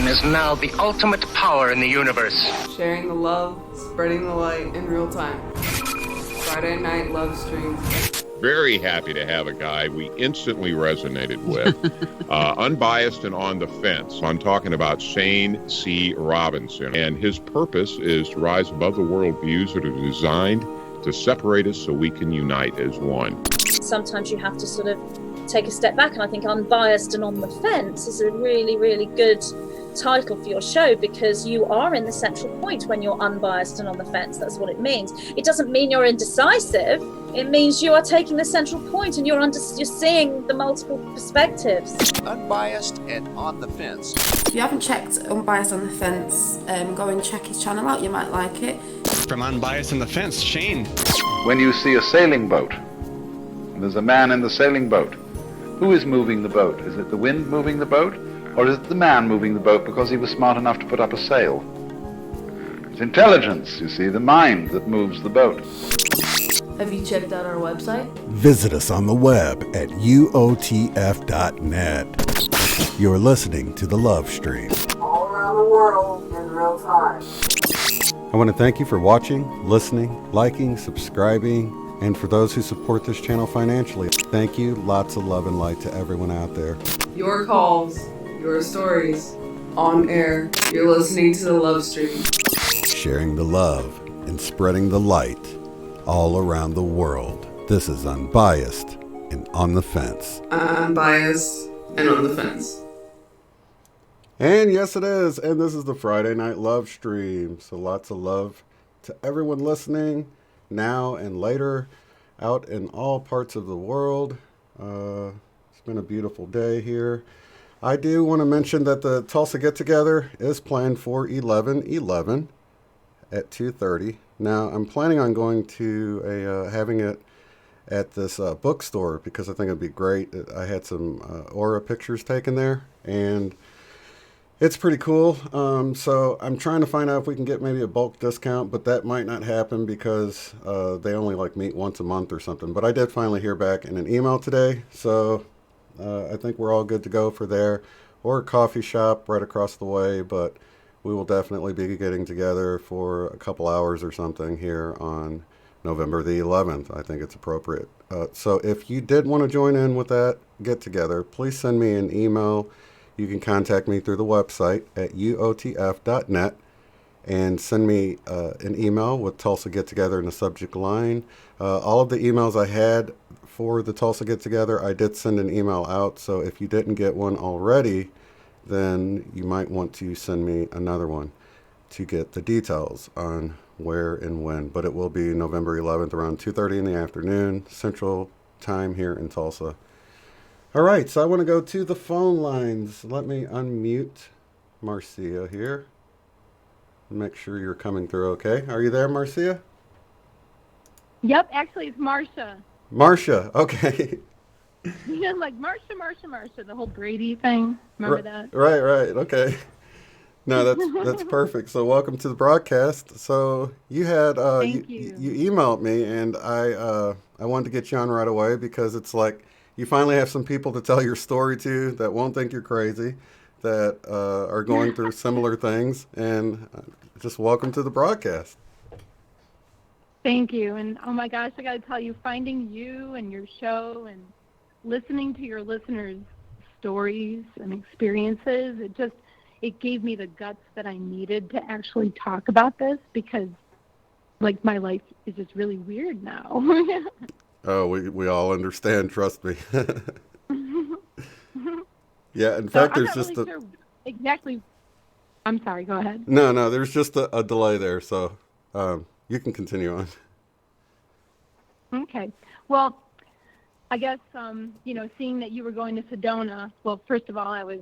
Is now the ultimate power in the universe. Sharing the love, spreading the light in real time. Friday night love stream. Very happy to have a guy we instantly resonated with. Unbiased and on the fence. I'm talking about Shane C. Robinson. And his purpose is to rise above the worldviews that are designed to separate us so we can unite as one. Sometimes you have to sort of take a step back, and I think Unbiased and on the Fence is a really, really good title for your show, because you are in the central point when you're unbiased and on the fence. That's what it means. It doesn't mean you're indecisive. It means you are taking the central point and you're seeing the multiple perspectives. Unbiased and on the fence. If you haven't checked Unbiased on the Fence, go and check his channel out. You might like it. From Unbiased on the Fence, Shane. When you see a sailing boat, and there's a man in the sailing boat, who is moving the boat? Is it the wind moving the boat? Or is it the man moving the boat because he was smart enough to put up a sail? It's intelligence, you see, the mind that moves the boat. Have you checked out our website? Visit us on the web at uotf.net. You're listening to The Love Stream. All around the world in real time. I want to thank you for watching, listening, liking, subscribing, and for those who support this channel financially. Thank you. Lots of love and light to everyone out there. Your calls, your stories, on air. You're listening to The Love Stream. Sharing the love and spreading the light all around the world. This is Unbiased and on the Fence. Unbiased and on the Fence. And yes, it is. And this is the Friday Night Love Stream. So lots of love to everyone listening now and later out in all parts of the world. It's been a beautiful day here. I do want to mention that the Tulsa get-together is planned for 11/11 at 2:30. Now, I'm planning on going to having it at this bookstore because I think it'd be great. I had some aura pictures taken there, and it's pretty cool. So I'm trying to find out if we can get maybe a bulk discount, but that might not happen because they only meet once a month or something. But I did finally hear back in an email today, so I think we're all good to go for there, or a coffee shop right across the way. But we will definitely be getting together for a couple hours or something here on November the 11th. I think it's appropriate. So if you did want to join in with that get together, please send me an email. You can contact me through the website at uotf.net and send me an email with Tulsa Get Together in the subject line. All of the emails I had for the Tulsa Get Together, I did send an email out. So if you didn't get one already, then you might want to send me another one to get the details on where and when. But it will be November 11th around 2:30 in the afternoon, Central Time here in Tulsa. All right, so I want to go to the phone lines. Let me unmute Marcia here. Make sure you're coming through okay. Are you there, Marcia? Yep, actually it's Marcia. Marcia, okay. You know, like Marcia, the whole Brady thing. Remember that? Right, okay. No, that's perfect. So welcome to the broadcast. So you had you emailed me, and I wanted to get you on right away because it's like you finally have some people to tell your story to that won't think you're crazy, that are going through similar things, and just welcome to the broadcast. Thank you. And oh my gosh, I got to tell you, finding you and your show and listening to your listeners' stories and experiences, it gave me the guts that I needed to actually talk about this because, my life is just really weird now. Oh, we all understand, trust me. Yeah, in fact, there's just sure exactly. I'm sorry, go ahead. No, there's just a delay there, so you can continue on. Okay. Well, I guess, seeing that you were going to Sedona, well, first of all, I was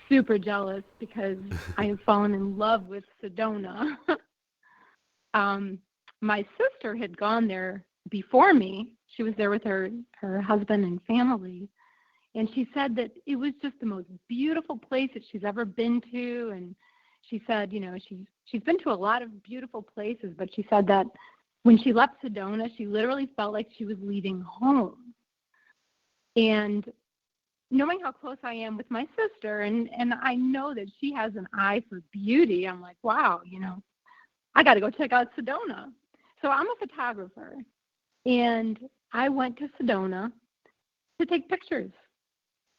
super jealous because I have fallen in love with Sedona. My sister had gone there before me. She was there with her husband and family. And she said that it was just the most beautiful place that she's ever been to. And she said, she's been to a lot of beautiful places, but she said that when she left Sedona, she literally felt like she was leaving home. And knowing how close I am with my sister, and I know that she has an eye for beauty, I'm like, wow, I got to go check out Sedona. So I'm a photographer, and I went to Sedona to take pictures.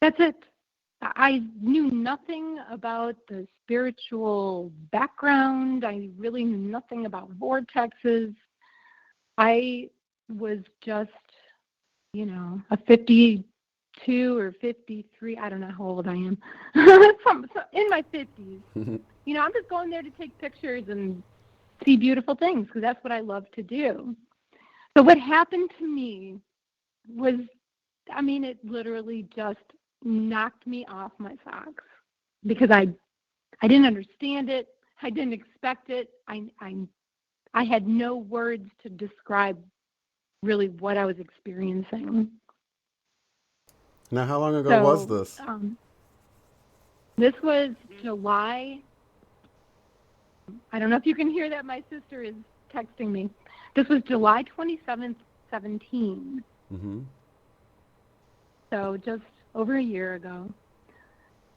That's it. I knew nothing about the spiritual background. I really knew nothing about vortexes. I was just, a 52 or 53. I don't know how old I am. In my 50s. I'm just going there to take pictures and see beautiful things because that's what I love to do. So what happened to me was, it literally just knocked me off my socks because I didn't understand it. I didn't expect it. I had no words to describe really what I was experiencing. Now, how long ago was this? This was July. I don't know if you can hear that. My sister is texting me. This was July 27th, 17. Mm-hmm. So just over a year ago.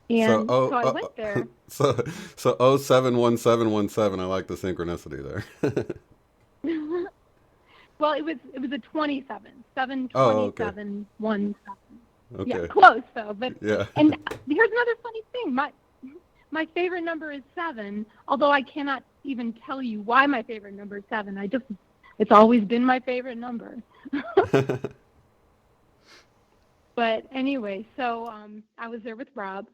And so I went there. So 071717. I like the synchronicity there. Well, it was a 27. 72717. Okay. Yeah, close though. But yeah. And here's another funny thing. My favorite number is 7, although I cannot even tell you why my favorite number is 7. It's always been my favorite number. But anyway, so I was there with Rob,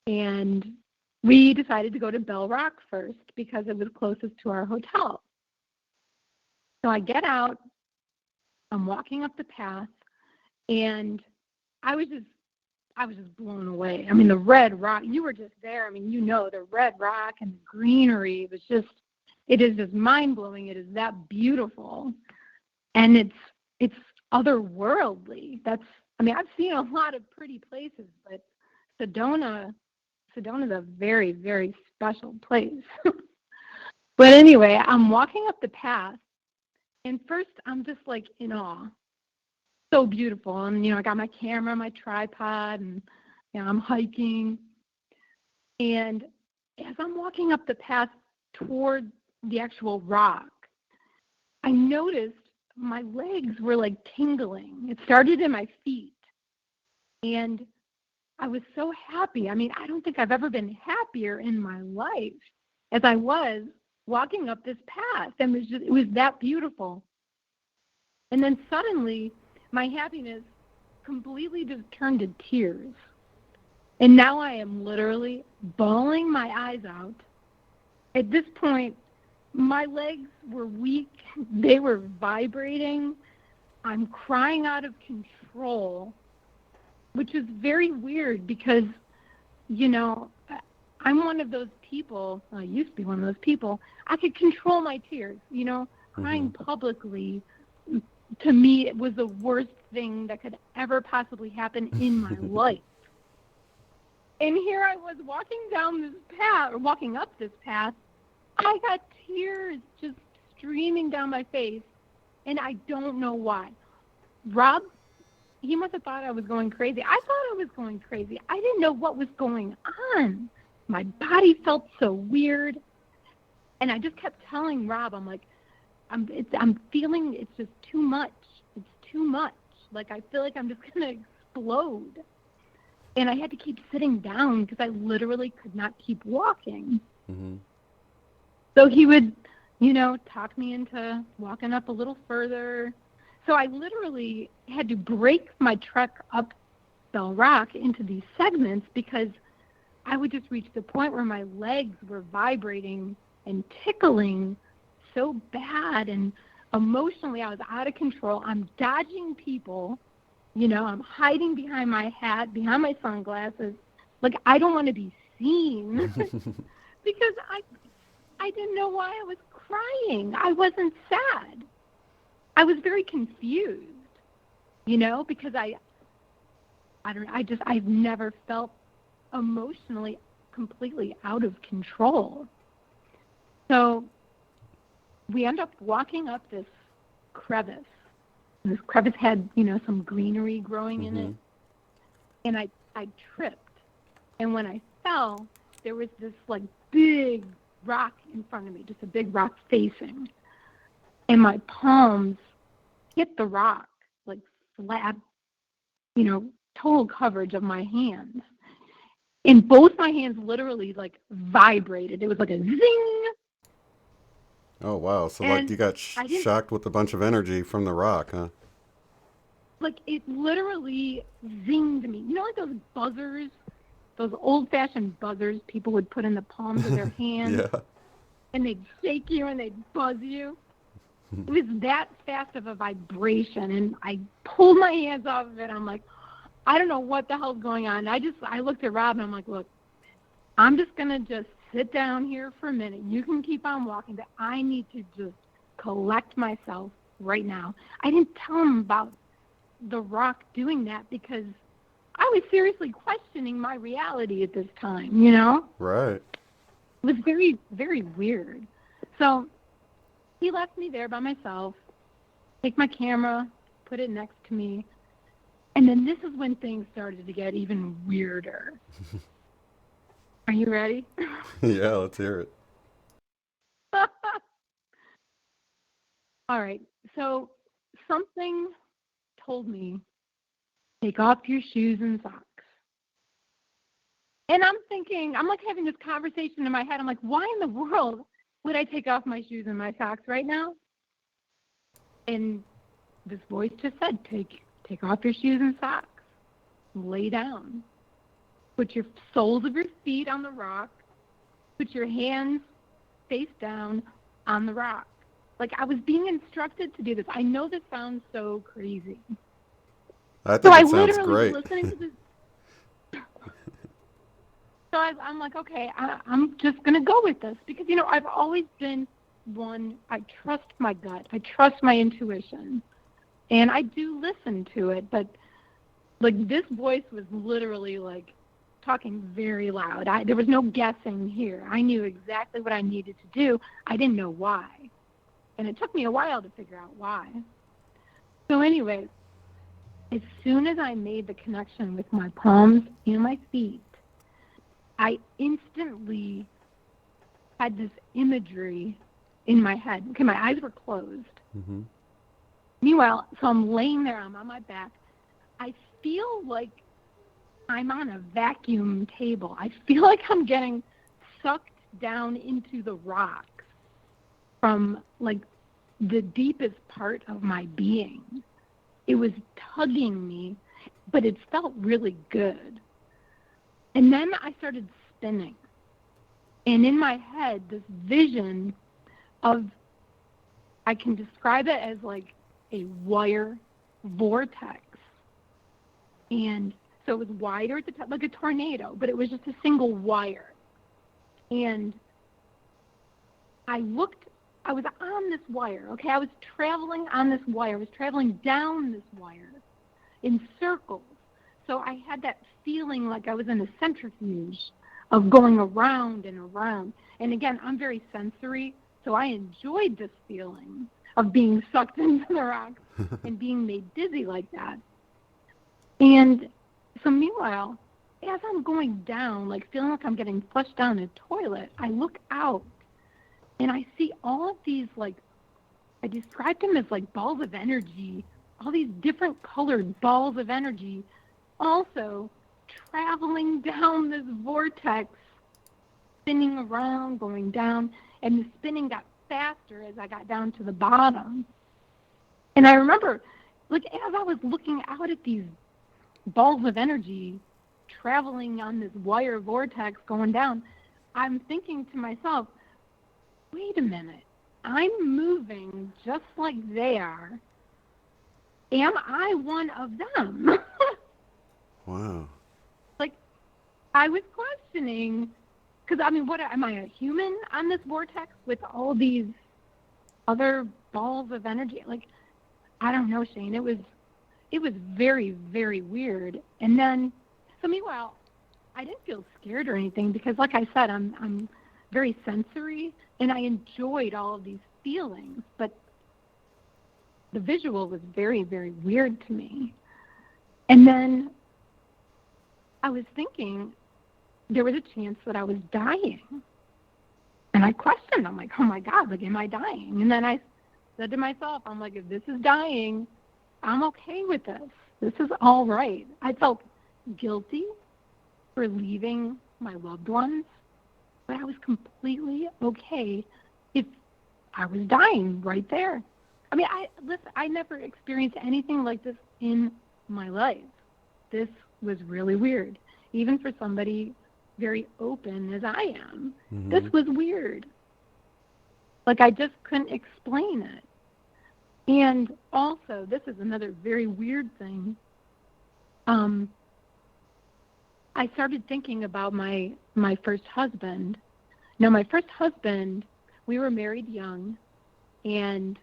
and we decided to go to Bell Rock first because it was closest to our hotel. So I get out, I'm walking up the path, and I was just blown away. The red rock, you were just there. The red rock and the greenery it is just mind-blowing. It is that beautiful. And it's otherworldly. I've seen a lot of pretty places, but Sedona's a very, very special place. But anyway, I'm walking up the path, and first I'm just like in awe. So beautiful. And, I got my camera, my tripod, and, I'm hiking. And as I'm walking up the path toward the actual rock, I noticed my legs were like tingling. It started in my feet. And I was so happy. I don't think I've ever been happier in my life as I was walking up this path. And it was that beautiful. And then suddenly, my happiness completely just turned to tears. And now I am literally bawling my eyes out. At this point, my legs were weak. They were vibrating. I'm crying out of control, which is very weird because, I'm one of those people, I used to be one of those people, I could control my tears, crying publicly. To me, it was the worst thing that could ever possibly happen in my life. And here I was walking up this path. I got tears just streaming down my face, and I don't know why. Rob, he must have thought I was going crazy. I thought I was going crazy. I didn't know what was going on. My body felt so weird, and I just kept telling Rob, I'm like, I'm feeling it's just too much. It's too much. Like, I feel like I'm just going to explode. And I had to keep sitting down because I literally could not keep walking. Mm-hmm. So he would, talk me into walking up a little further. So I literally had to break my trek up Bell Rock into these segments because I would just reach the point where my legs were vibrating and tickling so bad, and emotionally I was out of control. I'm dodging people You know, I'm hiding behind my hat, behind my sunglasses. Like, I don't want to be seen because I didn't know why I was crying. I wasn't sad. I was very confused, you know, because I've never felt emotionally completely out of control. So we end up walking up this crevice. This crevice had, you know, some greenery growing in it. And I tripped. And when I fell, there was this, like, big rock in front of me, just a big rock facing. And my palms hit the rock, like, flat, you know, total coverage of my hands. And both my hands literally, like, vibrated. It was like a zing. Oh, wow. So, like, you got shocked with a bunch of energy from the rock, huh? Like, it literally zinged me. You know, like those buzzers, those old-fashioned buzzers people would put in the palms of their hands? Yeah. And they'd shake you and they'd buzz you. It was that fast of a vibration. And I pulled my hands off of it. I'm like, I don't know what the hell's going on. I looked at Rob and I'm like, look, I'm just going to just sit down here for a minute. You can keep on walking, but I need to just collect myself right now. I didn't tell him about the rock doing that because I was seriously questioning my reality at this time, you know? Right. It was very, very weird. So he left me there by myself, take my camera, put it next to me, and then this is when things started to get even weirder. Are you ready? Yeah, let's hear it. All right. So something told me, take off your shoes and socks. And I'm thinking, I'm like having this conversation in my head. I'm like, why in the world would I take off my shoes and my socks right now? And this voice just said, take off your shoes and socks. Lay down. Put your soles of your feet on the rock. Put your hands face down on the rock. Like, I was being instructed to do this. I know this sounds so crazy. I think it sounds great. Was listening to this. So I'm like, okay, I'm just going to go with this. Because, you know, I've always been one, I trust my gut. I trust my intuition. And I do listen to it. But, like, this voice was literally, like, talking very loud. There was no guessing here. I knew exactly what I needed to do. I didn't know why. And it took me a while to figure out why. So anyway, as soon as I made the connection with my palms and my feet, I instantly had this imagery in my head. Okay, my eyes were closed. Mm-hmm. Meanwhile, so I'm laying there, I'm on my back. I feel like I'm on a vacuum table. I feel like I'm getting sucked down into the rocks from, like, the deepest part of my being. It was tugging me, but it felt really good. And then I started spinning. And in my head, this vision of, I can describe it as like a wire vortex. And so it was wider at the top, like a tornado, but it was just a single wire. And I was on this wire, okay? I was traveling on this wire. I was traveling down this wire in circles. So I had that feeling like I was in a centrifuge of going around and around. And again, I'm very sensory, so I enjoyed this feeling of being sucked into the rock and being made dizzy like that. And so meanwhile, as I'm going down, like feeling like I'm getting flushed down a toilet, I look out and I see all of these, like, I described them as like balls of energy, all these different colored balls of energy also traveling down this vortex, spinning around, going down, and the spinning got faster as I got down to the bottom. And I remember, like, as I was looking out at these balls of energy traveling on this wire vortex going down, I'm thinking to myself, wait a minute, I'm moving just like they are, am I one of them? Wow. Like, I was questioning, because, I mean, what, am I a human on this vortex with all these other balls of energy? Like, I don't know, Shane. It was very, very weird. And then, so meanwhile, I didn't feel scared or anything because, like I said, I'm very sensory, and I enjoyed all of these feelings. But the visual was very, very weird to me. And then I was thinking there was a chance that I was dying. And I questioned, I'm like, oh my God, like, am I dying? And then I said to myself, I'm like, if this is dying, I'm okay with this. This is all right. I felt guilty for leaving my loved ones, but I was completely okay if I was dying right there. I mean, I never experienced anything like this in my life. This was really weird, even for somebody very open as I am. Mm-hmm. This was weird. Like, I just couldn't explain it. And also, this is another very weird thing. I started thinking about my first husband. Now, my first husband, we were married young, and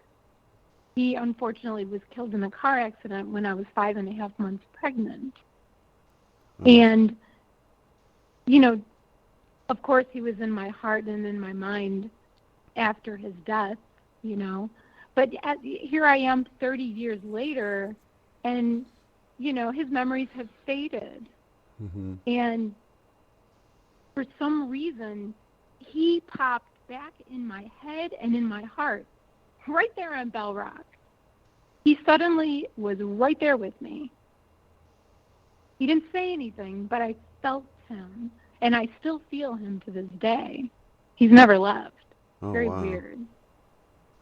he unfortunately was killed in a car accident when I was 5.5 months pregnant. And, you know, of course, he was in my heart and in my mind after his death, you know. But here I am 30 years later, and, you know, his memories have faded. Mm-hmm. And for some reason, he popped back in my head and in my heart, right there on Bell Rock. He suddenly was right there with me. He didn't say anything, but I felt him, and I still feel him to this day. He's never left. Oh, very wow. Weird.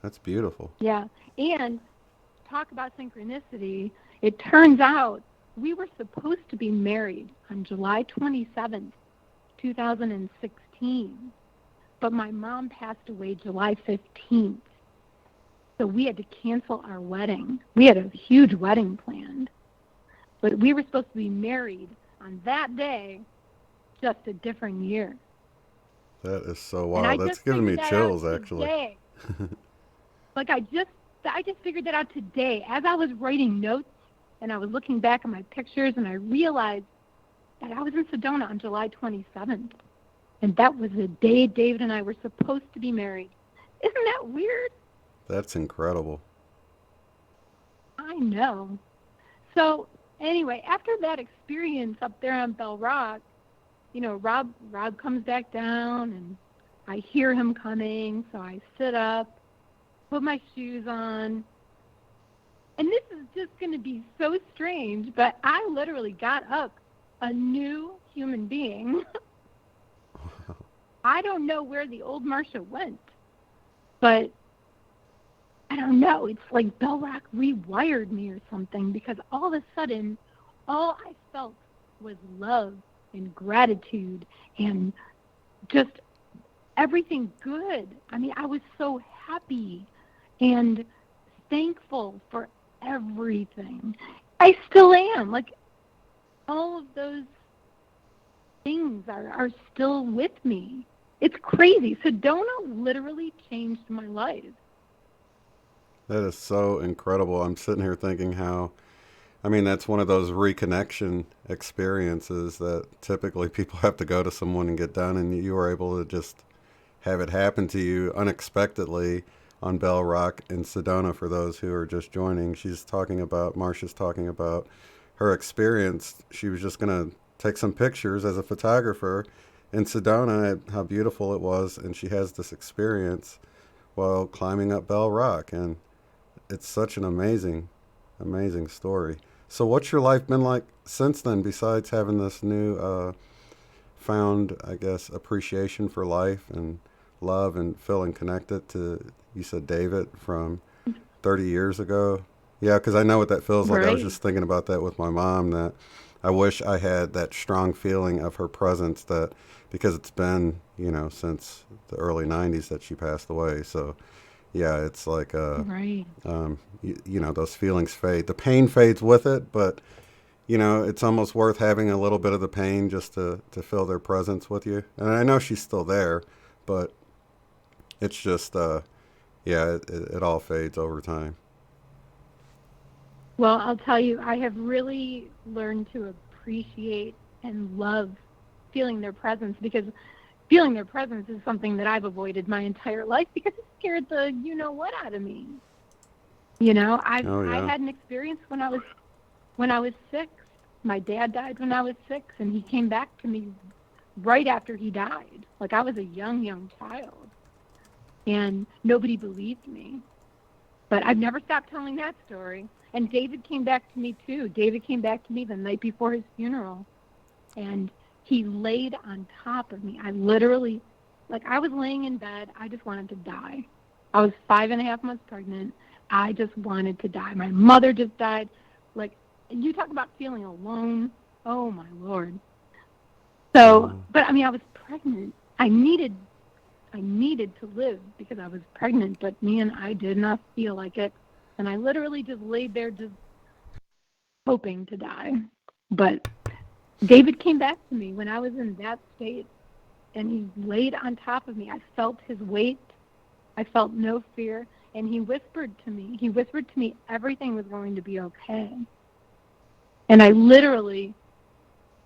That's beautiful. Yeah, and talk about synchronicity. It turns out we were supposed to be married on July 27th, 2016, but my mom passed away July 15th. So we had to cancel our wedding. We had a huge wedding planned, but we were supposed to be married on that day, just a different year. That is so wild. That's giving me chills, actually. Like, I just figured that out today as I was writing notes, and I was looking back at my pictures, and I realized that I was in Sedona on July 27th, and that was the day David and I were supposed to be married. Isn't that weird? That's incredible. I know. So anyway, after that experience up there on Bell Rock, you know, Rob comes back down, and I hear him coming, so I sit up, put my shoes on, and this is just going to be so strange, but I literally got up a new human being. I don't know where the old Marcia went, but I don't know. It's like Bell Rock rewired me or something, because all of a sudden, all I felt was love and gratitude and just everything good. I mean, I was so happy and thankful for everything. I still am. Like, all of those things are still with me. It's crazy. Sedona literally changed my life. That is so incredible. I'm sitting here thinking how, I mean, that's one of those reconnection experiences that typically people have to go to someone and get done, and you were able to just have it happen to you unexpectedly on Bell Rock in Sedona. For those who are just joining, Marcia's talking about her experience. She was just going to take some pictures as a photographer in Sedona, how beautiful it was, and she has this experience while climbing up Bell Rock, and it's such an amazing story. So what's your life been like since then, besides having this new found, I guess, appreciation for life and love and feeling connected to, you said, David from 30 years ago? Yeah, because I know what that feels like. Right. I was just thinking about that with my mom, that I wish I had that strong feeling of her presence, that because it's been, you know, since the early 90s that she passed away. So yeah, it's like Right. you know, those feelings fade. The pain fades with it, but you know, it's almost worth having a little bit of the pain just to feel their presence with you. And I know she's still there, but it's just yeah, it all fades over time. Well, I'll tell you, I have really learned to appreciate and love feeling their presence, because feeling their presence is something that I've avoided my entire life because it scared the you-know-what out of me. You know, I had an experience when I was 6. My dad died when I was 6, and he came back to me right after he died. Like, I was a young child, and nobody believed me. But I've never stopped telling that story. And David came back to me, too. David came back to me the night before his funeral, and he laid on top of me. I literally, like, I was laying in bed. I just wanted to die. I was 5.5 months pregnant. I just wanted to die. My mother just died. Like, you talk about feeling alone. Oh, my Lord. So, but, I mean, I was pregnant. I needed to live because I was pregnant, but man, I did not feel like it. And I literally just laid there just hoping to die. But David came back to me when I was in that state, and he laid on top of me. I felt his weight. I felt no fear. And he whispered to me everything was going to be okay. And I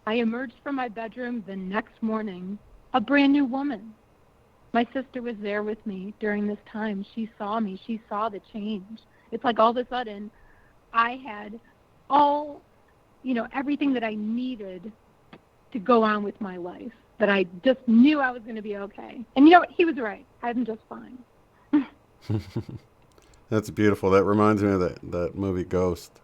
emerged from my bedroom the next morning, a brand new woman. My sister was there with me during this time. She saw me. She saw the change. It's like all of a sudden I had everything that I needed to go on with my life, that I just knew I was going to be okay. And you know what? He was right. I'm just fine. That's beautiful. That reminds me of that movie Ghost.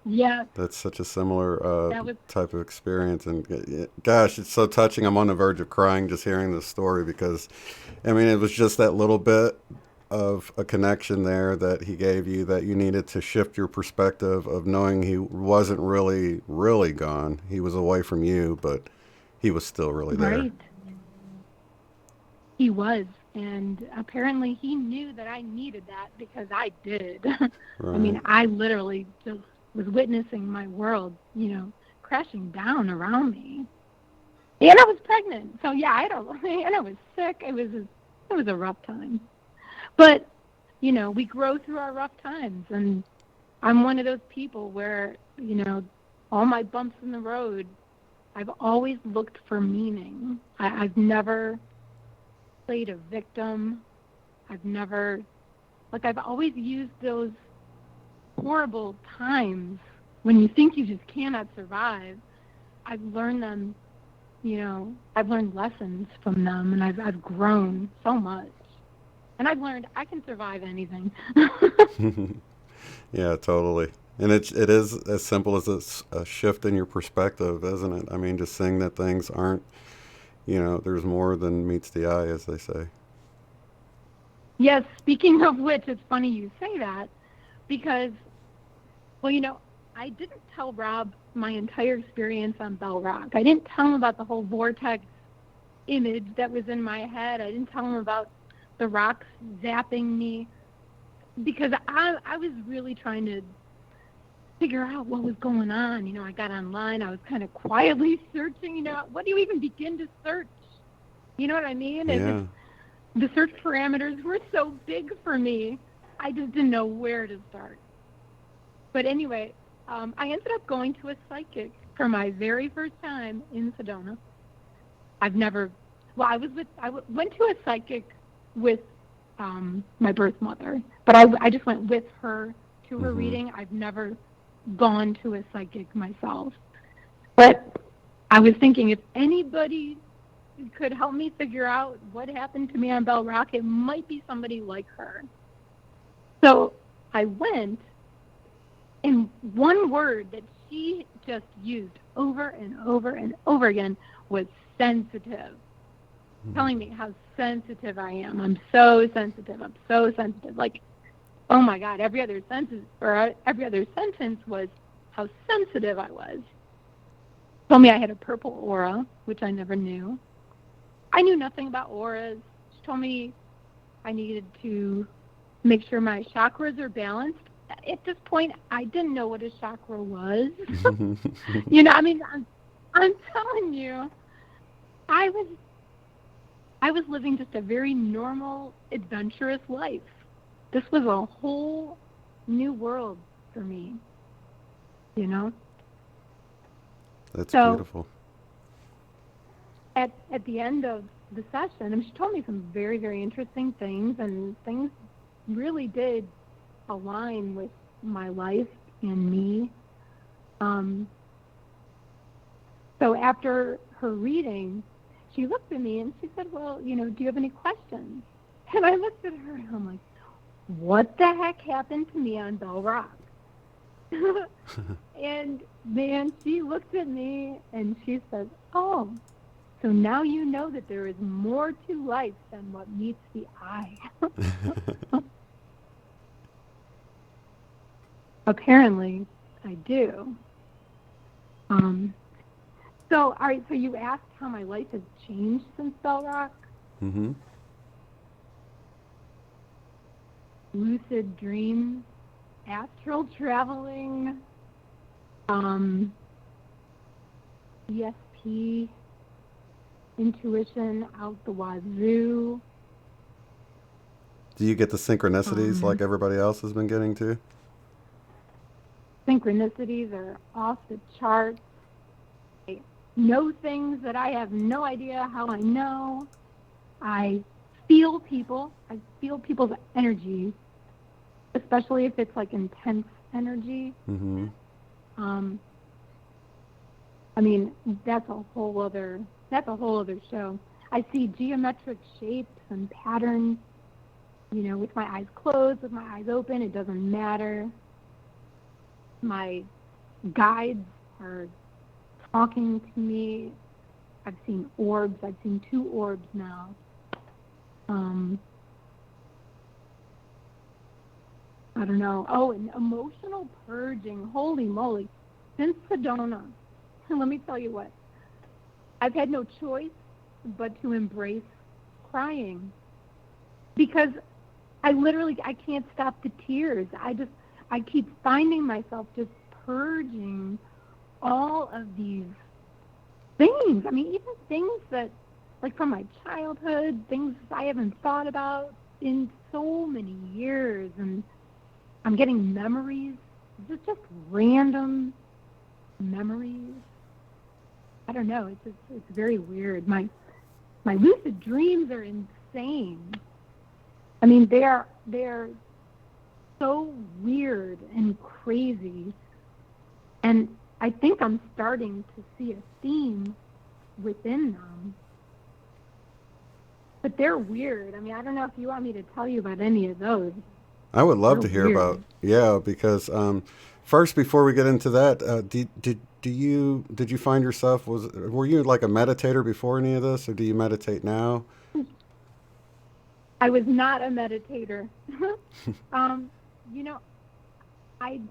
Yeah. That's such a similar type of experience. And gosh, it's so touching. I'm on the verge of crying just hearing this story because, I mean, it was just that little bit of a connection there that he gave you that you needed to shift your perspective of knowing he wasn't really, really gone. He was away from you, but he was still really there. Right. He was. And apparently he knew that I needed that because I did. Right. I mean, I literally just was witnessing my world, crashing down around me. And I was pregnant. So, yeah, and I was sick. It was a rough time. But, we grow through our rough times. And I'm one of those people where, all my bumps in the road, I've always looked for meaning. I've never played a victim. I've always used those horrible times when you think you just cannot survive. I've learned them, I've learned lessons from them, and I've grown so much. And I've learned I can survive anything. Yeah, totally. And it is as simple as a shift in your perspective, isn't it? I mean, just seeing that things aren't, there's more than meets the eye, as they say. Yes, speaking of which, it's funny you say that because, I didn't tell Rob my entire experience on Bell Rock. I didn't tell him about the whole vortex image that was in my head. I didn't tell him about the rocks zapping me because I was really trying to figure out what was going on. I got online. I was kind of quietly searching. What do you even begin to search? You know what I mean? Yeah. The search parameters were so big for me. I just didn't know where to start. But anyway, I ended up going to a psychic for my very first time in Sedona. I went to a psychic with my birth mother, but I just went with her to her reading. I've never gone to a psychic myself. But I was thinking if anybody could help me figure out what happened to me on Bell Rock, it might be somebody like her. So I went, and one word that she just used over and over and over again was sensitive, telling me how sensitive I am. I'm so sensitive. I'm so sensitive. Like, oh my God, every other sentence was how sensitive I was. Told me I had a purple aura, which I never knew. I knew nothing about auras. She told me I needed to make sure my chakras are balanced. At this point, I didn't know what a chakra was. You know, I mean, I'm telling you, I was living just a very normal, adventurous life. This was a whole new world for me, you know? That's so beautiful. At the end of the session, I mean, she told me some very, very interesting things, and things really did align with my life and me. So after her reading, she looked at me and she said, well, you know, do you have any questions? And I looked at her and I'm like, what the heck happened to me on Bell Rock? And man, she looked at me and she said, oh, so now you know that there is more to life than what meets the eye. Apparently, I do. So, all right, so you asked how my life has changed since Bell Rock? Mm-hmm. Lucid dreams, astral traveling, ESP, intuition out the wazoo. Do you get the synchronicities like everybody else has been getting too? Synchronicities are off the charts. I know things that I have no idea how I know. I feel people. I feel people's energy, especially if it's like intense energy. Mm-hmm. I mean, that's a whole other show. I see geometric shapes and patterns, you know, with my eyes closed, with my eyes open, it doesn't matter. My guides are talking to me. I've seen orbs. I've seen 2 orbs now. I don't know. Oh, and emotional purging. Holy moly. Since Sedona, let me tell you what. I've had no choice but to embrace crying. Because I can't stop the tears. I keep finding myself just purging all of these things. I mean, even things that, like from my childhood, things I haven't thought about in so many years. And I'm getting memories, just random memories. I don't know. It's very weird. My lucid dreams are insane. I mean, they're so weird and crazy. And I think I'm starting to see a theme within them. But they're weird. I mean, I don't know if you want me to tell you about any of those. I would love They're to hear weird. about, yeah, because first, before we get into that, did you find yourself, were you like a meditator before any of this, or do you meditate now? I was not a meditator. You know, I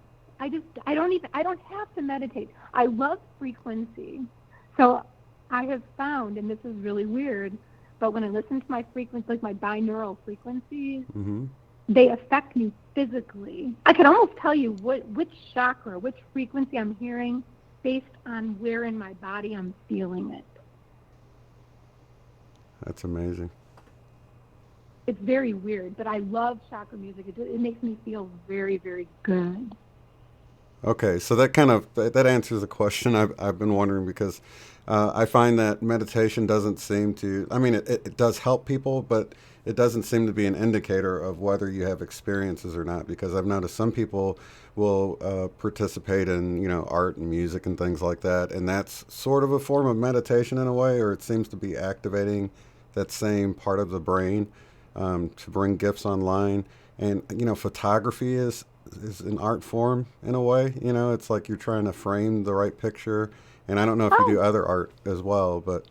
don't have to meditate. I love frequency. So I have found, and this is really weird, but when I listen to my frequency, like my binaural frequencies, Mm-hmm. they affect me physically. I can almost tell you which chakra, which frequency I'm hearing based on where in my body I'm feeling it. That's amazing. It's very weird, but I love chakra music. It makes me feel very, very good. Okay, so that answers the question I've been wondering, because I find that meditation doesn't seem to, I mean, it does help people, but it doesn't seem to be an indicator of whether you have experiences or not, because I've noticed some people will participate in, you know, art and music and things like that, and that's sort of a form of meditation in a way, or it seems to be activating that same part of the brain to bring gifts online. And, you know, photography is an art form in a way. You know, it's like you're trying to frame the right picture. And I don't know if you do other art as well, but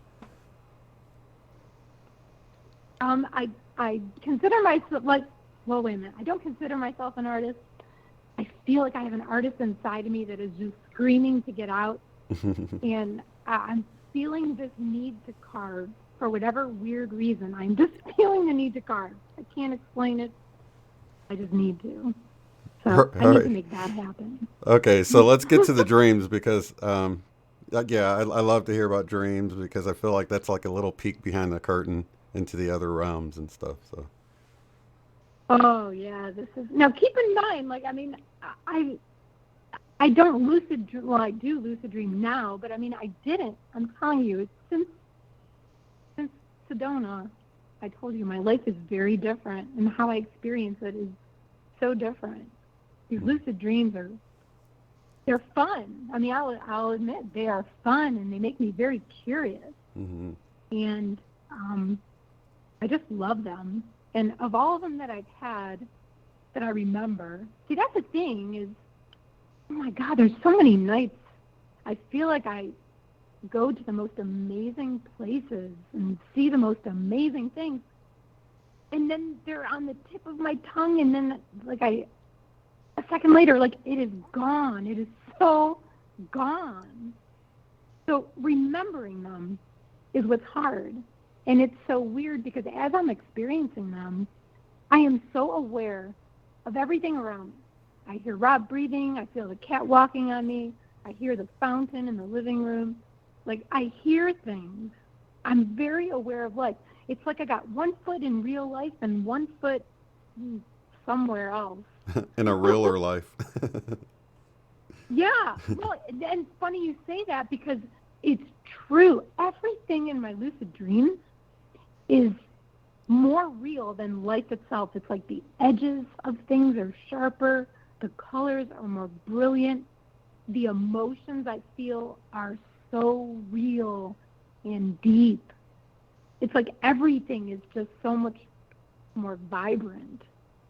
I consider myself wait a minute. I don't consider myself an artist. I feel like I have an artist inside of me that is just screaming to get out. And I'm feeling this need to carve. for whatever weird reason, I'm just feeling the need to carve. I can't explain it. I just need to. So I need to make that happen. Okay, so let's get to the dreams because, I love to hear about dreams because I feel like that's like a little peek behind the curtain into the other realms and stuff. So. Oh yeah, this is now. Keep in mind, like I don't lucid. Well, I do lucid dream now, but I mean, I didn't. I'm telling you, since Sedona, I told you my life is very different, and how I experience it is so different. These lucid dreams they're fun. I mean, I'll admit they are fun, and they make me very curious. Mm-hmm. And I just love them. And of all of them that I've had that I remember, see, that's the thing is, oh my God, there's so many nights I feel like I go to the most amazing places and see the most amazing things. And then they're on the tip of my tongue, and then a second later, like, it is gone. It is so gone. So remembering them is what's hard. And it's so weird because as I'm experiencing them, I am so aware of everything around me. I hear Rob breathing. I feel the cat walking on me. I hear the fountain in the living room. Like, I hear things. I'm very aware of life. It's like I got 1 foot in real life and 1 foot somewhere else. In a realer life. Yeah. Well, and funny you say that because it's true. Everything in my lucid dreams is more real than life itself. It's like the edges of things are sharper, the colors are more brilliant, the emotions I feel are so real and deep. It's like everything is just so much more vibrant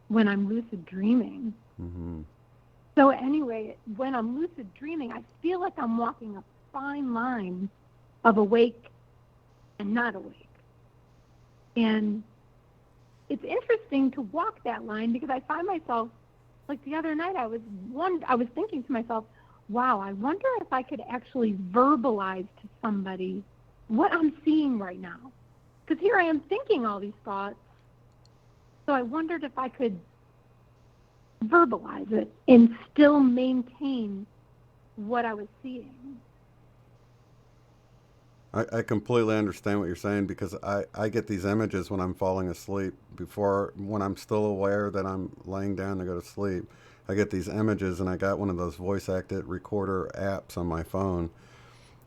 when I'm lucid dreaming. Mm-hmm. So anyway, when I'm lucid dreaming, I feel like I'm walking a fine line of awake and not awake. And it's interesting to walk that line because I find myself, like the other night, I was thinking to myself, wow, I wonder if I could actually verbalize to somebody what I'm seeing right now. Because here I am thinking all these thoughts. So I wondered if I could verbalize it and still maintain what I was seeing. I completely understand what you're saying because I get these images when I'm falling asleep. When I'm still aware that I'm laying down to go to sleep, I get these images, and I got one of those voice-acted recorder apps on my phone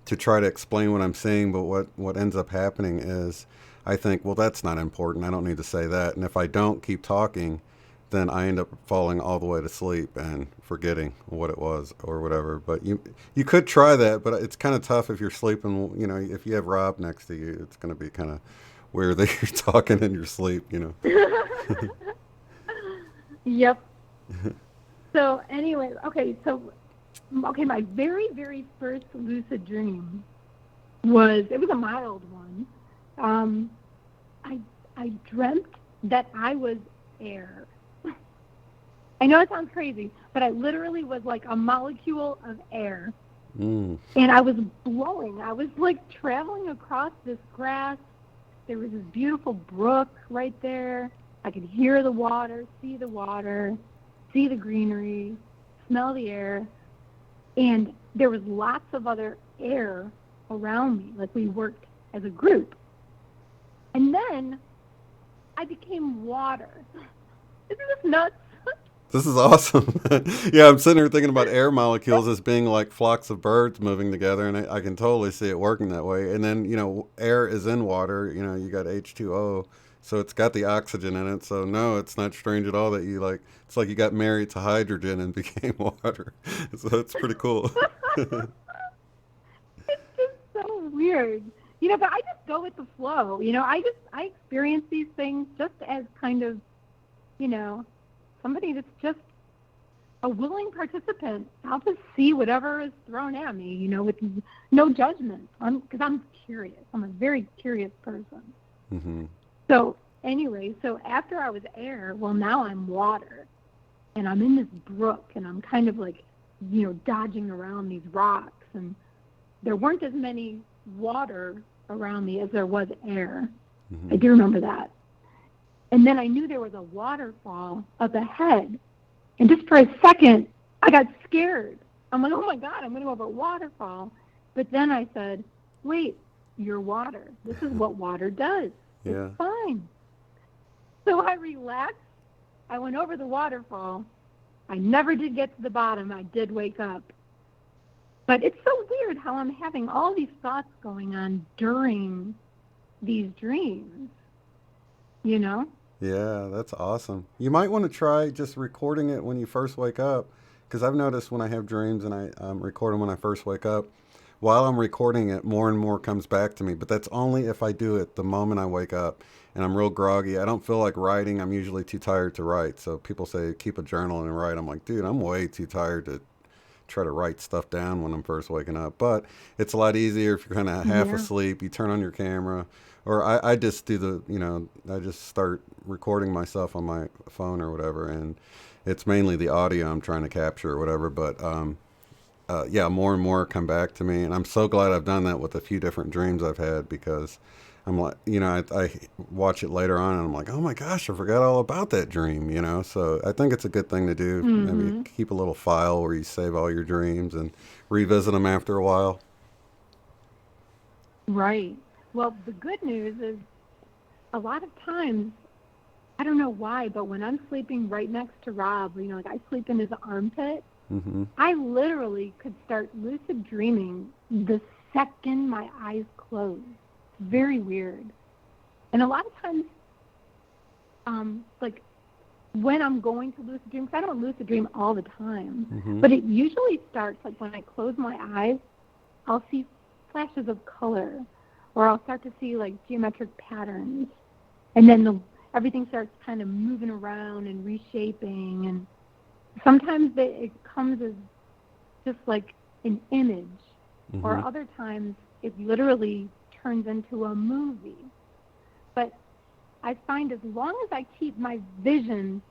to try to explain what I'm seeing, but what ends up happening is I think, well, that's not important. I don't need to say that. And if I don't keep talking, then I end up falling all the way to sleep and forgetting what it was or whatever. But you could try that, but it's kind of tough if you're sleeping. You know, if you have Rob next to you, it's going to be kind of weird that you're talking in your sleep, you know. Yep. So anyway, my very, very first lucid dream was a mild one. I dreamt that I was air. I know it sounds crazy, but I literally was like a molecule of air. And I was blowing. I was like traveling across this grass. There was this beautiful brook right there. I could hear the water, see the greenery, smell the air. And there was lots of other air around me, like we worked as a group. And then I became water. Isn't this nuts? This is awesome. Yeah, I'm sitting here thinking about air molecules as being like flocks of birds moving together, and I can totally see it working that way. And then, you know, air is in water. You know, you got H2O, so it's got the oxygen in it. So no, it's not strange at all that it's like you got married to hydrogen and became water. So it's pretty cool. It's just so weird. You know, but I just go with the flow. You know, I experience these things just as kind of, you know, somebody that's just a willing participant. I'll just see whatever is thrown at me, you know, with no judgment. Because I'm curious. I'm a very curious person. Mm-hmm. So anyway, after I was air, well, now I'm water. And I'm in this brook, and I'm kind of like, you know, dodging around these rocks. And there weren't as many water around me as there was air. I do remember that. And then I knew there was a waterfall up ahead. And just for a second, I got scared. I'm like, oh my God, I'm going to go over a waterfall. But then I said, wait, you're water. This is what water does. Yeah. It's fine. So I relaxed. I went over the waterfall. I never did get to the bottom. I did wake up. But it's so weird how I'm having all these thoughts going on during these dreams, you know? Yeah, that's awesome. You might want to try just recording it when you first wake up, because I've noticed when I have dreams and I'm recording when I first wake up, while I'm recording it, more and more comes back to me. But that's only if I do it the moment I wake up and I'm real groggy. I don't feel like writing. I'm usually too tired to write. So people say, keep a journal and write. I'm like, dude, I'm way too tired to try to write stuff down when I'm first waking up. But it's a lot easier if you're kind of half asleep. You turn on your camera. Or I just do I just start recording myself on my phone or whatever. And it's mainly the audio I'm trying to capture or whatever. But yeah, more and more come back to me. And I'm so glad I've done that with a few different dreams I've had, because I'm like, I watch it later on and I'm like, oh my gosh, I forgot all about that dream, So I think it's a good thing to do. Maybe keep a little file where you save all your dreams and revisit them after a while. Right. Well, the good news is a lot of times, I don't know why, but when I'm sleeping right next to Rob, like I sleep in his armpit, I literally could start lucid dreaming the second my eyes close. It's very weird. And a lot of times, like when I'm going to lucid dream, because I don't lucid dream all the time, but it usually starts like when I close my eyes, I'll see flashes of color, or I'll start to see like geometric patterns, and then everything starts kind of moving around and reshaping, and sometimes it comes as just like an image, or other times it literally turns into a movie. But I find as long as I keep my vision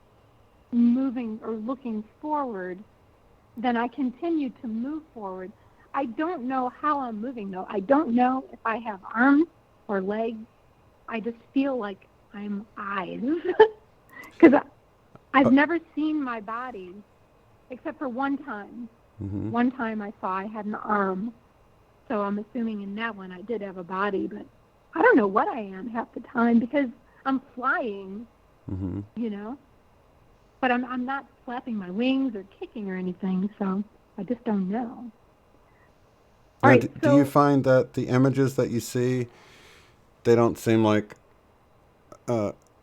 moving or looking forward, then I continue to move forward. I don't know how I'm moving, though. I don't know if I have arms or legs. I just feel like I'm eyes. Because I've never seen my body except for one time. One time I saw I had an arm. So I'm assuming in that one I did have a body. But I don't know what I am half the time because I'm flying, But I'm not flapping my wings or kicking or anything, so I just don't know. Now, Right, do you find that the images that you see, they don't seem like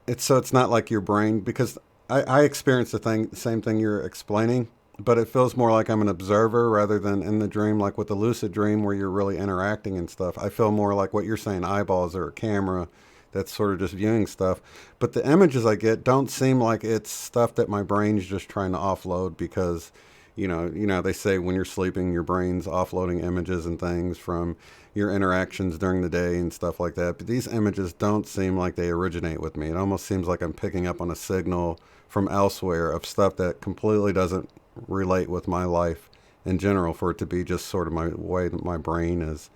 it's not like your brain? Because I experience the same thing you're explaining, but it feels more like I'm an observer rather than in the dream, like with the lucid dream where you're really interacting and stuff. I feel more like what you're saying, eyeballs or a camera that's sort of just viewing stuff. But the images I get don't seem like it's stuff that my brain's just trying to offload, because they say when you're sleeping, your brain's offloading images and things from your interactions during the day and stuff like that. But these images don't seem like they originate with me. It almost seems like I'm picking up on a signal from elsewhere of stuff that completely doesn't relate with my life in general, for it to be just sort of my way that my brain is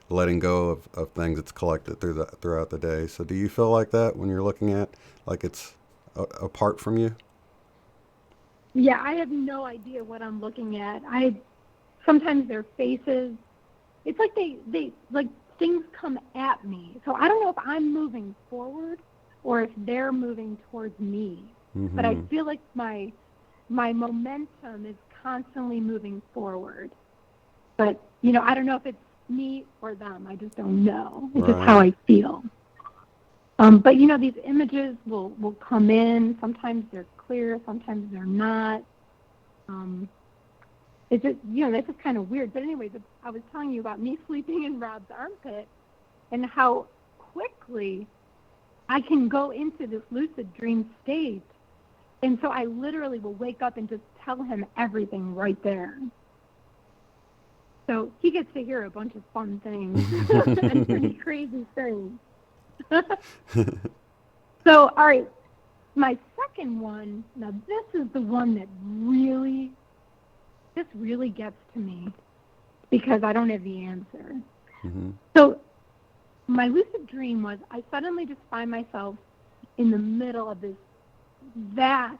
letting go of things it's collected throughout the day. So do you feel like that when you're looking at, like it's apart from you? Yeah, I have no idea what I'm looking at. Sometimes their faces, it's like they like things come at me. So I don't know if I'm moving forward or if they're moving towards me. But I feel like my momentum is constantly moving forward. But, I don't know if it's me or them. I just don't know. It's just how I feel. But, these images will come in. Sometimes they're clear. Sometimes they're not. It's just, that's just kind of weird. But anyways, I was telling you about me sleeping in Rob's armpit and how quickly I can go into this lucid dream state. And so I literally will wake up and just tell him everything right there. So he gets to hear a bunch of fun things and pretty crazy things. So, all right, my second one, now this is the one that really gets to me because I don't have the answer. So my lucid dream was I suddenly just find myself in the middle of this vast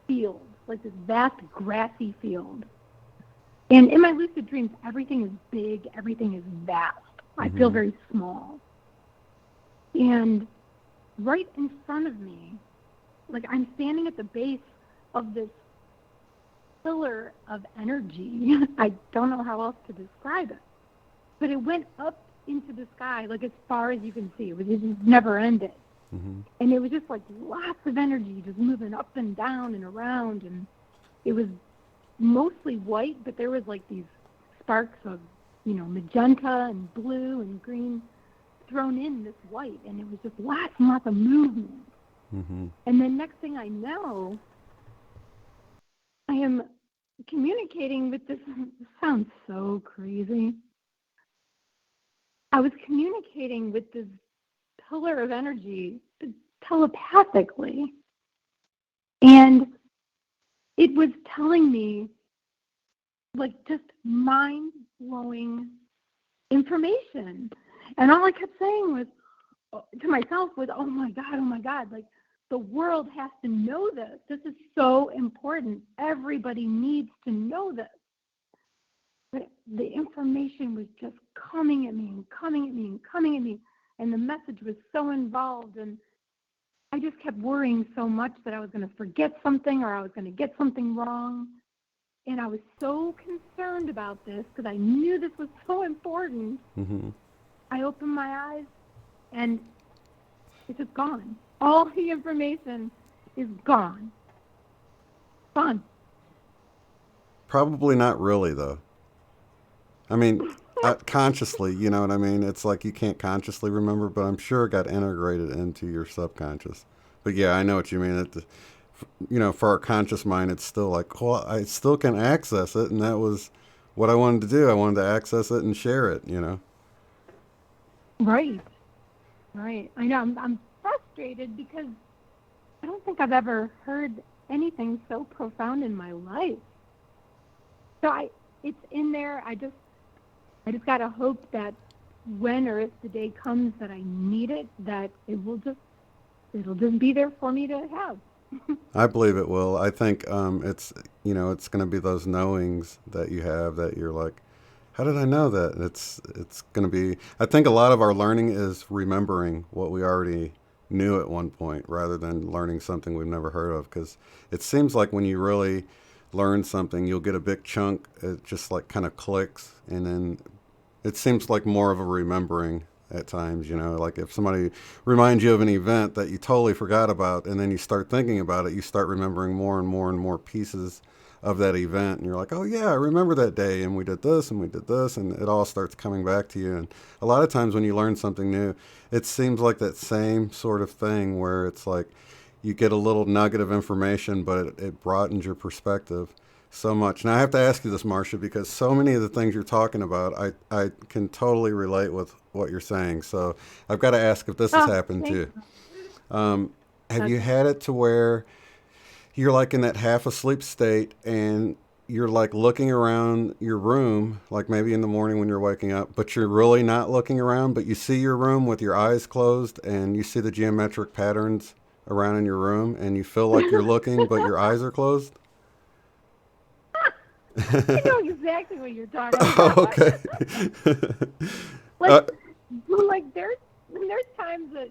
field, like this vast grassy field. And in my lucid dreams, everything is big, everything is vast. I feel very small. And right in front of me, like I'm standing at the base of this pillar of energy. I don't know how else to describe it. But it went up into the sky, like as far as you can see. It just never ended. And it was just like lots of energy just moving up and down and around. And it was mostly white, but there was like these sparks of, you know, magenta and blue and green thrown in this white. And it was just lots and lots of movement. And then next thing I know, I am communicating with this, sounds so crazy. I was communicating with this pillar of energy telepathically. And it was telling me, like, just mind-blowing information. And all I kept saying was, to myself was, oh my God, like, the world has to know this. This is so important. Everybody needs to know this. But the information was just coming at me and coming at me and coming at me. And the message was so involved. And I just kept worrying so much that I was going to forget something or I was going to get something wrong. And I was so concerned about this because I knew this was so important. I opened my eyes and it's just gone. All the information is gone. Gone. Probably not really, though. I mean, consciously, you know what I mean? It's like you can't consciously remember, but I'm sure it got integrated into your subconscious. But yeah, I know what you mean. You know, for our conscious mind, it's still like, well, I still can access it, and that was what I wanted to do. I wanted to access it and share it, you know? Right. Right. I know. I'm frustrated because I don't think I've ever heard anything so profound in my life. So it's in there. I just gotta hope that when or if the day comes that I need it, that it'll just be there for me to have. I believe it will. I think it's going to be those knowings that you have that you're like, how did I know that? It's going to be. I think a lot of our learning is remembering what we already knew at one point, rather than learning something we've never heard of. Because it seems like when you really learn something, you'll get a big chunk. It just like kind of clicks, and then it seems like more of a remembering at times, you know, like if somebody reminds you of an event that you totally forgot about, and then you start thinking about it, you start remembering more and more and more pieces of that event, and you're like, oh yeah, I remember that day, and we did this, and we did this, and it all starts coming back to you. And a lot of times when you learn something new, it seems like that same sort of thing where it's like you get a little nugget of information, but it broadens your perspective so much. Now I have to ask you this, Marcia, because so many of the things you're talking about, I can totally relate with what you're saying. So I've got to ask if this has happened too. Have you had it to where you're like in that half asleep state and you're like looking around your room, like maybe in the morning when you're waking up, but you're really not looking around, but you see your room with your eyes closed and you see the geometric patterns around in your room and you feel like you're looking, but your eyes are closed? I know exactly what you're talking about. Oh, okay. like there's times that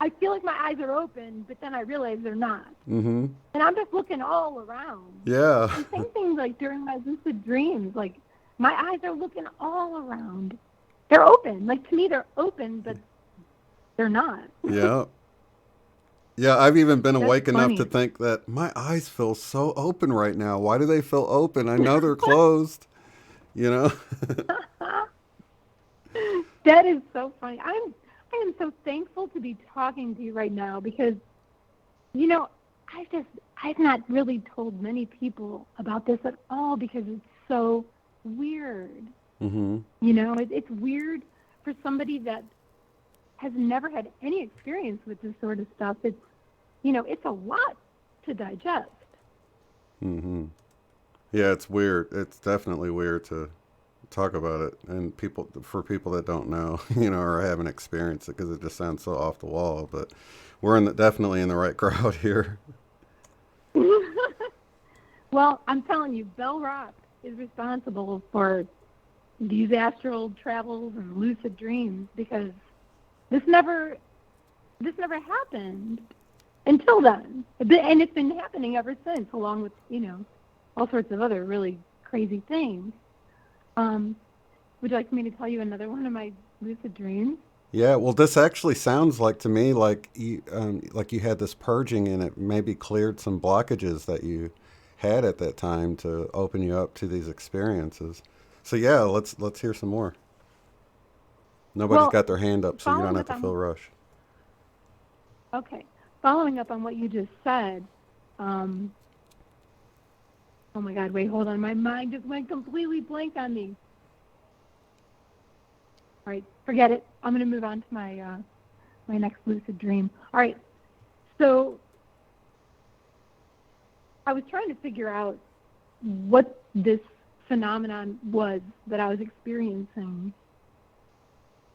I feel like my eyes are open, but then I realize they're not. And I'm just looking all around. Yeah. And same thing like during my lucid dreams. Like my eyes are looking all around. They're open. Like to me, they're open, but they're not. Yeah. Yeah, I've even been awake funny. enough to think that my eyes feel so open right now. Why do they feel open? I know they're closed, you know? That is so funny. I am so thankful to be talking to you right now because, you know, I've not really told many people about this at all because it's so weird. You know, it's weird for somebody that has never had any experience with this sort of stuff. It's, you know, it's a lot to digest. Yeah, it's weird. It's definitely weird to talk about it, and for people that don't know, you know, or haven't experienced it, because it just sounds so off the wall. But we're definitely in the right crowd here. Well, I'm telling you, Bell Rock is responsible for these astral travels and lucid dreams, because this never happened until then, and it's been happening ever since, along with, you know, all sorts of other really crazy things. Would you like me to tell you another one of my lucid dreams? Yeah, well, this actually sounds like to me like you had this purging, and it maybe cleared some blockages that you had at that time to open you up to these experiences. So yeah, let's hear some more. Nobody's got their hand up, so you don't have to feel rushed. Okay, following up on what you just said. Oh my God! Wait, hold on. My mind just went completely blank on me. All right, forget it. I'm going to move on to my my next lucid dream. All right, so I was trying to figure out what this phenomenon was that I was experiencing.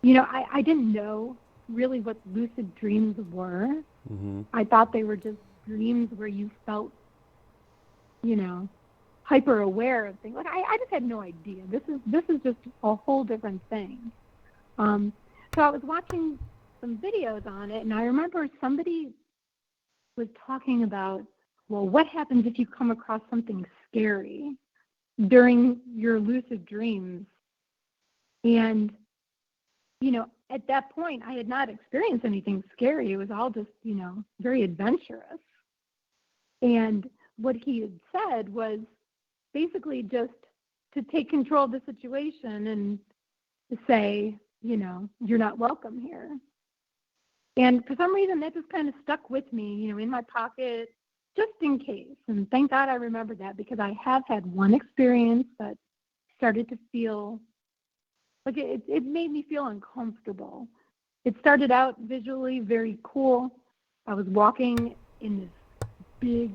You know, I didn't know really what lucid dreams were. Mm-hmm. I thought they were just dreams where you felt, you know, hyper aware of things. Like I just had no idea. This is just a whole different thing. So I was watching some videos on it, and I remember somebody was talking about, well, what happens if you come across something scary during your lucid dreams? And, you know, at that point, I had not experienced anything scary. It was all just, you know, very adventurous. And what he had said was basically just to take control of the situation and to say, you know, you're not welcome here. And for some reason, that just kind of stuck with me, you know, in my pocket, just in case. And thank God I remembered that, because I have had one experience that started to feel like it made me feel uncomfortable. It started out visually very cool. I was walking in this big,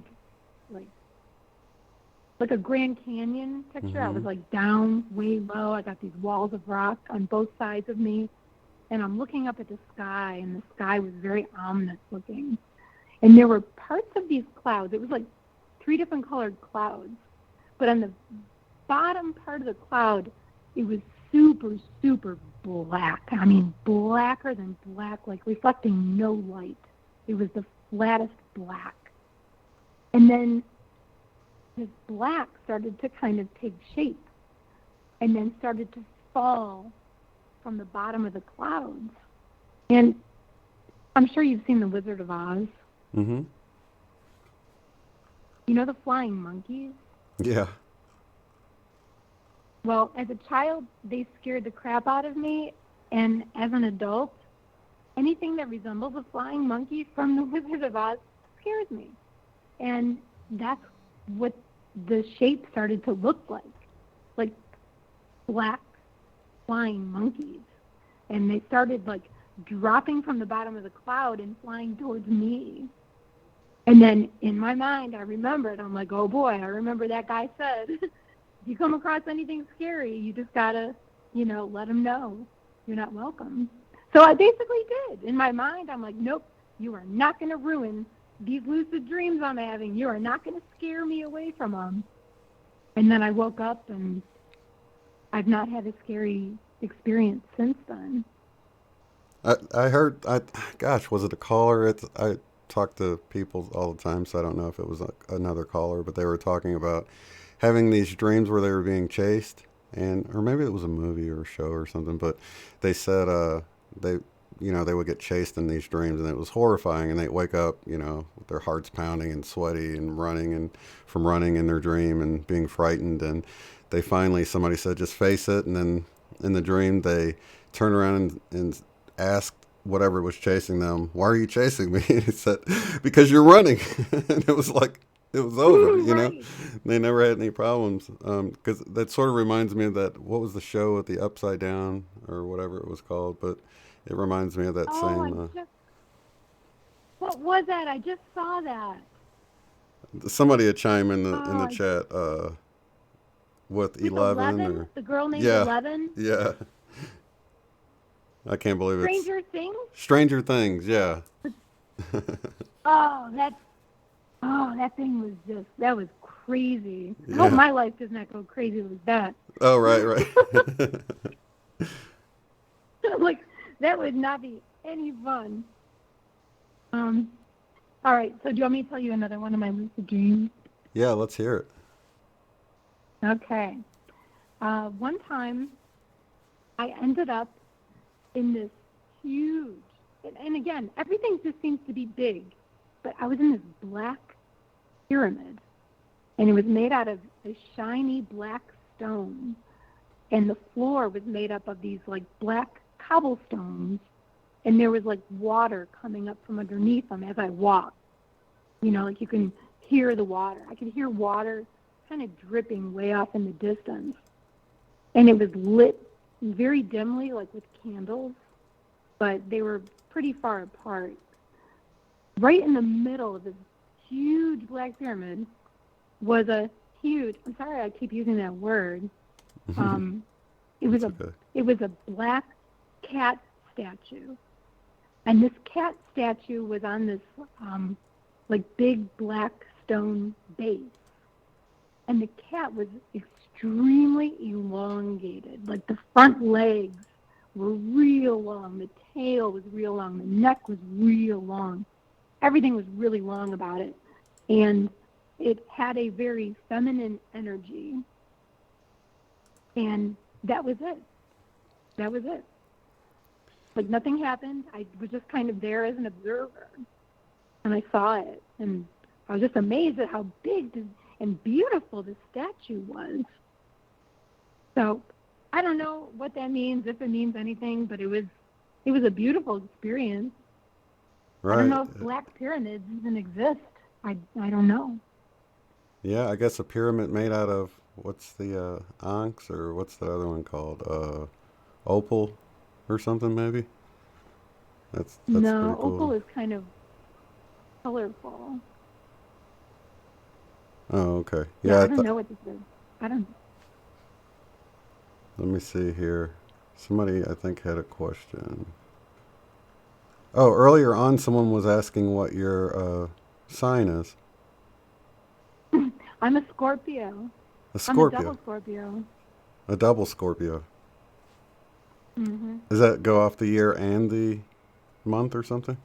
like a Grand Canyon picture. Mm-hmm. I was like down way low. I got these walls of rock on both sides of me, and I'm looking up at the sky, and the sky was very ominous looking. And there were parts of these clouds. It was like 3 different colored clouds, but on the bottom part of the cloud, it was super, super black. I mean, blacker than black, like reflecting no light. It was the flattest black. And then this black started to kind of take shape and then started to fall from the bottom of the clouds. And I'm sure you've seen The Wizard of Oz. Mm-hmm. You know the flying monkeys? Yeah. Well, as a child, they scared the crap out of me. And as an adult, anything that resembles a flying monkey from The Wizard of Oz scares me. And that's what the shape started to look like black flying monkeys. And they started like dropping from the bottom of the cloud and flying towards me. And then in my mind, I remembered, I'm like, oh boy, I remember that guy said, if you come across anything scary, you just gotta, you know, let them know you're not welcome. So I basically did. In my mind, I'm like, nope, you are not going to ruin these lucid dreams I'm having. You are not going to scare me away from them. And then I woke up, and I've not had a scary experience since then. I heard, gosh, was it a caller? I talk to people all the time, so I don't know if it was another caller, but they were talking about having these dreams where they were being chased, or maybe it was a movie or a show or something, but they said they would get chased in these dreams, and it was horrifying, and they'd wake up, you know, with their hearts pounding and sweaty and from running in their dream and being frightened. And somebody said, just face it. And then in the dream, they turned around and asked whatever was chasing them, why are you chasing me? And he said, because you're running. And it was like, it was over, you know. They never had any problems. Because that sort of reminds me of that, what was the show with the Upside Down or whatever it was called, but it reminds me of that same. What was that? I just saw that. Somebody had chime in the chat. with 11 or the girl named yeah, 11. Yeah. I can't believe it. Stranger Things. Stranger Things, yeah. Oh, that thing was crazy. I Yeah. hope my life does not go crazy like that. Oh, right. Like, that would not be any fun. All right, so do you want me to tell you another one of my lucid dreams? Yeah, let's hear it. Okay. One time, I ended up in this huge, and again, everything just seems to be big, but I was in this black pyramid, and it was made out of a shiny black stone, and the floor was made up of these like black cobblestones, and there was like water coming up from underneath them as I walked. You know, like you can hear the water. I could hear water kind of dripping way off in the distance. And it was lit very dimly, like with candles, but they were pretty far apart. Right in the middle of this huge black pyramid was a huge, I'm sorry I keep using that word. It was a black cat statue. And this cat statue was on this like big black stone base. And the cat was extremely elongated. Like the front legs were real long, the tail was real long, the neck was real long. Everything was really long about it. And it had a very feminine energy. And that was it. That was it. Like nothing happened. I was just kind of there as an observer. And I saw it. And I was just amazed at how big and beautiful the statue was. So I don't know what that means, if it means anything, but it was a beautiful experience. Right. I don't know if black pyramids even exist. I don't know. Yeah, I guess a pyramid made out of, what's the onyx, or what's the other one called? Opal or something, maybe? That's no, pretty cool. opal is kind of colorful. Oh, okay. Yeah, I don't know what this is. I don't. Let me see here. Somebody, I think, had a question. Oh, earlier on, someone was asking what your sign is. I'm a Scorpio. A Scorpio. I'm a double Scorpio. A double Scorpio. Mm-hmm. Does that go off the year and the month or something?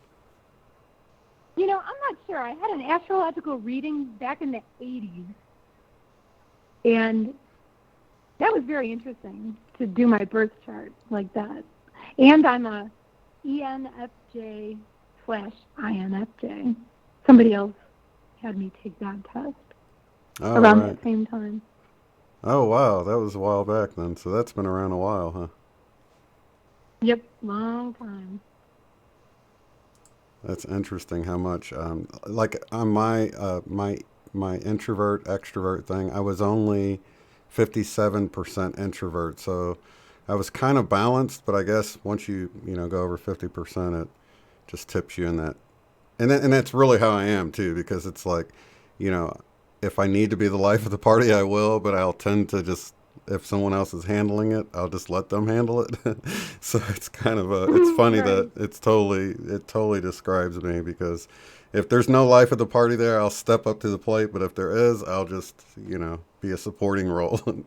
You know, I'm not sure. I had an astrological reading back in the 80s. And that was very interesting to do my birth chart like that. And I'm a ENFJ/INFJ. Somebody else had me take that test around that same time. Oh, wow. That was a while back then. So that's been around a while, huh? Yep, long time. That's interesting how much, like on my introvert extrovert thing, I was only 57% introvert. So I was kind of balanced, but I guess once you go over 50%, it just tips you in that. And that's really how I am too, because it's like, if I need to be the life of the party, I will, but I'll tend to just, if someone else is handling it, I'll just let them handle it. So it's kind of it's funny that it totally describes me, because if there's no life of the party there, I'll step up to the plate. But if there is, I'll just, be a supporting role and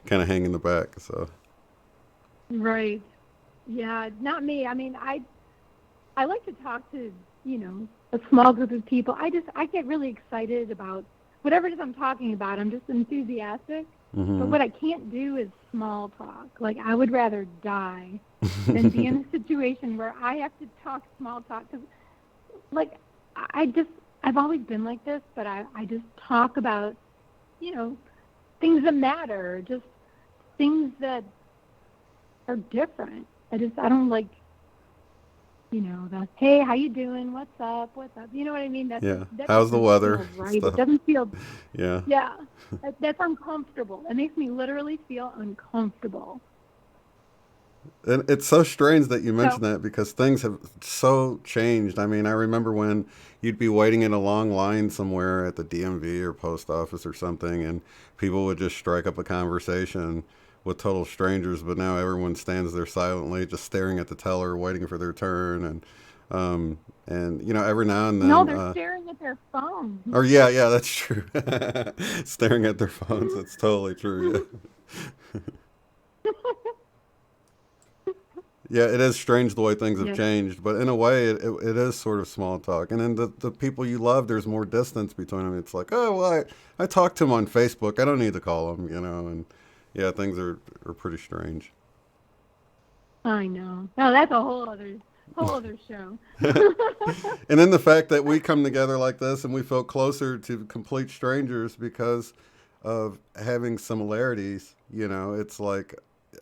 kind of hang in the back. So. Right. Yeah, not me. I mean, I like to talk to, a small group of people. I get really excited about whatever it is I'm talking about. I'm just enthusiastic. Mm-hmm. But what I can't do is small talk. Like, I would rather die than be in a situation where I have to talk small talk. Because, like, I've always been like this, but I just talk about, things that matter, just things that are different. I don't like, the, hey, how you doing? What's up? You know what I mean? That How's the weather? Right. It doesn't feel. Yeah. Yeah. That's uncomfortable. It makes me literally feel uncomfortable. And it's so strange that you mentioned that because things have so changed. I mean, I remember when you'd be waiting in a long line somewhere at the DMV or post office or something, and people would just strike up a conversation with total strangers. But now everyone stands there silently, just staring at the teller, waiting for their turn. And you know, every now and then. No, they're staring at their phones. Or yeah, that's true. Staring at their phones. That's totally true. Yeah. Yeah, it is strange the way things have changed, but in a way, it is sort of small talk. And then the people you love, there's more distance between them. It's like, oh, well, I talked to him on Facebook. I don't need to call him, you know. And yeah, things are pretty strange. I know. No, that's a whole other show. And then the fact that we come together like this and we feel closer to complete strangers because of having similarities, you know, it's like,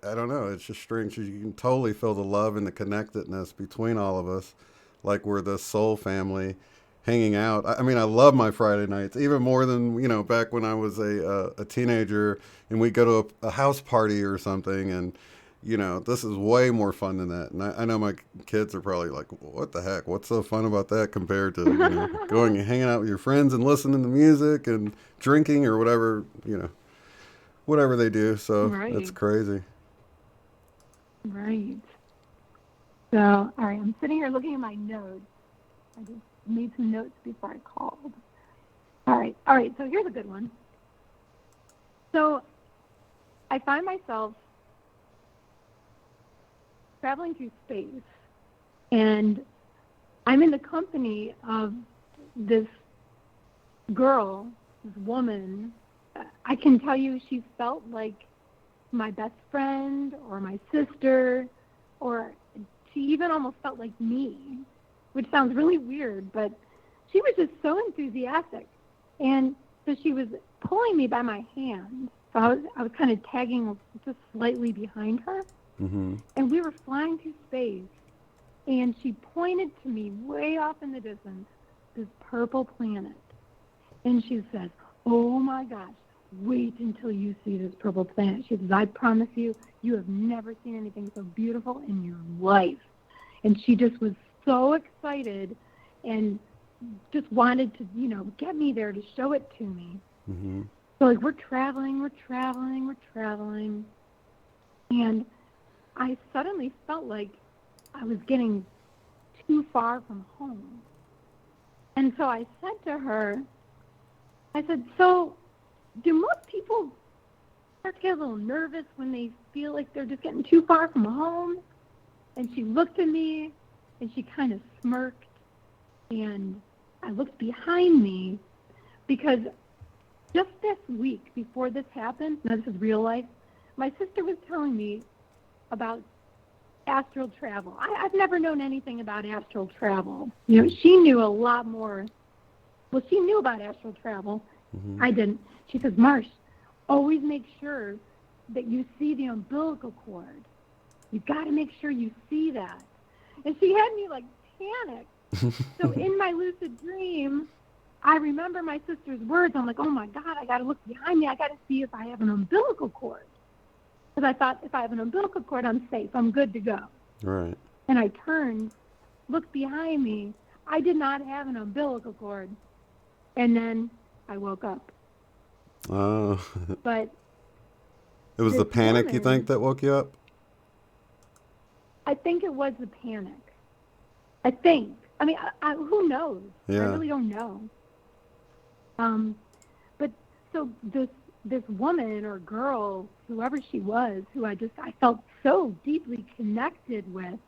I don't know, it's just strange. You can totally feel the love and the connectedness between all of us, like we're the soul family hanging out. I mean, I love my Friday nights, even more than, you know, back when I was a teenager and we'd go to a house party or something, and, you know, this is way more fun than that. And I know my kids are probably like, what the heck? What's so fun about that compared to, you know, going and hanging out with your friends and listening to music and drinking or whatever, you know, whatever they do. So it's crazy. Right. So, all right, I'm sitting here looking at my notes. I just made some notes before I called. All right, so here's a good one. So, I find myself traveling through space, and I'm in the company of this girl, this woman. I can tell you she felt like my best friend or my sister, or she even almost felt like me, which sounds really weird, but she was just so enthusiastic. And so she was pulling me by my hand. So I was kind of tagging just slightly behind her. Mm-hmm. And we were flying through space, and she pointed to me way off in the distance, this purple planet. And she says, oh my gosh, wait until you see this purple planet. She says, I promise you, you have never seen anything so beautiful in your life. And she just was so excited and just wanted to, you know, get me there to show it to me. Mm-hmm. So, like, we're traveling. And I suddenly felt like I was getting too far from home. And so I said to her, I said, so do most people start to get a little nervous when they feel like they're just getting too far from home? And she looked at me, and she kind of smirked, and I looked behind me, because just this week before this happened, now this is real life, my sister was telling me about astral travel. I've never known anything about astral travel. You know, she knew a lot more. Well, she knew about astral travel. Mm-hmm. I didn't. She says, Marcia, always make sure that you see the umbilical cord. You've got to make sure you see that. And she had me, like, panic. So in my lucid dream, I remember my sister's words. I'm like, oh, my God, I got to look behind me. I got to see if I have an umbilical cord. Because I thought if I have an umbilical cord, I'm safe. I'm good to go. Right. And I turned, looked behind me. I did not have an umbilical cord. And then I woke up. Oh. But it was the panic, you think, that woke you up? I think it was the panic. I think. I mean, who knows? Yeah. I really don't know. But so this woman or girl, whoever she was, who I felt so deeply connected with,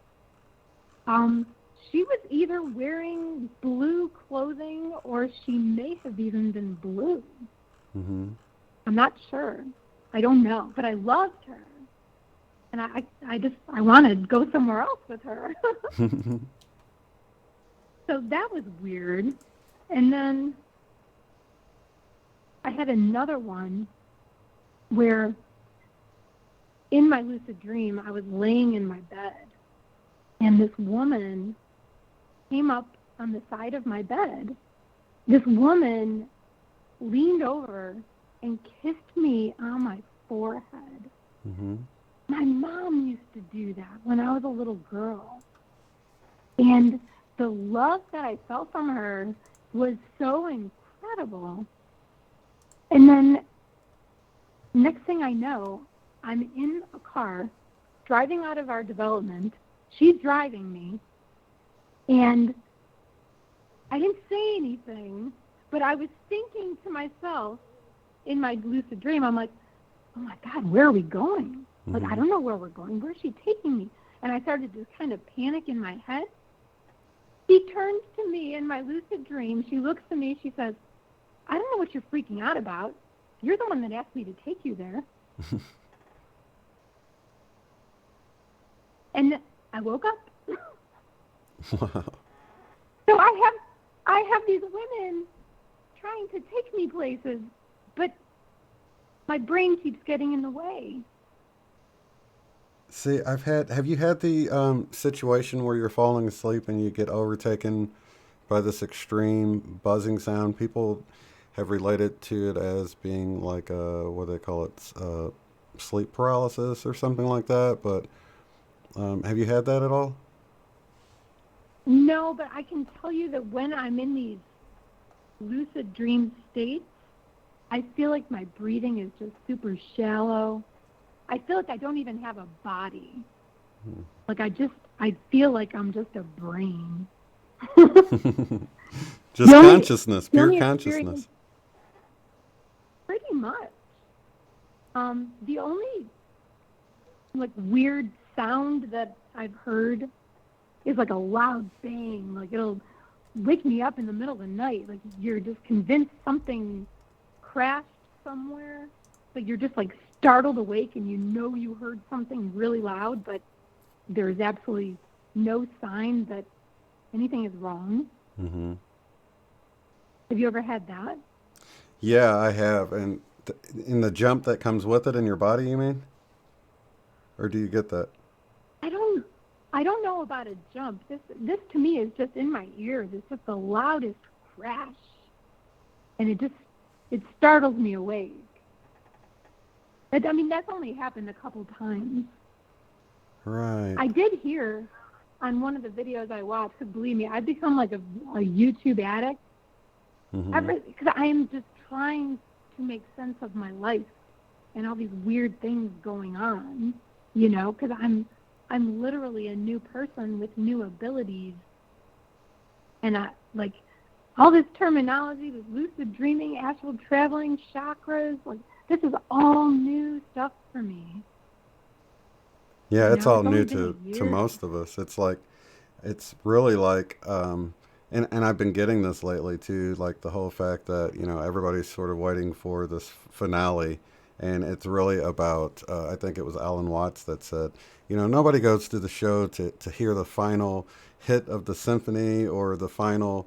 she was either wearing blue clothing or she may have even been blue. Mm-hmm. I'm not sure. I don't know. But I loved her. And I wanted to go somewhere else with her. So that was weird. And then I had another one where in my lucid dream, I was laying in my bed, and this woman came up on the side of my bed. This woman leaned over and kissed me on my forehead. Mm-hmm. My mom used to do that when I was a little girl. And the love that I felt from her was so incredible. And then next thing I know, I'm in a car driving out of our development. She's driving me. And I didn't say anything, but I was thinking to myself in my lucid dream, I'm like, oh my God, where are we going? Like, I don't know where we're going. Where's she taking me? And I started to kind of panic in my head. She turns to me in my lucid dream. She looks to me. She says, I don't know what you're freaking out about. You're the one that asked me to take you there. And I woke up. Wow. So I have these women trying to take me places, but my brain keeps getting in the way. See, have you had the situation where you're falling asleep and you get overtaken by this extreme buzzing sound? People have related to it as being like what do they call it, sleep paralysis or something like that. But have you had that at all? No, but I can tell you that when I'm in these lucid dream states, I feel like my breathing is just super shallow. I feel like I don't even have a body. Like I feel like I'm just a brain. Just consciousness, pure consciousness. Pretty much. The only like weird sound that I've heard is like a loud bang. Like it'll wake me up in the middle of the night. Like you're just convinced something crashed somewhere. But you're just like startled awake and you know you heard something really loud, but there's absolutely no sign that anything is wrong. Mm-hmm. Have you ever had that? Yeah, I have. And in the jump that comes with it in your body, you mean? Or do you get that? I don't know about a jump. This to me is just in my ears. It's just the loudest crash. And it startles me awake. I mean, that's only happened a couple times. Right. I did hear on one of the videos I watched, because believe me, I've become like a YouTube addict. Because I am just trying to make sense of my life and all these weird things going on, you know, because I'm literally a new person with new abilities. And like all this terminology, this lucid dreaming, astral traveling, chakras, like this is all new stuff for me. Yeah, it's all new to most of us. It's like, it's really like, and I've been getting this lately too, like the whole fact that, you know, everybody's sort of waiting for this finale. And it's really about, I think it was Alan Watts that said, you know, nobody goes to the show to hear the final hit of the symphony or the final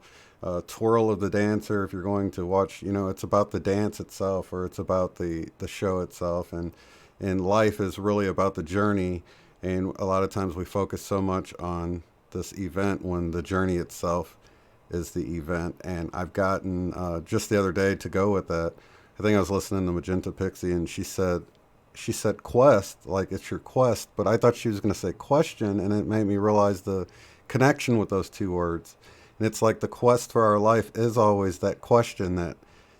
twirl of the dancer. If you're going to watch, you know, it's about the dance itself, or it's about the show itself. And life is really about the journey. And a lot of times we focus so much on this event when the journey itself is the event. And I've gotten, just the other day to go with that, I think I was listening to Magenta Pixie, and she said quest, like it's your quest, but I thought she was going to say question, and it made me realize the connection with those two words. And it's like the quest for our life is always that question,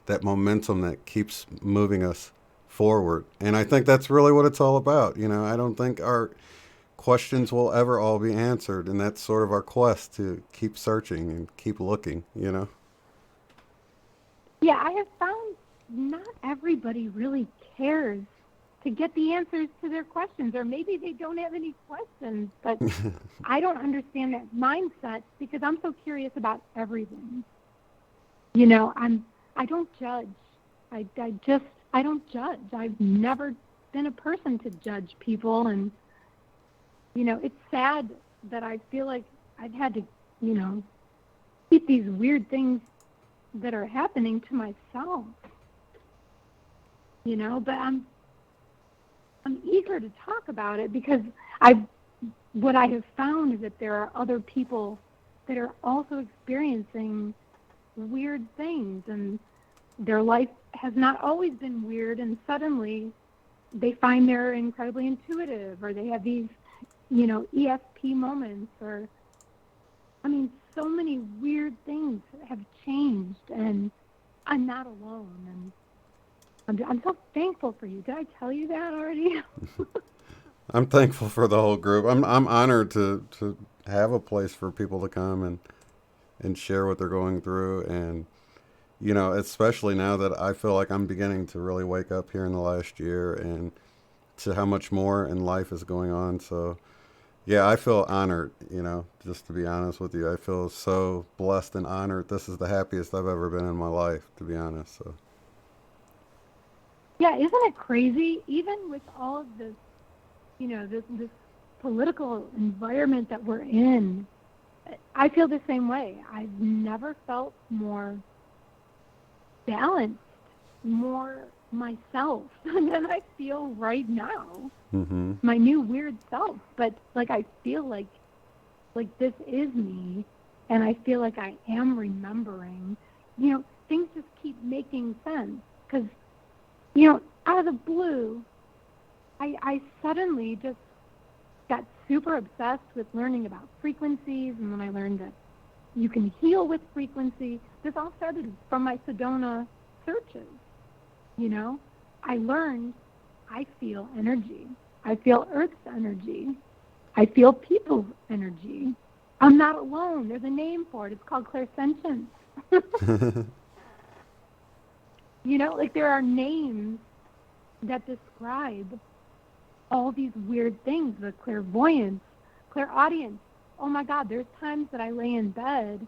that momentum that keeps moving us forward. And I think that's really what it's all about. You know, I don't think our questions will ever all be answered, and that's sort of our quest, to keep searching and keep looking, you know? Yeah, I have found not everybody really cares to get the answers to their questions, or maybe they don't have any questions, but I don't understand that mindset because I'm so curious about everything. You know, I don't judge. I don't judge. I've never been a person to judge people, and you know, it's sad that I feel like I've had to, you know, keep these weird things that are happening to myself. You know, but I'm eager to talk about it because what I have found is that there are other people that are also experiencing weird things, and their life has not always been weird, and suddenly they find they're incredibly intuitive, or they have these, you know, ESP moments, or, I mean, so many weird things have changed, and I'm not alone, and I'm so thankful for you. Did I tell you that already? I'm thankful for the whole group. I'm honored to have a place for people to come and share what they're going through, and you know, especially now that I feel like I'm beginning to really wake up here in the last year and to how much more in life is going on. So yeah, I feel honored, you know, just to be honest with you. I feel so blessed and honored. This is the happiest I've ever been in my life, to be honest. So Yeah, isn't it crazy? Even with all of this, you know, this political environment that we're in, I feel the same way. I've never felt more balanced, more myself than I feel right now. Mm-hmm. My new weird self. But like, I feel like this is me, and I feel like I am remembering. You know, things just keep making sense because, you know, out of the blue, I suddenly just got super obsessed with learning about frequencies, and then I learned that you can heal with frequency. This all started from my Sedona searches. You know, I learned I feel energy. I feel Earth's energy. I feel people's energy. I'm not alone. There's a name for it. It's called clairsentience. You know, like there are names that describe all these weird things, the clairvoyance, clairaudience. Oh my God, there's times that I lay in bed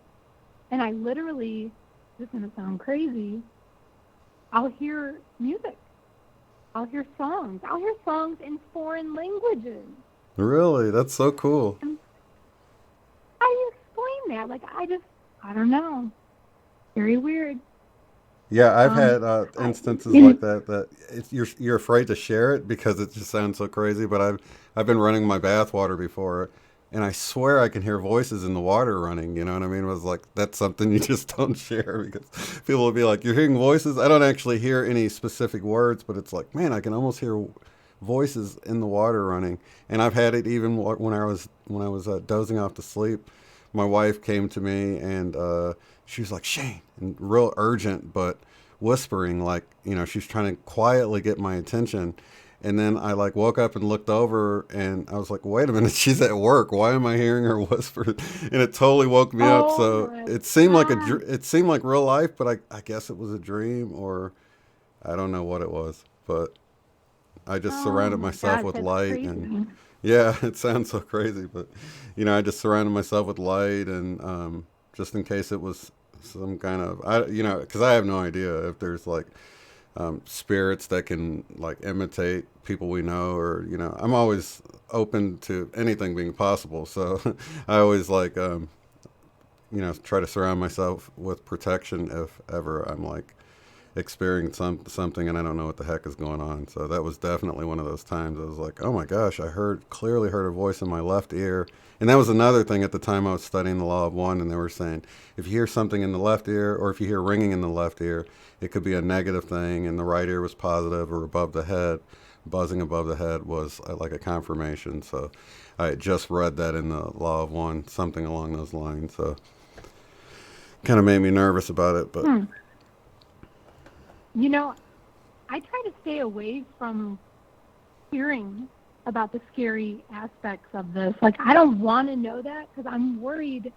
and I literally, this is going to sound crazy, I'll hear music. I'll hear songs. I'll hear songs in foreign languages. Really? That's so cool. And how do you explain that? Like, I don't know. Very weird. Yeah, I've had instances like that you're afraid to share it because it just sounds so crazy. But I've been running my bath water before, and I swear I can hear voices in the water running. You know what I mean? It was like, that's something you just don't share because people will be like, "You're hearing voices." I don't actually hear any specific words, but it's like, man, I can almost hear voices in the water running. And I've had it even when I was dozing off to sleep. My wife came to me and she was like, "Shane," and real urgent, but whispering, like, you know, she's trying to quietly get my attention. And then I like woke up and looked over and I was like, wait a minute, she's at work. Why am I hearing her whisper? And it totally woke me up. So it seemed like it seemed like real life, but I guess it was a dream, or I don't know what it was, but I just surrounded myself with light. Crazy. And yeah, it sounds so crazy, but you know, I just surrounded myself with light, and just in case it was some kind of, you know, because I have no idea if there's like spirits that can like imitate people we know, or you know, I'm always open to anything being possible. So I always like, you know, try to surround myself with protection if ever I'm like experiencing something and I don't know what the heck is going on. So that was definitely one of those times I was like, oh my gosh, I clearly heard a voice in my left ear. And that was another thing at the time I was studying the law of one, and they were saying if you hear something in the left ear, or if you hear ringing in the left ear, it could be a negative thing, and the right ear was positive, or above the head, buzzing above the head was like a confirmation. So I just read that in the law of one, something along those lines. So kind of made me nervous about it, but you know, I try to stay away from hearing about the scary aspects of this. Like, I don't want to know that because I'm worried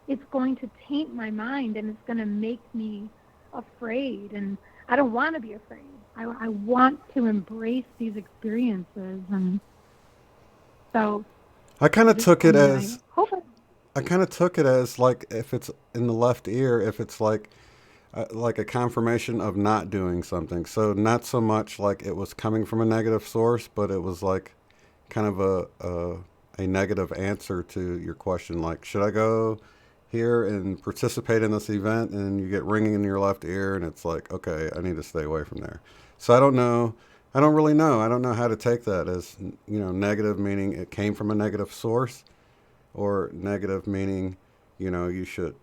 it's going to taint my mind and it's going to make me afraid. And I don't want to be afraid. I want to embrace these experiences. And so I kind of took it as like, if it's in the left ear, if it's like a confirmation of not doing something. So not so much like it was coming from a negative source, but it was like kind of a negative answer to your question. Like, should I go here and participate in this event? And you get ringing in your left ear, and it's like, okay, I need to stay away from there. So I don't know. I don't really know. I don't know how to take that as, you know, negative meaning it came from a negative source, or negative meaning, you know, you should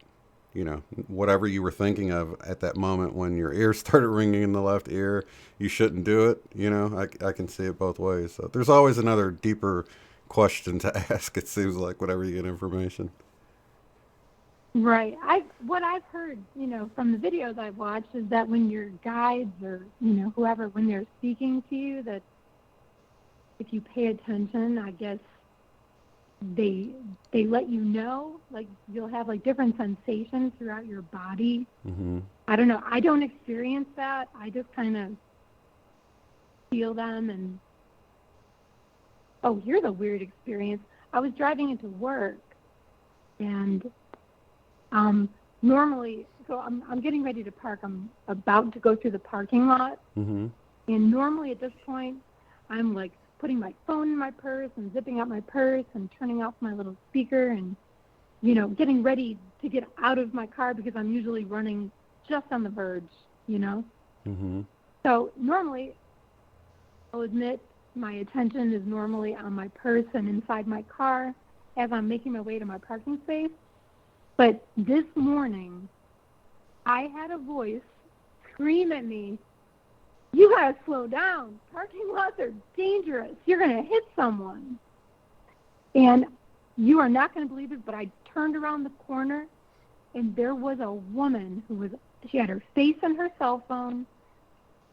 you know, whatever you were thinking of at that moment when your ear started ringing in the left ear, you shouldn't do it. You know, I can see it both ways. So there's always another deeper question to ask, it seems like, whenever you get information. Right. What I've heard, you know, from the videos I've watched is that when your guides or, you know, whoever, when they're speaking to you, that if you pay attention, I guess they let you know, like you'll have like different sensations throughout your body. Mm-hmm. I don't know. I don't experience that. I just kind of feel them. And oh, here's a weird experience. I was driving into work, and normally, so I'm getting ready to park. I'm about to go through the parking lot, Mm-hmm. and normally at this point, I'm like putting my phone in my purse and zipping out my purse and turning off my little speaker and, you know, getting ready to get out of my car because I'm usually running just on the verge, you know. Mm-hmm. So normally, I'll admit my attention is normally on my purse and inside my car as I'm making my way to my parking space. But this morning, I had a voice scream at me, "You gotta slow down. Parking lots are dangerous. You're gonna hit someone." And you are not gonna believe it, but I turned around the corner, and there was a woman she had her face on her cell phone,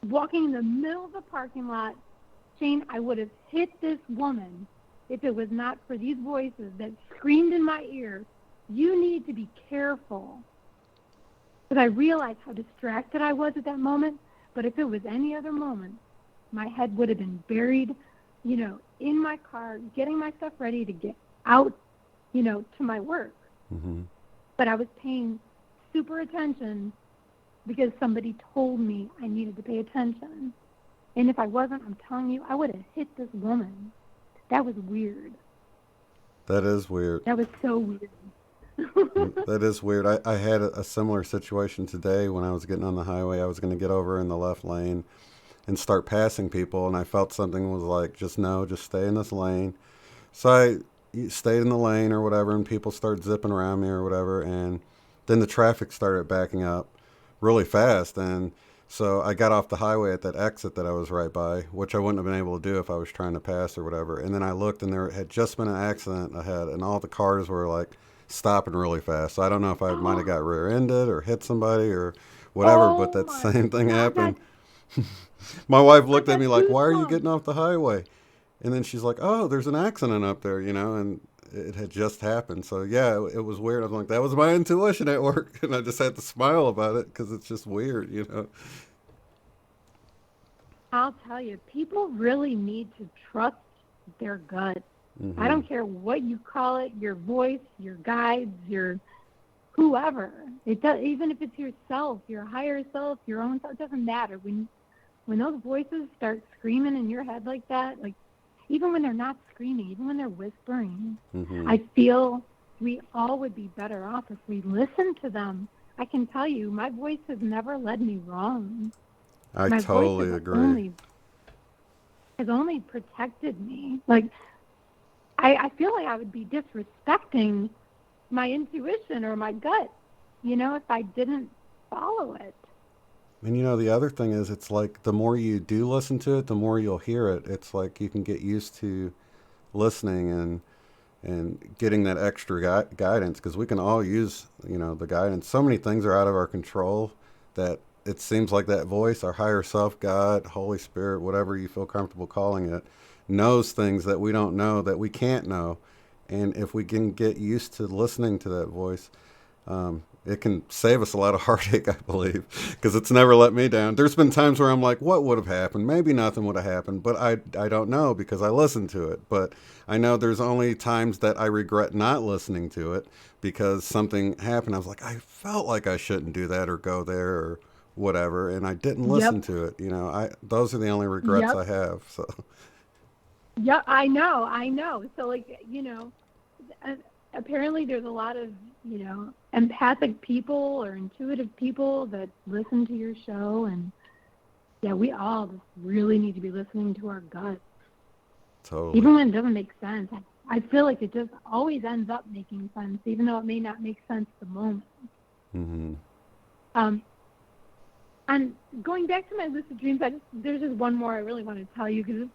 walking in the middle of the parking lot. Shane, I would have hit this woman if it was not for these voices that screamed in my ear, "You need to be careful." Because I realized how distracted I was at that moment. But if it was any other moment, my head would have been buried, you know, in my car, getting my stuff ready to get out, you know, to my work. Mm-hmm. But I was paying super attention because somebody told me I needed to pay attention. And if I wasn't, I'm telling you, I would have hit this woman. That was weird. That is weird. That was so weird. That is weird. I had a similar situation today when I was getting on the highway. I was going to get over in the left lane and start passing people, and I felt something was like, just stay in this lane. So I stayed in the lane or whatever, and people started zipping around me or whatever, and then the traffic started backing up really fast, and so I got off the highway at that exit that I was right by, which I wouldn't have been able to do if I was trying to pass or whatever. And then I looked, and there had just been an accident ahead, and all the cars were like stopping really fast. So I don't know if I might have got rear-ended or hit somebody or whatever, but that same thing happened. My wife looked at me like, "Why are you getting off the highway?" And then she's like, "Oh, there's an accident up there, you know," and it had just happened. So yeah, it was weird. I was like, that was my intuition at work, and I just had to smile about it because it's just weird, you know. I'll tell you, people really need to trust their gut. Mm-hmm. I don't care what you call it, your voice, your guides, your whoever. It does, even if it's yourself, your higher self, your own self, it doesn't matter. When those voices start screaming in your head like that, like even when they're not screaming, even when they're whispering, mm-hmm. I feel we all would be better off if we listened to them. I can tell you, my voice has never led me wrong. I my totally voice agree. Has only protected me. Like, I feel like I would be disrespecting my intuition or my gut, you know, if I didn't follow it. And, you know, the other thing is, it's like the more you do listen to it, the more you'll hear it. It's like you can get used to listening and getting that extra guidance, because we can all use, you know, the guidance. So many things are out of our control that it seems like that voice, our higher self, God, Holy Spirit, whatever you feel comfortable calling it, knows things that we don't know, that we can't know. And if we can get used to listening to that voice, it can save us a lot of heartache, I believe, because it's never let me down. There's been times where I'm like, what would have happened? Maybe nothing would have happened, but I don't know because I listened to it. But I know there's only times that I regret not listening to it because something happened. I was like, I felt like I shouldn't do that or go there or whatever, and I didn't listen to it. You know, those are the only regrets I have. So. Yeah, I know. So, like, you know, apparently there's a lot of, you know, empathic people or intuitive people that listen to your show. And, yeah, we all just really need to be listening to our gut. Totally. Even when it doesn't make sense. I feel like it just always ends up making sense, even though it may not make sense at the moment. Mm-hmm. And going back to my lucid dreams, there's just one more I really want to tell you because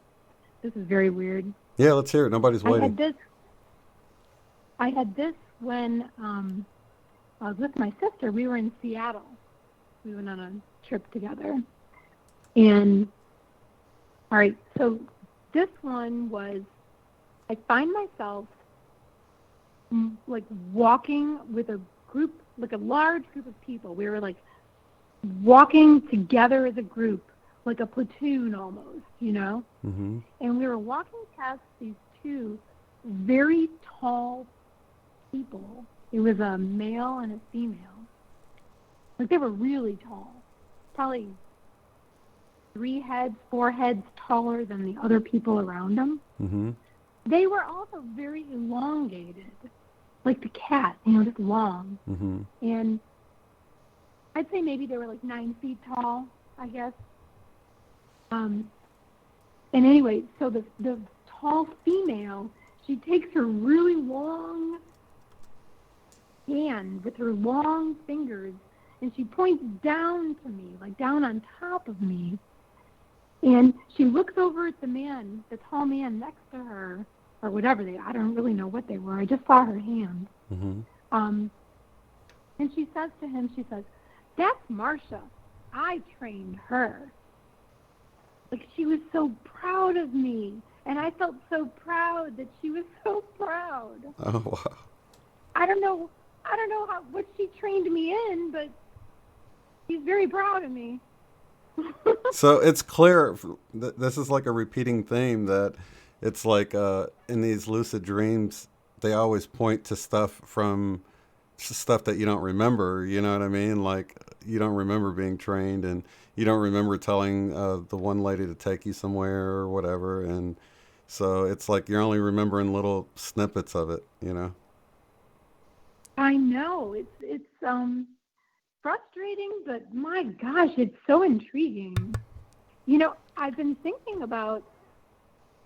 this is very weird. Yeah, let's hear it. Nobody's waiting. I had this when I was with my sister. We were in Seattle. We went on a trip together. And, all right, so this one was, I find myself, like, walking with a group, like a large group of people. We were, like, walking together as a group, like a platoon almost, you know? Mm-hmm. And we were walking past these two very tall people. It was a male and a female. Like, they were really tall. Probably 3 heads, 4 heads taller than the other people around them. Mm-hmm. They were also very elongated, like the cat, you know, just long. Mm-hmm. And I'd say maybe they were like 9 feet tall, I guess. And anyway, so the tall female, she takes her really long hand with her long fingers, and she points down to me, like down on top of me. And she looks over at the man, the tall man next to her, or whatever I don't really know what they were. I just saw her hand. Mm-hmm. And she says to him, she says, "That's Marcia. I trained her." Like, she was so proud of me. And I felt so proud that she was so proud. Oh, wow. I don't know what she trained me in, but she's very proud of me. So it's clear, this is like a repeating theme, that it's like in these lucid dreams, they always point to stuff that you don't remember, you know what I mean? Like, you don't remember being trained, and you don't remember telling the one lady to take you somewhere or whatever, and so it's like you're only remembering little snippets of it, you know? I know. It's frustrating, but my gosh, it's so intriguing. You know, I've been thinking about,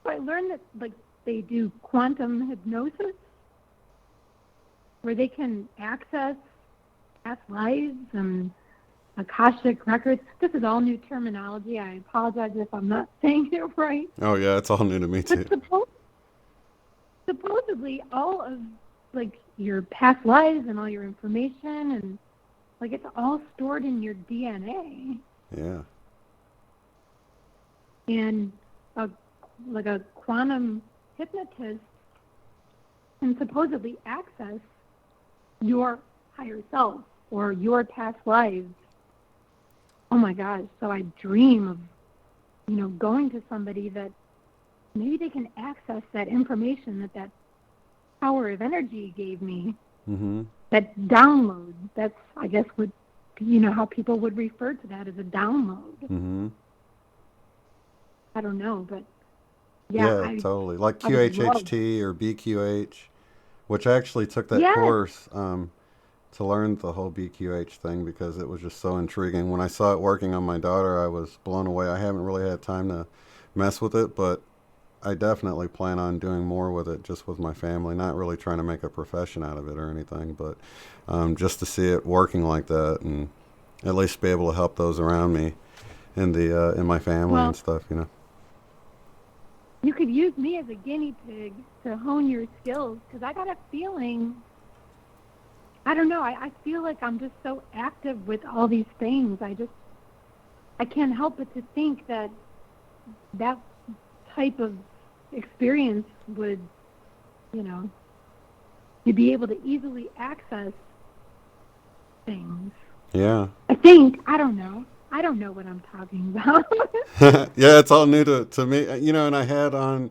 I learned that, like, they do quantum hypnosis, where they can access past lives and Akashic records. This is all new terminology. I apologize if I'm not saying it right. Oh, yeah, it's all new to me, too. But supposedly all of, like, your past lives and all your information, and, like, it's all stored in your DNA. Yeah. And a quantum hypnotist can supposedly access your higher self or your past lives. Oh my gosh, so I dream of, you know, going to somebody that maybe they can access that information that power of energy gave me. Mm-hmm. That download, that's, I guess, what, you know, how people would refer to that as a download. Mm-hmm. I don't know, but yeah, totally. Like QHHT or BQH, which I actually took that course to learn the whole BQH thing because it was just so intriguing. When I saw it working on my daughter, I was blown away. I haven't really had time to mess with it, but I definitely plan on doing more with it just with my family, not really trying to make a profession out of it or anything, but just to see it working like that and at least be able to help those around me in my family and stuff, you know. You could use me as a guinea pig to hone your skills, because I got a feeling, I don't know, I feel like I'm just so active with all these things. I can't help but to think that type of experience would, you know, you'd be able to easily access things. Yeah. I think, I don't know what I'm talking about. Yeah, it's all new to me. You know, and I had on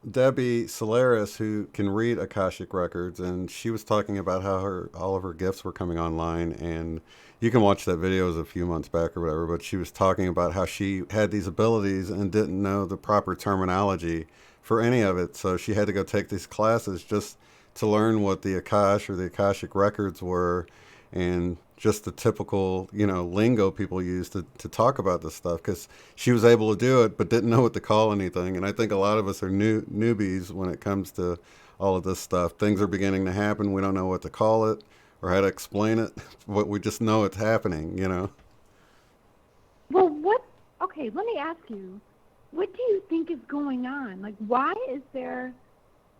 Debbie Solaris, who can read Akashic records, and she was talking about how all of her gifts were coming online, and you can watch that video. It was a few months back or whatever, but she was talking about how she had these abilities and didn't know the proper terminology for any of it, so she had to go take these classes just to learn what the Akash or the Akashic records were, and just the typical, you know, lingo people use to talk about this stuff, because she was able to do it but didn't know what to call anything. And I think a lot of us are newbies when it comes to all of this stuff. Things are beginning to happen. We don't know what to call it, or how to explain it, but we just know it's happening, you know? Well, okay, let me ask you, what do you think is going on? Like, why does there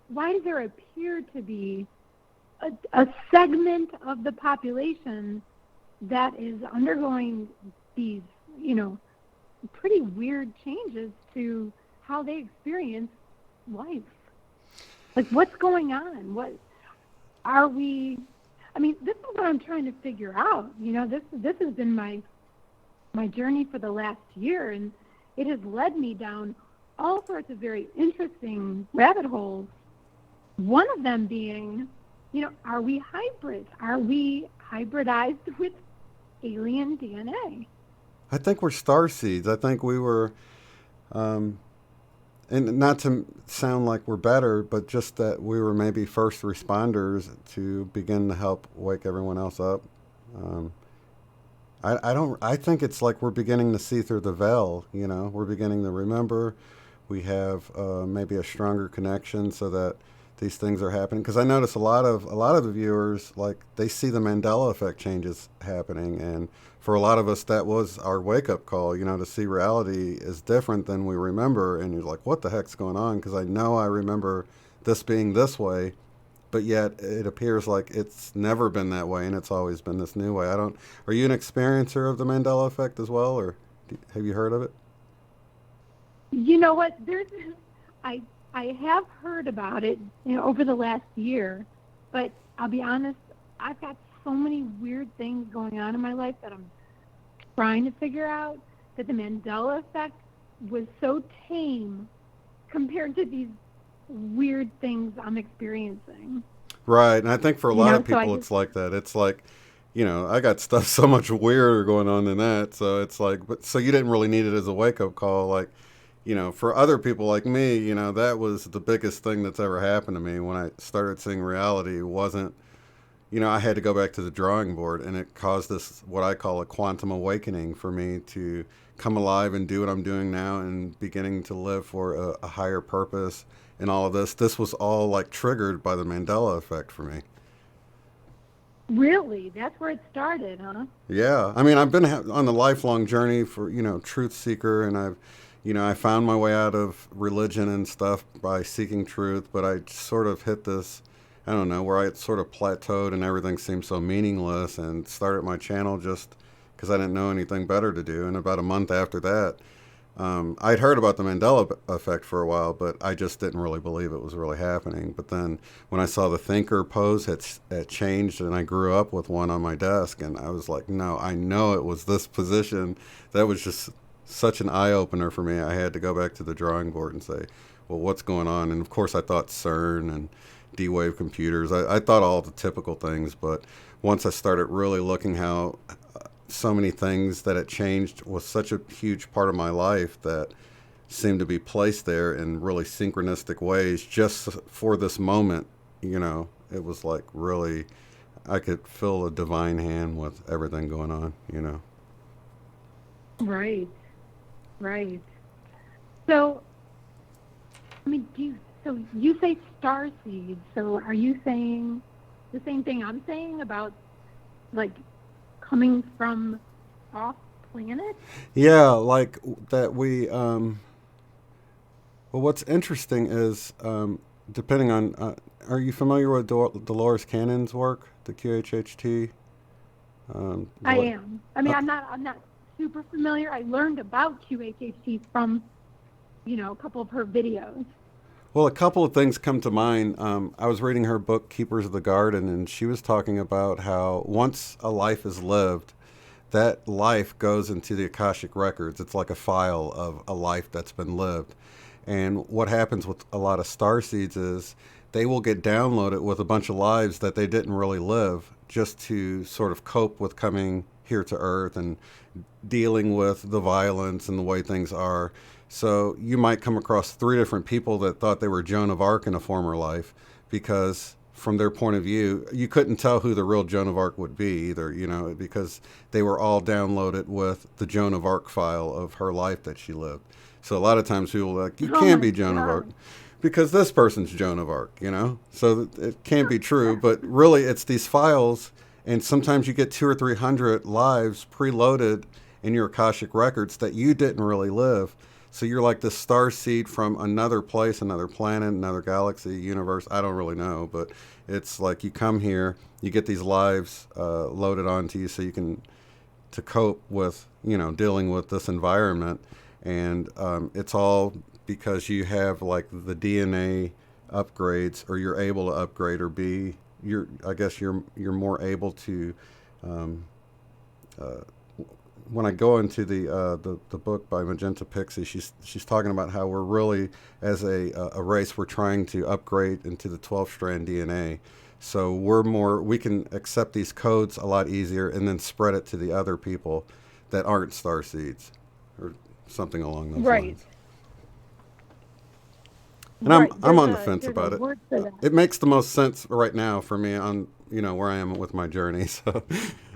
appear to be a segment of the population that is undergoing these, pretty weird changes to how they experience life? Like, what's going on? What are we? I mean, this is what I'm trying to figure out. This has been my journey for the last year, and it has led me down all sorts of very interesting rabbit holes. One of them being, are we hybrids? Are we hybridized with alien DNA? I think we're starseeds. I think we were, and not to sound like we're better, but just that we were maybe first responders to begin to help wake everyone else up. I think it's like we're beginning to see through the veil, we're beginning to remember. We have maybe a stronger connection so that these things are happening. Because I notice a lot of the viewers, like, they see the Mandela effect changes happening, and for a lot of us that was our wake-up call, to see reality is different than we remember, and you're like, what the heck's going on? Because I know I remember this being this way, but yet it appears like it's never been that way, and it's always been this new way. Are you an experiencer of the Mandela effect as well, or have you heard of it? You know what? I have heard about it over the last year, but I'll be honest, I've got so many weird things going on in my life that I'm trying to figure out, that the Mandela effect was so tame compared to these weird things I'm experiencing. Right, and I think for a lot of people it's like that. It's like, I got stuff so much weirder going on than that, so it's like, so you didn't really need it as a wake-up call, like, for other people like me, that was the biggest thing that's ever happened to me when I started seeing reality. It wasn't, I had to go back to the drawing board, and it caused this, what I call a quantum awakening for me to come alive and do what I'm doing now and beginning to live for a higher purpose and all of this. This was all like triggered by the Mandela effect for me. Really? That's where it started, huh? Yeah. I mean, I've been on the lifelong journey for, truth seeker, and I found my way out of religion and stuff by seeking truth, but I sort of hit this, I don't know, where I sort of plateaued and everything seemed so meaningless, and started my channel just because I didn't know anything better to do. And about a month after that, I'd heard about the Mandela effect for a while, but I just didn't really believe it was really happening. But then when I saw the thinker pose had changed, and I grew up with one on my desk, and I was like, no, I know it was this position. That was just such an eye-opener for me. I had to go back to the drawing board and say, well, what's going on? And of course I thought CERN and D-Wave computers. I thought all the typical things, but once I started really looking how so many things that had changed was such a huge part of my life that seemed to be placed there in really synchronistic ways just for this moment, it was like really, I could feel a divine hand with everything going on, Right. So, I mean, you say starseeds, so are you saying the same thing I'm saying about, like, coming from off planet? Yeah, like that we, well, what's interesting is, depending on, are you familiar with Dolores Cannon's work, the QHHT? I am. I mean, I'm not super familiar. I learned about QHHT from, a couple of her videos. Well, a couple of things come to mind. I was reading her book, Keepers of the Garden, and she was talking about how once a life is lived, that life goes into the Akashic records. It's like a file of a life that's been lived. And what happens with a lot of starseeds is they will get downloaded with a bunch of lives that they didn't really live, just to sort of cope with coming here to Earth and dealing with the violence and the way things are. So you might come across 3 different people that thought they were Joan of Arc in a former life, because from their point of view, you couldn't tell who the real Joan of Arc would be either, because they were all downloaded with the Joan of Arc file of her life that she lived. So a lot of times people are like, you can't be Joan of Arc because this person's Joan of Arc, So it can't be true, but really it's these files, And sometimes you get 200 or 300 lives preloaded in your Akashic records that you didn't really live. So you're like this star seed from another place, another planet, another galaxy, universe. I don't really know, but it's like you come here, you get these lives loaded onto you so you can to cope with, dealing with this environment. And it's all because you have like the DNA upgrades, or you're able to upgrade or be, I guess you're more able to, when I go into the book by Magenta Pixie, she's talking about how we're really, as a race, we're trying to upgrade into the 12-strand DNA. So we can accept these codes a lot easier and then spread it to the other people that aren't starseeds, or something along those lines. And I'm on the fence about it. It makes the most sense right now for me on, where I am with my journey. So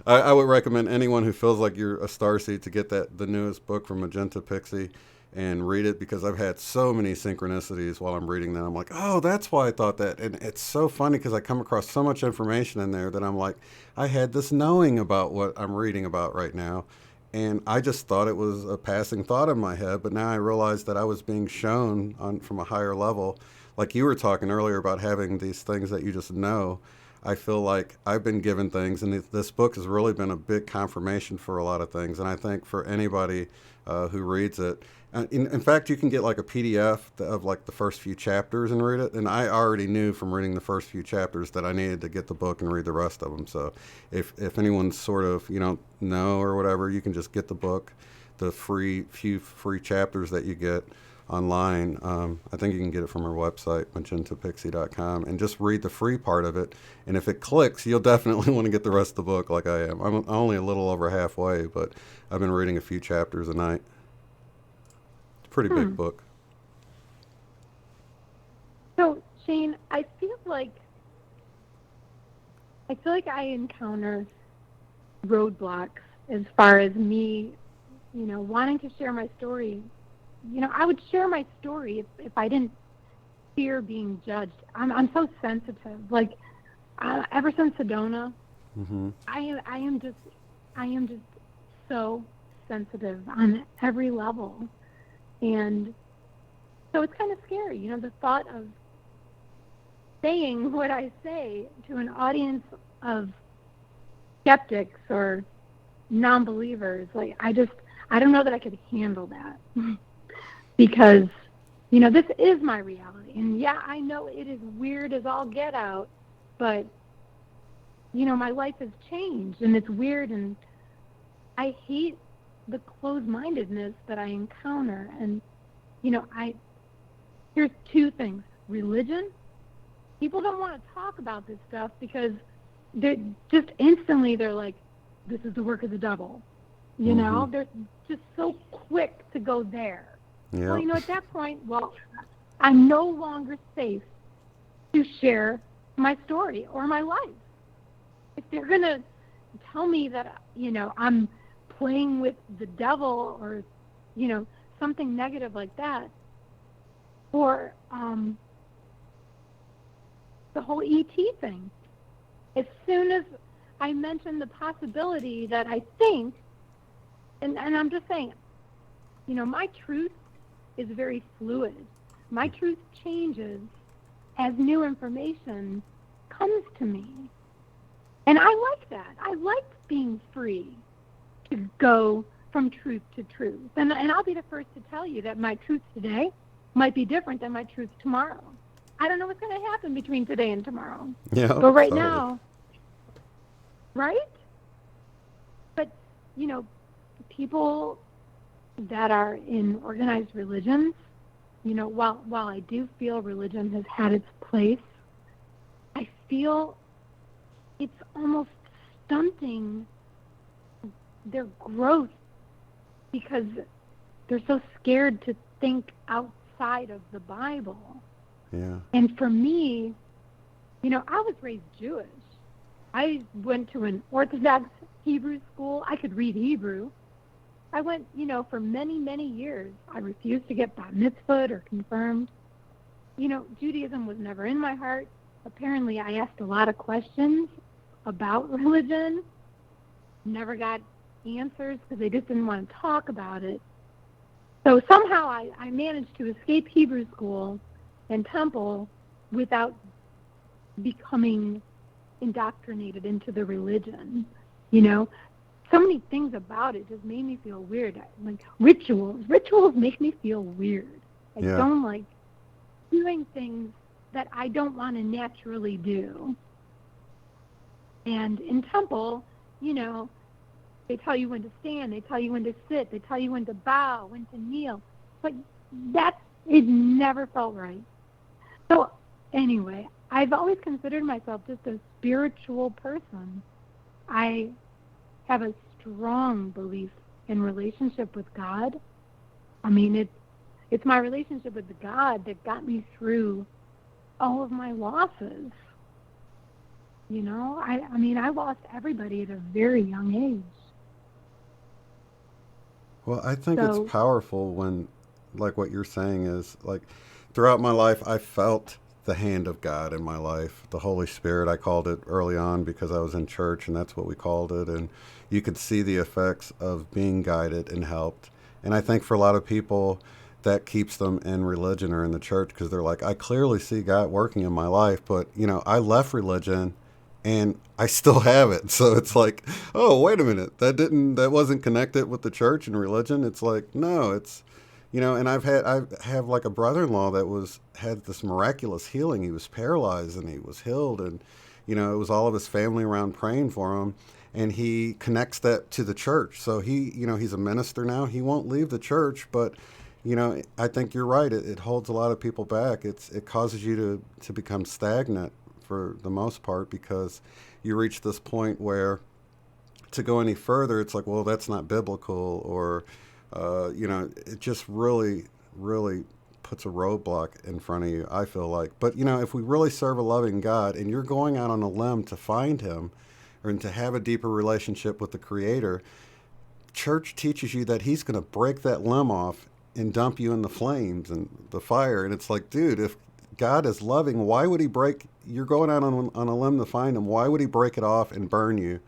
I would recommend anyone who feels like you're a starseed to get the newest book from Magenta Pixie and read it, because I've had so many synchronicities while I'm reading that. I'm like, oh, that's why I thought that. And it's so funny because I come across so much information in there that I'm like, I had this knowing about what I'm reading about right now. And I just thought it was a passing thought in my head. But now I realized that I was being shown from a higher level. Like you were talking earlier about having these things that you just know. I feel like I've been given things, and this book has really been a big confirmation for a lot of things. And I think for anybody who reads it, in fact, you can get like a PDF of like the first few chapters and read it. And I already knew from reading the first few chapters that I needed to get the book and read the rest of them. So if anyone's sort of, know or whatever, you can just get the book, the few free chapters that you get online. I think you can get it from our website, magentapixie.com, and just read the free part of it. And if it clicks, you'll definitely want to get the rest of the book like I am. I'm only a little over halfway, but I've been reading a few chapters a night. It's a pretty big book. So, Shane, I feel like I encounter roadblocks as far as me, wanting to share my story. I would share my story if I didn't fear being judged. I'm so sensitive. Like, ever since Sedona, I am just so sensitive on every level, and so it's kind of scary. The thought of saying what I say to an audience of skeptics or non-believers. Like, I don't know that I could handle that. Because, this is my reality. And, yeah, I know it is weird as all get out, but, my life has changed, and it's weird, and I hate the closed-mindedness that I encounter. And, here's two things. Religion, people don't want to talk about this stuff because they're just instantly, they're like, this is the work of the devil. They're just so quick to go there. Yeah. Well, at that point, I'm no longer safe to share my story or my life. If they're going to tell me that, I'm playing with the devil or, something negative like that, or the whole ET thing, as soon as I mention the possibility that I think, and I'm just saying, my truth is very fluid. My truth changes as new information comes to me. And I like that. I like being free to go from truth to truth. And I'll be the first to tell you that my truth today might be different than my truth tomorrow. I don't know what's going to happen between today and tomorrow. Yeah. But right now, right? But, people that are in organized religions, while I do feel religion has had its place, I feel it's almost stunting their growth because they're so scared to think outside of the Bible. Yeah. And for me, I was raised Jewish. I went to an Orthodox Hebrew school. I could read Hebrew. I went, for many, many years. I refused to get bat mitzvahed or confirmed. Judaism was never in my heart. Apparently, I asked a lot of questions about religion, never got answers because they just didn't want to talk about it. So somehow I managed to escape Hebrew school and temple without becoming indoctrinated into the religion, you know. So many things about it just made me feel weird. Like rituals make me feel weird. I don't like doing things that I don't want to naturally do. And in temple, you know, they tell you when to stand, they tell you when to sit, they tell you when to bow, when to kneel. But it never felt right. So anyway, I've always considered myself just a spiritual person. I have a strong belief in relationship with God. I mean, it's my relationship with God that got me through all of my losses. You know, I mean, I lost everybody at a very young age. Well, I think it's powerful when, like what you're saying is, like, throughout my life, I felt the hand of God in my life. The Holy Spirit, I called it early on because I was in church, and that's what we called it. And you could see the effects of being guided and helped. And I think for a lot of people, that keeps them in religion or in the church because they're like, I clearly see God working in my life, but, you know, I left religion and I still have it. So it's like, oh, wait a minute, that wasn't connected with the church and religion. It's like, no, it's, you know, and I have like a brother-in-law that had this miraculous healing. He was paralyzed and he was healed, and, you know, it was all of his family around praying for him, and he connects that to the church. So he, you know, he's a minister now. He won't leave the church, but, you know, I think you're right. It holds a lot of people back. It causes you to become stagnant for the most part, because you reach this point where to go any further, it's like, well, that's not biblical, or, you know, it just really, really puts a roadblock in front of you, I feel like. But, you know, if we really serve a loving God and you're going out on a limb to find him or to have a deeper relationship with the Creator, church teaches you that he's going to break that limb off and dump you in the flames and the fire. And it's like, dude, if God is loving, why would he you're going out on a limb to find him, why would he break it off and burn you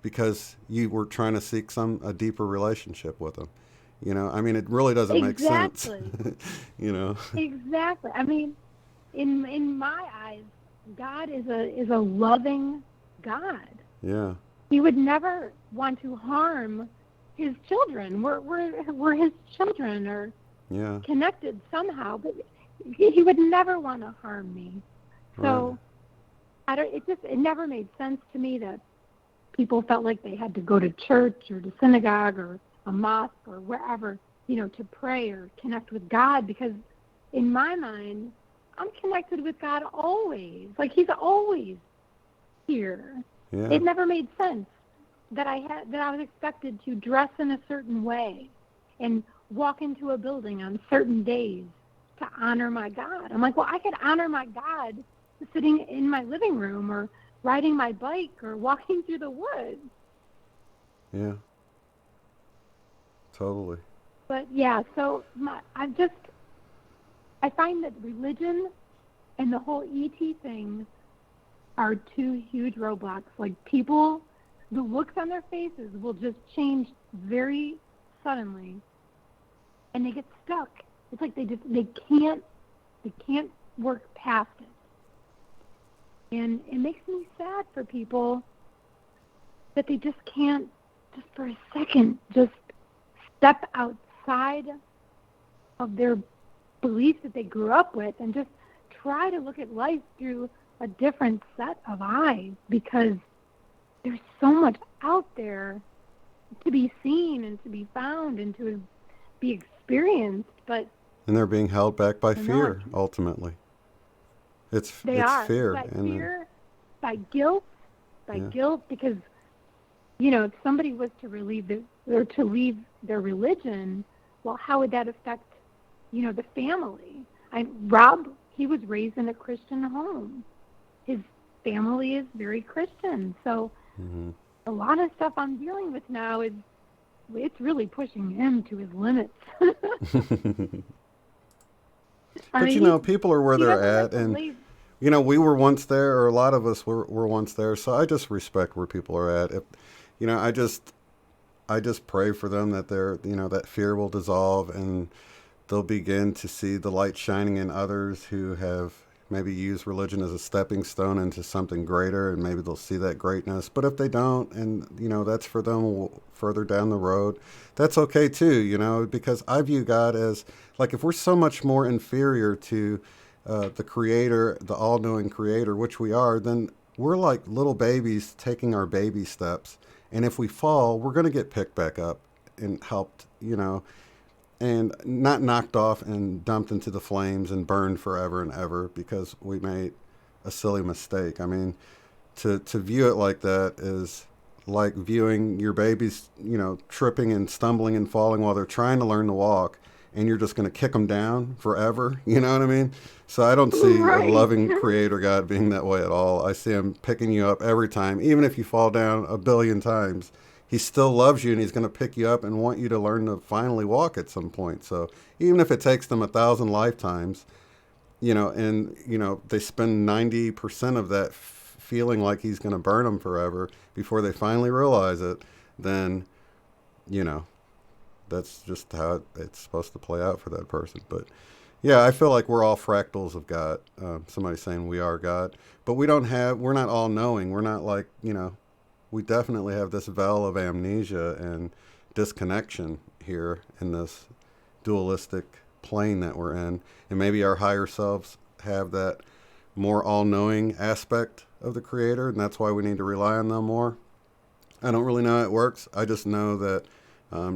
because you were trying to seek a deeper relationship with him? You know, I mean, it really doesn't make sense. You know? Exactly. I mean, in my eyes, God is a loving God. Yeah. He would never want to harm his children. We're his children, or connected somehow, but he would never want to harm me. So it never made sense to me that people felt like they had to go to church or to synagogue or a mosque or wherever, you know, to pray or connect with God, because in my mind, I'm connected with God always. Like, he's always here. Yeah. It never made sense that I was expected to dress in a certain way and walk into a building on certain days to honor my God. I'm like, well, I could honor my God sitting in my living room or riding my bike or walking through the woods. Yeah. Totally. But yeah, so I find that religion and the whole ET thing are two huge roadblocks. Like, people, the looks on their faces will just change very suddenly, and they get stuck. It's like they can't work past it. And it makes me sad for people that they just can't, just for a second, just step outside of their beliefs that they grew up with and just try to look at life through a different set of eyes, because there's so much out there to be seen and to be found and to be experienced, but and they're being held back by fear, ultimately. It's fear. By fear, by guilt, because, you know, if somebody was to leave their religion, well, how would that affect, you know, the family? Rob, he was raised in a Christian home. His family is very Christian, so a lot of stuff I'm dealing with now it's really pushing him to his limits. But, you know, people are where they're at, and you know, we were once there, or a lot of us were once there. So I just respect where people are at. If, you know, I just pray for them that that fear will dissolve and they'll begin to see the light shining in others who have maybe used religion as a stepping stone into something greater, and maybe they'll see that greatness. But if they don't, and, you know, that's for them further down the road, that's okay too, you know, because I view God as, like, if we're so much more inferior to the creator, the all-knowing creator, which we are, then we're like little babies taking our baby steps. And if we fall, we're going to get picked back up and helped, you know, and not knocked off and dumped into the flames and burned forever and ever because we made a silly mistake. I mean, to view it like that is like viewing your babies, you know, tripping and stumbling and falling while they're trying to learn to walk, and you're just going to kick them down forever. You know what I mean? So I don't see a loving creator God being that way at all. I see him picking you up every time, even if you fall down 1 billion times. He still loves you, and he's going to pick you up and want you to learn to finally walk at some point. So even if it takes them 1,000 lifetimes, you know, and, you know, they spend 90% of that feeling like he's going to burn them forever before they finally realize it, then, you know, that's just how it's supposed to play out for that person. But yeah, I feel like we're all fractals of God. Somebody's saying we are God, but we're not all knowing. We're not like, you know, we definitely have this veil of amnesia and disconnection here in this dualistic plane that we're in. And maybe our higher selves have that more all-knowing aspect of the creator, and that's why we need to rely on them more. I don't really know how it works. I just know that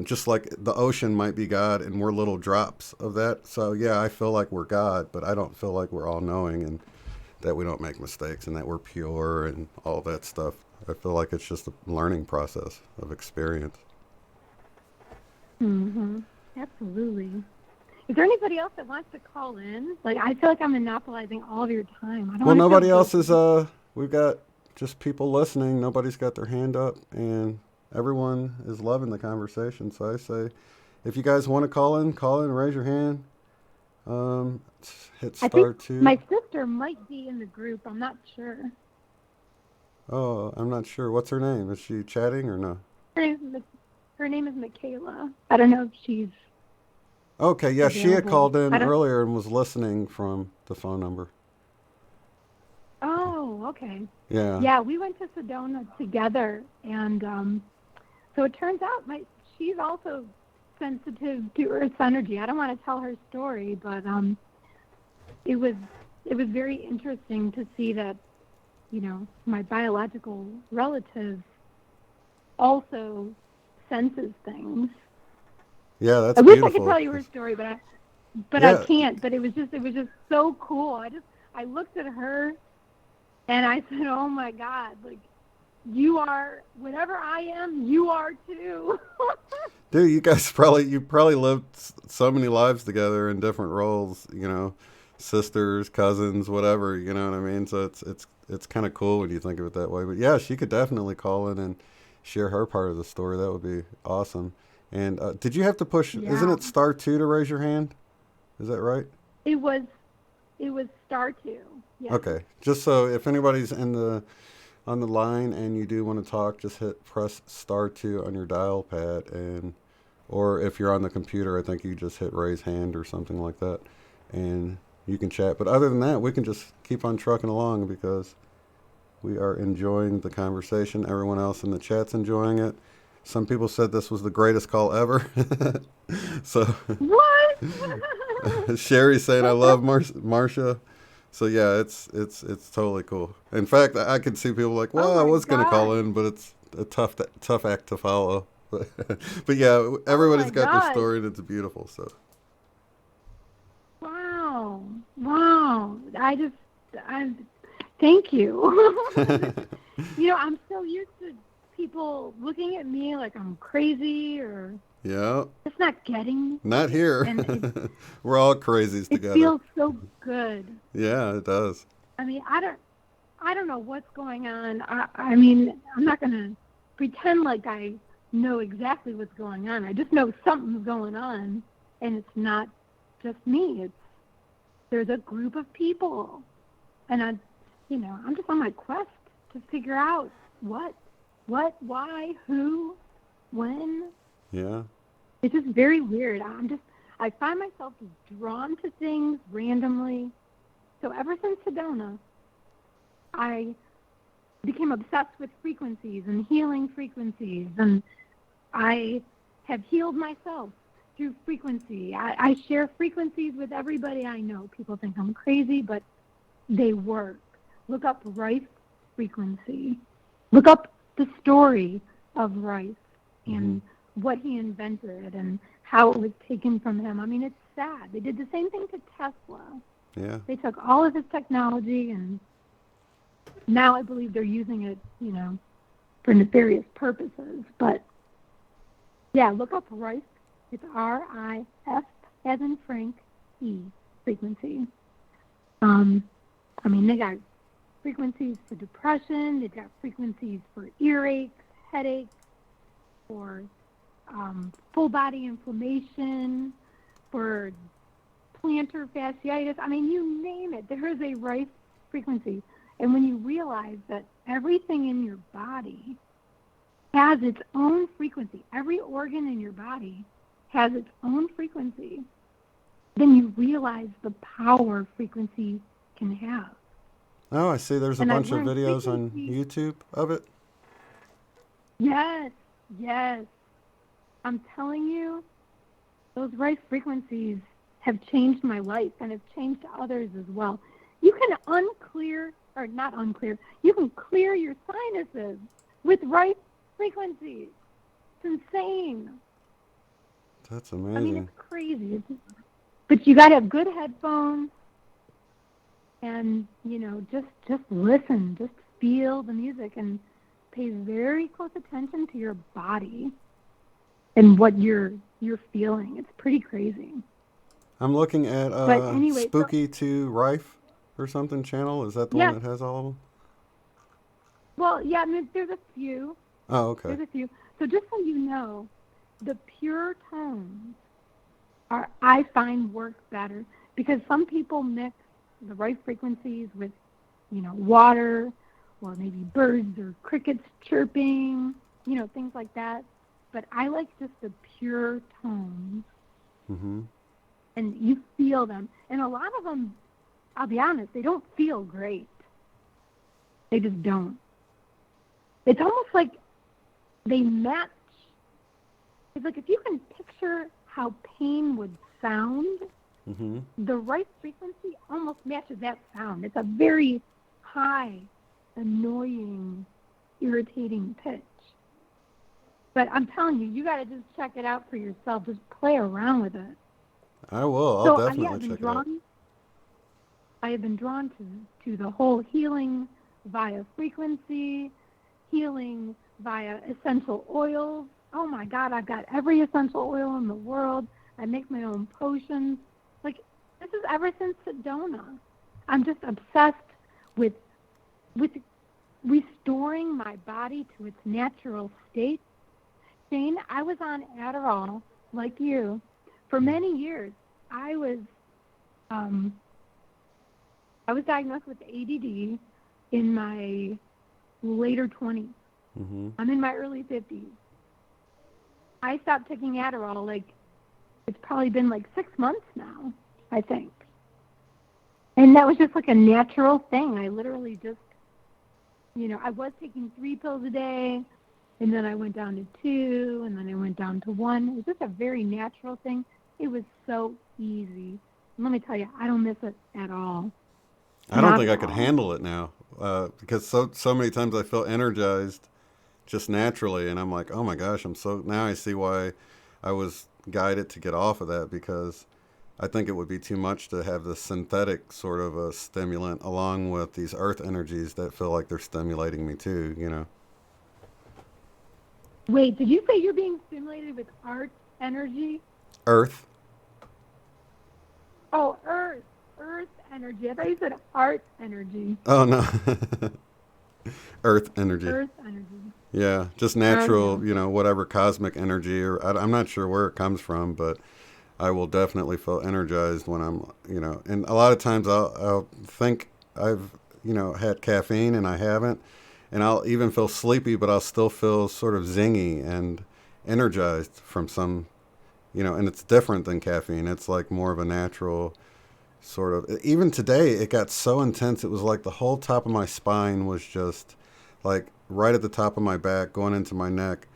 just like the ocean might be God and we're little drops of that. So yeah, I feel like we're God, but I don't feel like we're all-knowing and that we don't make mistakes and that we're pure and all that stuff. I feel like it's just a learning process of experience. Mm-hmm. Absolutely. Is there anybody else that wants to call in? Like, I feel like I'm monopolizing all of your time. Well, nobody else is, we've got just people listening. Nobody's got their hand up, and everyone is loving the conversation. So I say, if you guys want to call in, raise your hand. Hit *2. My sister might be in the group. I'm not sure. Oh, I'm not sure. What's her name? Is she chatting or no? Her name is Michaela. I don't know if she's... Okay, yeah, available. she had called in earlier and was listening from the phone number. Oh, okay. Yeah. Yeah, we went to Sedona together, and so it turns out she's also sensitive to Earth's energy. I don't want to tell her story, but it was very interesting to see that, you know, my biological relative also senses things. Yeah, that's I wish beautiful. I could tell you her story, but Yeah. I can't. But it was just so cool. I looked at her, and I said, "Oh my God! Like, you are whatever I am. You are too." Dude, you guys probably lived so many lives together in different roles. You know, sisters, cousins, whatever. You know what I mean? So it's kind of cool when you think of it that way. But yeah, she could definitely call in and share her part of the story. That would be awesome. And did you have to push? Yeah. Isn't it *2 to raise your hand? Is that right? It was *2. Yes. Okay. Just so if anybody's on the line and you do want to talk, just press *2 on your dial pad, or if you're on the computer, I think you just hit raise hand or something like that, and you can chat. But other than that, we can just keep on trucking along because we are enjoying the conversation. Everyone else in the chat's enjoying it. Some people said this was the greatest call ever. So what? Sherry's saying I love Marcia. So yeah, it's totally cool. In fact, I could see people like, well, I was going to call in, but it's a tough act to follow. But yeah, everybody's got their story and it's beautiful. So. Wow. Thank you. You know, I'm so used to people looking at me like I'm crazy or just not getting me. Not here. We're all crazies together. It feels so good. Yeah, it does. I mean, I don't know what's going on. I mean, I'm not going to pretend like I know exactly what's going on. I just know something's going on, and it's not just me. There's a group of people and I'm just on my quest to figure out what, why, who, when. Yeah. It's just very weird. I find myself just drawn to things randomly. So ever since Sedona, I became obsessed with frequencies and healing frequencies, and I have healed myself through frequency. I share frequencies with everybody I know. People think I'm crazy, but they work. Look up Rice frequency. Look up the story of Rice and what he invented and how it was taken from him. I mean, it's sad. They did the same thing to Tesla. Yeah. They took all of his technology, and now I believe they're using it, for nefarious purposes. But, yeah, look up Rice. It's R-I-F as in Frank, E frequency. They got frequencies for depression. They've got frequencies for earaches, headaches, for full body inflammation, for plantar fasciitis. I mean, you name it. There is a Rice frequency. And when you realize that everything in your body has its own frequency, every organ in your body has its own frequency, then you realize the power frequency can have. Oh, I see. There's a bunch of videos on YouTube of it. Yes. I'm telling you, those Rice frequencies have changed my life and have changed others as well. You can you can clear your sinuses with Rice frequencies. It's insane. That's amazing. I mean, it's crazy. But you got to have good headphones and, just listen, just feel the music and pay very close attention to your body and what you're feeling. It's pretty crazy. I'm looking at Spooky to Rife or something channel. Is that the one that has all of them? Well, yeah, there's a few. Oh, okay. There's a few. So just so you know, the pure tones I find work better because some people mix the right frequencies with, water or maybe birds or crickets chirping, things like that. But I like just the pure tones. Mm-hmm. And you feel them. And a lot of them, I'll be honest, they don't feel great. They just don't. It's almost like they match. It's like if you can picture how pain would sound, the right frequency almost matches that sound. It's a very high, annoying, irritating pitch. But I'm telling you, you got to just check it out for yourself. Just play around with it. I will. I'll definitely check it out. I have been drawn to the whole healing via frequency, healing via essential oils. Oh my God, I've got every essential oil in the world. I make my own potions. Like, this is ever since Sedona. I'm just obsessed with restoring my body to its natural state. Shane, I was on Adderall, like you, for many years. I was diagnosed with ADD in my later 20s. I'm in my early 50s. I stopped taking Adderall, it's probably been 6 months now, I think. And that was just a natural thing. I literally just, I was taking 3 pills a day, and then I went down to 2, and then I went down to 1. It was just a very natural thing. It was so easy. And let me tell you, I don't miss it at all. I don't think I could handle it now because so many times I feel energized just naturally, and I'm like, oh my gosh, now I see why I was guided to get off of that, because I think it would be too much to have this synthetic sort of a stimulant along with these earth energies that feel like they're stimulating me too, Wait, did you say you're being stimulated with art energy? Earth. Oh, earth energy. I thought you said art energy. Oh, no. Earth energy. Earth energy. Yeah, just natural, whatever cosmic energy, or I'm not sure where it comes from, but I will definitely feel energized when I'm, and a lot of times I'll think I've had caffeine and I haven't, and I'll even feel sleepy, but I'll still feel sort of zingy and energized from some, and it's different than caffeine. It's like more of a natural sort of. Even today, it got so intense. It was like the whole top of my spine was just like right at the top of my back, going into my neck,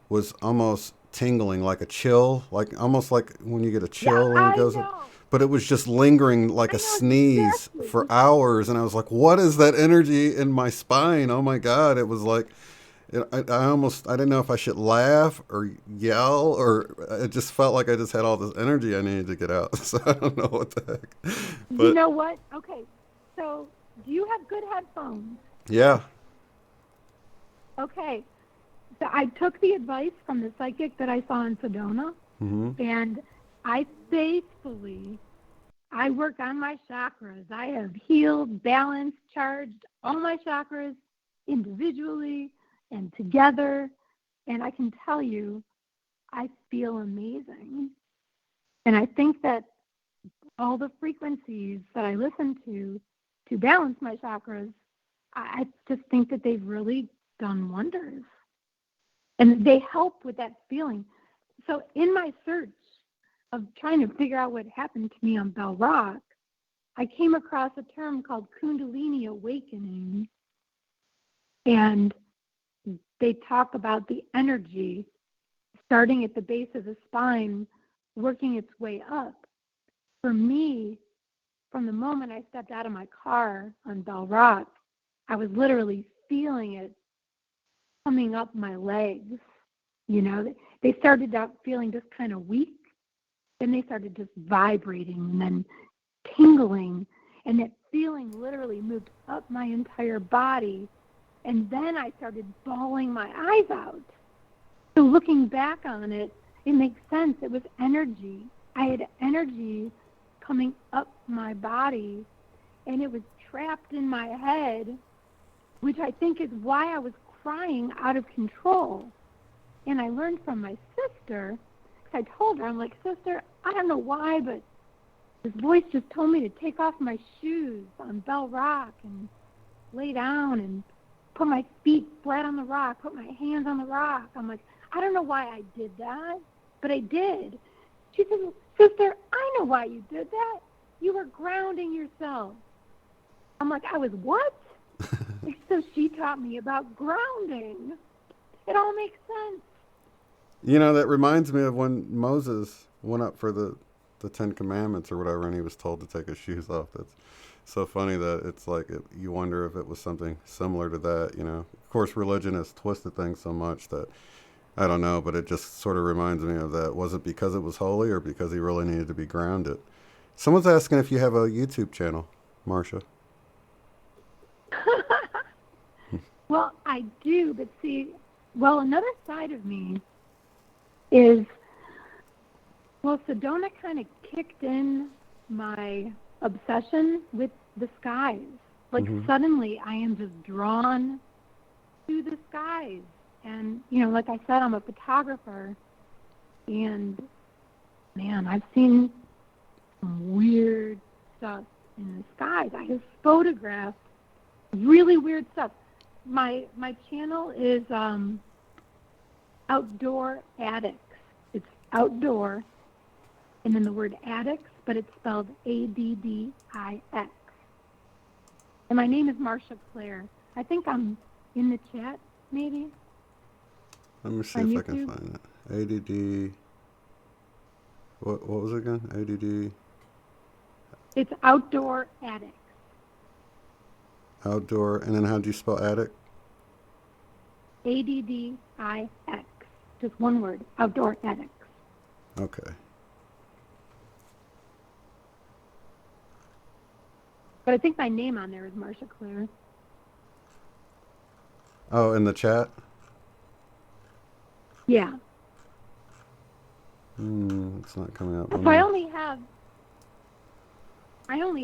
was almost tingling, like a chill, like almost like when you get a chill and it goes up. But it was just lingering like a sneeze for hours, and I was like, what is that energy in my spine? Oh my God. It was like, I didn't know if I should laugh or yell, or it just felt like I just had all this energy I needed to get out. So I don't know what the heck. But, you know what? Okay, so do you have good headphones? Yeah. Okay, so I took the advice from the psychic that I saw in Sedona, and I faithfully, I work on my chakras. I have healed, balanced, charged all my chakras individually and together, and I can tell you, I feel amazing. And I think that all the frequencies that I listen to balance my chakras, I just think that they've really done wonders. And they help with that feeling. So in my search of trying to figure out what happened to me on Bell Rock, I came across a term called Kundalini awakening. And they talk about the energy starting at the base of the spine, working its way up. For me, from the moment I stepped out of my car on Bell Rock, I was literally feeling it coming up my legs. They started out feeling just kind of weak. Then they started just vibrating and then tingling. And that feeling literally moved up my entire body. And then I started bawling my eyes out. So looking back on it, it makes sense. It was energy. I had energy coming up my body, and it was trapped in my head, which I think is why I was crying out of control. And I learned from my sister, because I told her, I'm like, sister, I don't know why, but this voice just told me to take off my shoes on Bell Rock and lay down and put my feet flat on the rock, put my hands on the rock. I'm like, I don't know why I did that, but I did. She said, sister, I know why you did that. You were grounding yourself. I'm like, I was what? So she taught me about grounding. It all makes sense. That reminds me of when Moses went up for the Ten Commandments or whatever, and he was told to take his shoes off. That's so funny that it's like you wonder if it was something similar to that. Of course, religion has twisted things so much that I don't know, but it just sort of reminds me of that. Was it because it was holy or because he really needed to be grounded? Someone's asking if you have a YouTube channel, Marcia. Well, I do, but see, another side of me is, Sedona kind of kicked in my obsession with the skies. Like suddenly I am just drawn to the skies. And, like I said, I'm a photographer. And, man, I've seen some weird stuff in the skies. I have photographed really weird stuff. My channel is Outdoor Addicts. It's outdoor, and then the word addicts, but it's spelled Addix. And my name is Marcia Claire. I think I'm in the chat, maybe. Let me see if I can find it. ADD. What was it again? ADD. It's Outdoor Addicts. Outdoor, and then how do you spell addict? Addix. Just one word. Outdoor Addicts. Okay. But I think my name on there is Marcia Claire. Oh, in the chat? Yeah. It's not coming up. So I only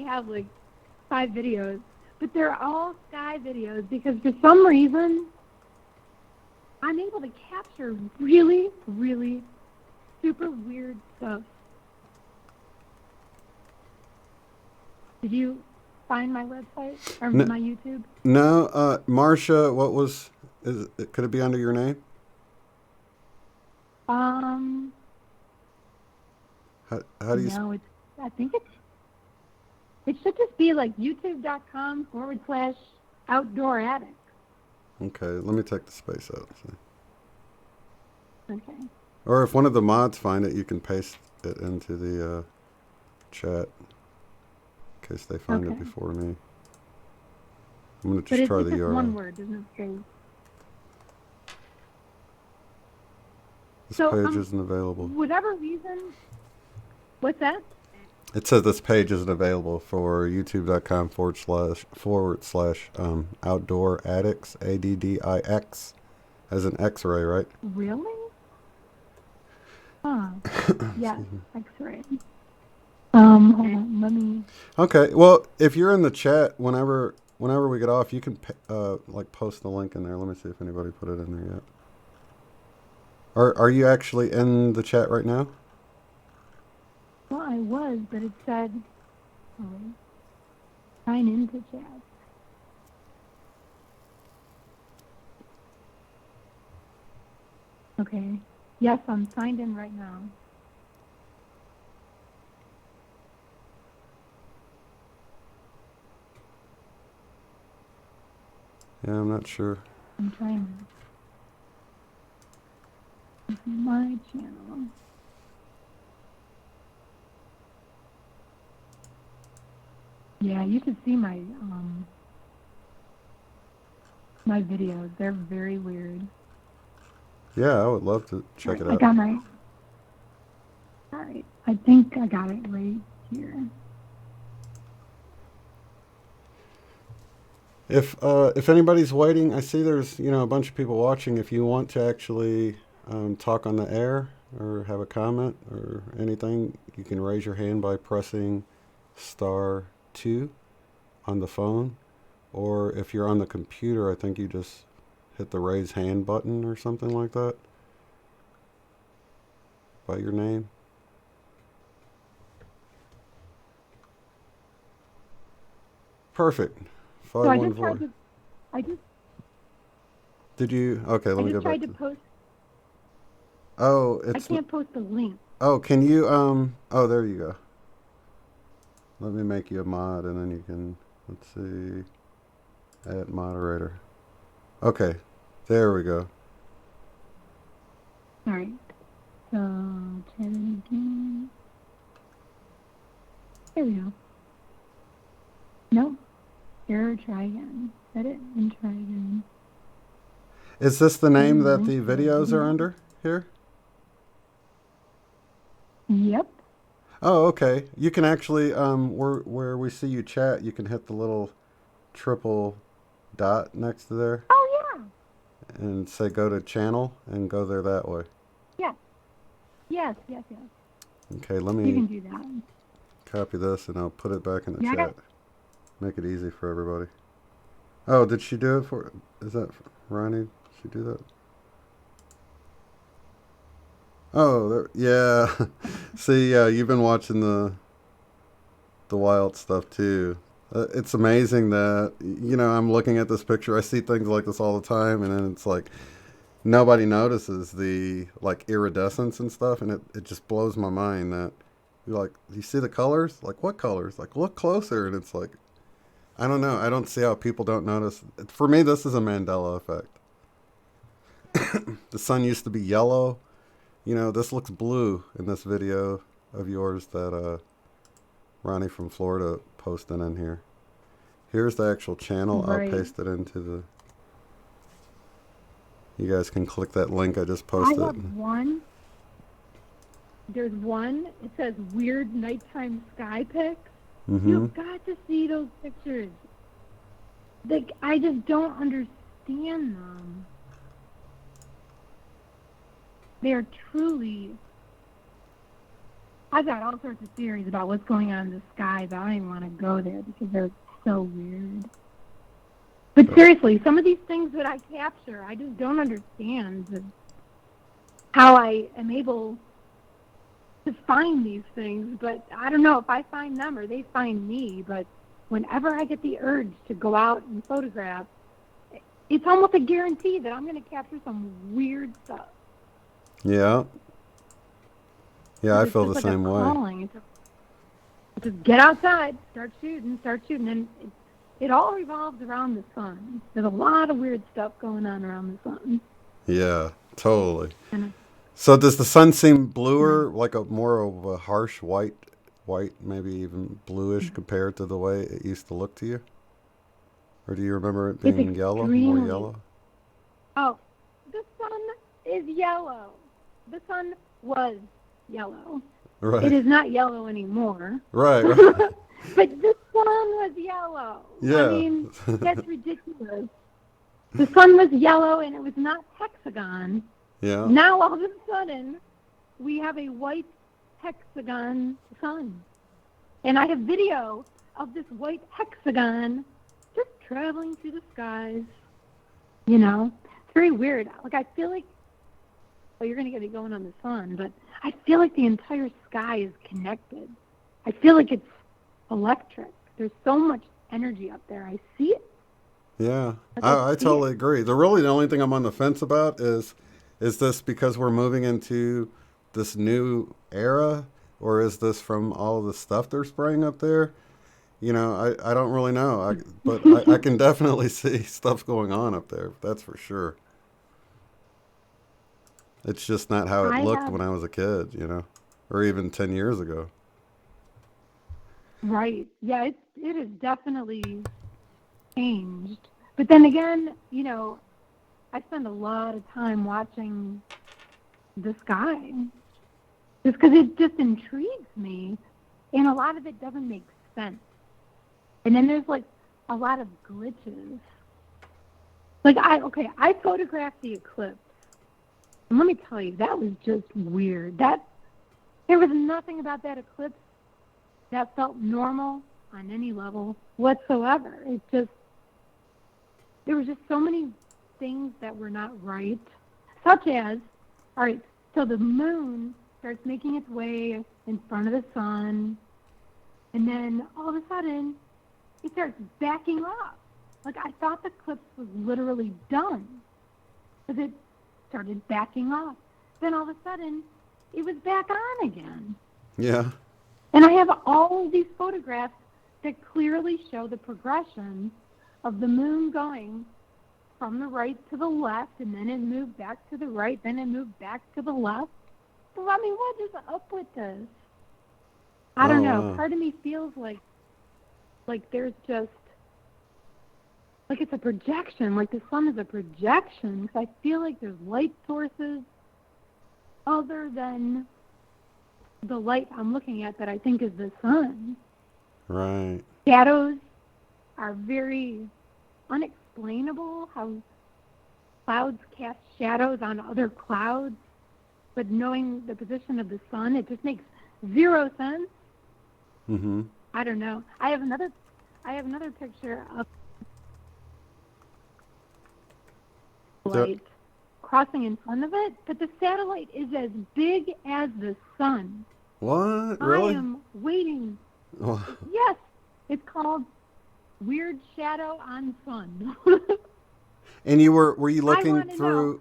have like 5 videos, but they're all sky videos because for some reason I'm able to capture really, really super weird stuff. Did you find my website or No. my YouTube? No, Marcia, could it be under your name? How do you... No, I think it should just be like youtube.com/outdoor addict. Okay, let me take the space out. See. Okay. Or if one of the mods find it, you can paste it into the chat in case they find it before me. I'm going to just try the just URL. one word, doesn't it say? This page isn't available. Whatever reason... What's that? It says this page isn't available for youtube.com// outdoor addicts, ADDIX, as an X-ray, right? Really? Huh. Yes, X-ray. Hold on, let me... Okay, well, if you're in the chat, whenever we get off, you can post the link in there. Let me see if anybody put it in there yet. Are you actually in the chat right now? Well, I was, but it said, sign into chat. Okay. Yes, I'm signed in right now. Yeah, I'm not sure. I'm trying to. This is my channel. Yeah, you can see my my videos. They're very weird. Yeah, I would love to check it out. I got my... All right. I think I got it right here. If anybody's waiting, I see there's a bunch of people watching. If you want to actually talk on the air or have a comment or anything, you can raise your hand by pressing *2 on the phone, or if you're on the computer, I think you just hit the raise hand button or something like that by your name. Perfect. 514. Did you? Okay, let me go back. I just tried to post. Oh, I can't post the link. Oh, can you? Oh, there you go. Let me make you a mod, and then you can. Let's see. Add moderator. Okay, there we go. All right. So try it again. There we go. No. Error. Try again. Set it and try again. Is this the name that the videos are under here? Yep. Oh, okay. You can actually, where we see you chat, you can hit the little triple dot next to there. Oh, yeah. And say go to channel and go there that way. Yeah. Yes. Okay, let me You can do that. copy this and I'll put it back in the chat. Make it easy for everybody. Oh, did she do it for, is that Ronnie? Did she do that? Oh, there, yeah. See, you've been watching the wild stuff too. It's amazing that, I'm looking at this picture. I see things like this all the time, and then it's like nobody notices the iridescence and stuff, and it just blows my mind that you're like, you see the colors? Like, what colors? Like, look closer, and it's like, I don't know. I don't see how people don't notice. For me, this is a Mandela effect. The sun used to be yellow. This looks blue in this video of yours that Ronnie from Florida posted in here. Here's the actual channel. Right. I'll paste it into the... You guys can click that link I just posted. I have one. There's one. It says weird nighttime sky pics. Mm-hmm. You've got to see those pictures. I just don't understand them. They're truly... I've got all sorts of theories about what's going on in the sky, but I don't even want to go there because they're so weird. But seriously, some of these things that I capture, I just don't understand how I am able to find these things. But I don't know if I find them or they find me, but whenever I get the urge to go out and photograph, it's almost a guarantee that I'm going to capture some weird stuff. Yeah. Yeah, I feel the like same way. It's just get outside, start shooting, and it all revolves around the sun. There's a lot of weird stuff going on around the sun. Yeah, totally. So does the sun seem bluer, like a more of a harsh white, maybe even bluish compared to the way it used to look to you? Or do you remember it being yellow, more yellow? Oh, the sun is yellow. The sun was yellow. Right. It is not yellow anymore. Right. But the sun was yellow. Yeah. I mean, that's ridiculous. The sun was yellow and it was not hexagon. Yeah. Now all of a sudden, we have a white hexagon sun. And I have video of this white hexagon just traveling through the skies. You know, it's very weird. Like, I feel like, well, you're going to get it going on the sun, but I feel like the entire sky is connected. I feel like it's electric. There's so much energy up there. I see it. Yeah, I totally agree. The only thing I'm on the fence about is this because we're moving into this new era, or is this from all of the stuff they're spraying up there? You know, I don't really know. But I can definitely see stuff going on up there. That's for sure. It's just not how it looked when I was a kid, you know, or even 10 years ago. Right. Yeah, it has definitely changed. But then again, you know, I spend a lot of time watching the sky just because it just intrigues me, and a lot of it doesn't make sense. And then there's like a lot of glitches. Like I photographed the eclipse, and let me tell you, that was just weird. There was nothing about that eclipse that felt normal on any level whatsoever. There was just so many things that were not right, such as, all right, so the moon starts making its way in front of the sun, and then all of a sudden, it starts backing up. Like, I thought the eclipse was literally done, because it started backing up. Then all of a sudden, it was back on again. Yeah. And I have all of these photographs that clearly show the progression of the moon going from the right to the left, and then it moved back to the right, then it moved back to the left. Well, I mean, what is up with this? I don't know. Wow. Part of me feels like there's just, like it's a projection, like the sun is a projection, because I feel like there's light sources other than the light I'm looking at that I think is the sun. Right. Shadows are very unexplainable, how clouds cast shadows on other clouds, but knowing the position of the sun, it just makes zero sense. Mm-hmm. I don't know. I have another picture of light crossing in front of it, but the satellite is as big as the sun. What? Really? I am waiting. Oh. Yes, it's called Weird Shadow on Sun. And were you looking through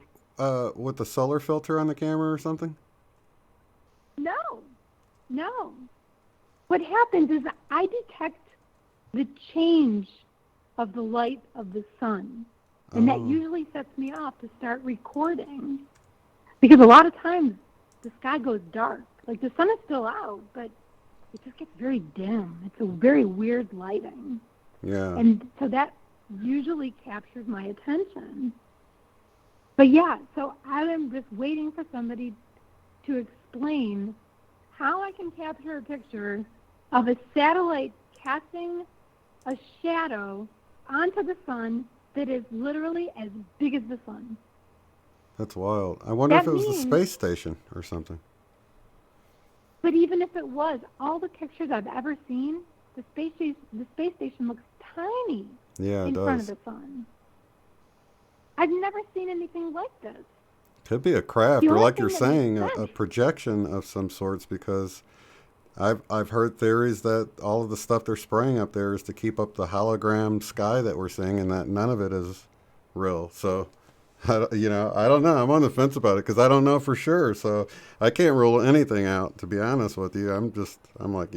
with the solar filter on the camera or something? No. What happens is I detect the change of the light of the sun. And that usually sets me off to start recording. Because a lot of times the sky goes dark. Like the sun is still out, but it just gets very dim. It's a very weird lighting. Yeah. And so that usually captures my attention. But yeah, so I am just waiting for somebody to explain how I can capture a picture of a satellite casting a shadow onto the sun that is literally as big as the sun. That's wild. I wonder if it was the space station or something. But even if it was, all the pictures I've ever seen, the space station looks tiny in front of the sun. I've never seen anything like this. Could be a craft, or like you're saying, a projection of some sorts, because I've heard theories that all of the stuff they're spraying up there is to keep up the hologram sky that we're seeing, and that none of it is real. So, I don't know. I'm on the fence about it because I don't know for sure. So I can't rule anything out, to be honest with you. I'm like,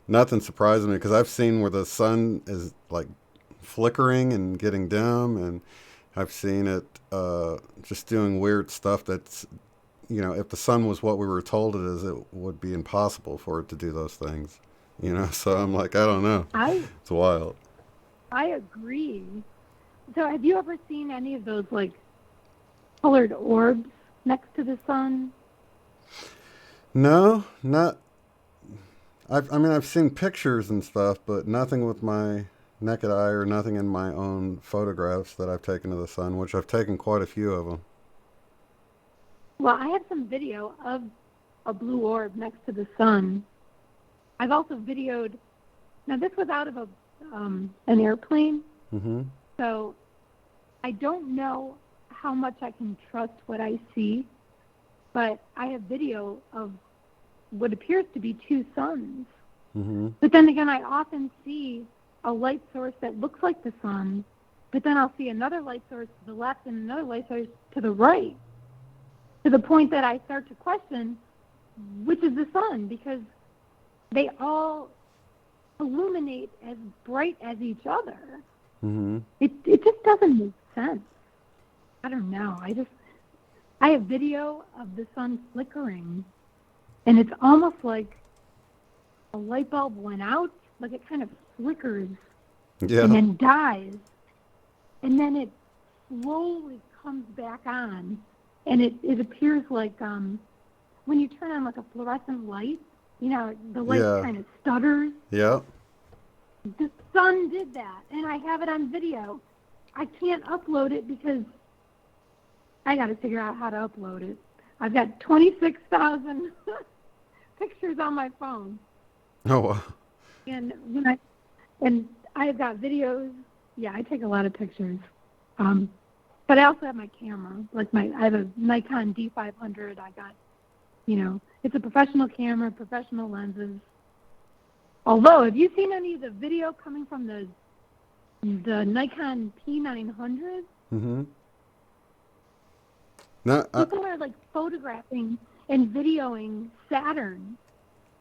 nothing surprises me because I've seen where the sun is like flickering and getting dim, and I've seen it just doing weird stuff that's, if the sun was what we were told it is, it would be impossible for it to do those things, So I'm like, I don't know. It's wild. I agree. So have you ever seen any of those, like, colored orbs next to the sun? No, not. I've seen pictures and stuff, but nothing with my naked eye or nothing in my own photographs that I've taken of the sun, which I've taken quite a few of them. Well, I have some video of a blue orb next to the sun. I've also videoed. Now, this was out of an airplane, so I don't know how much I can trust what I see, but I have video of what appears to be two suns. But then again, I often see a light source that looks like the sun, but then I'll see another light source to the left and another light source to the right, to the point that I start to question which is the sun, because they all illuminate as bright as each other. It just doesn't make sense. I don't know. I have video of the sun flickering, and it's almost like a light bulb went out, like it kind of flickers and then dies, and then it slowly comes back on, and it appears like when you turn on like a fluorescent light, the light kind of stutters. Yeah. The sun did that, and I have it on video. I can't upload it because I got to figure out how to upload it. I've got 26,000 pictures on my phone. Oh, wow. And I've got videos. Yeah, I take a lot of pictures. But I also have my camera. I have a Nikon D500. I got, it's a professional camera, professional lenses. Although, have you seen any of the video coming from the Nikon P900? No, people are photographing and videoing Saturn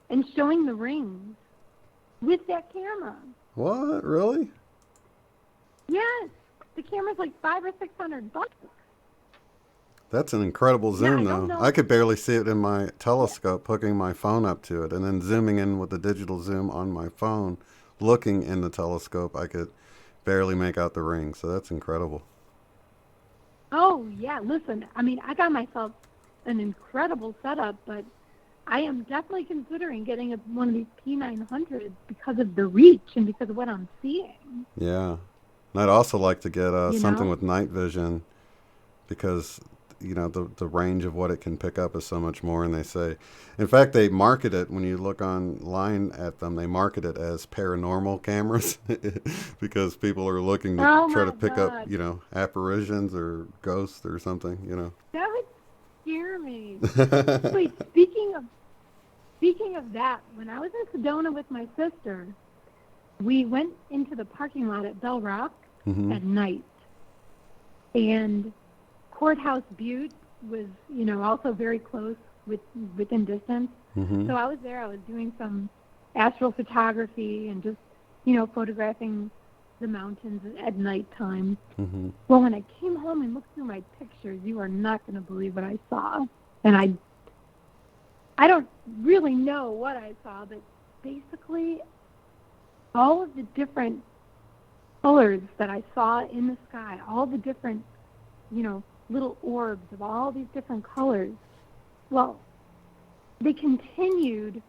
and showing the rings with that camera. What? Really? Yes. The camera's like $500 or $600. That's an incredible zoom, though. I could barely see it in my telescope, hooking my phone up to it, and then zooming in with the digital zoom on my phone, looking in the telescope, I could barely make out the ring. So that's incredible. Oh, yeah. Listen, I got myself an incredible setup, but I am definitely considering getting one of these P900s because of the reach and because of what I'm seeing. Yeah. And I'd also like to get something with night vision because, the range of what it can pick up is so much more. And they say, in fact, they market it when you look online at them, they market it as paranormal cameras because people are looking to try to pick up, apparitions or ghosts or something, That would scare me. Wait, speaking of that, when I was in Sedona with my sister, we went into the parking lot at Bell Rock at night, and Courthouse Butte was, also very close within distance. So I was there. I was doing some astral photography and just, photographing the mountains at nighttime. Well, when I came home and looked through my pictures, you are not going to believe what I saw. And I don't really know what I saw, but basically all of the different colors that I saw in the sky, all the different, little orbs of all these different colors, well, they continued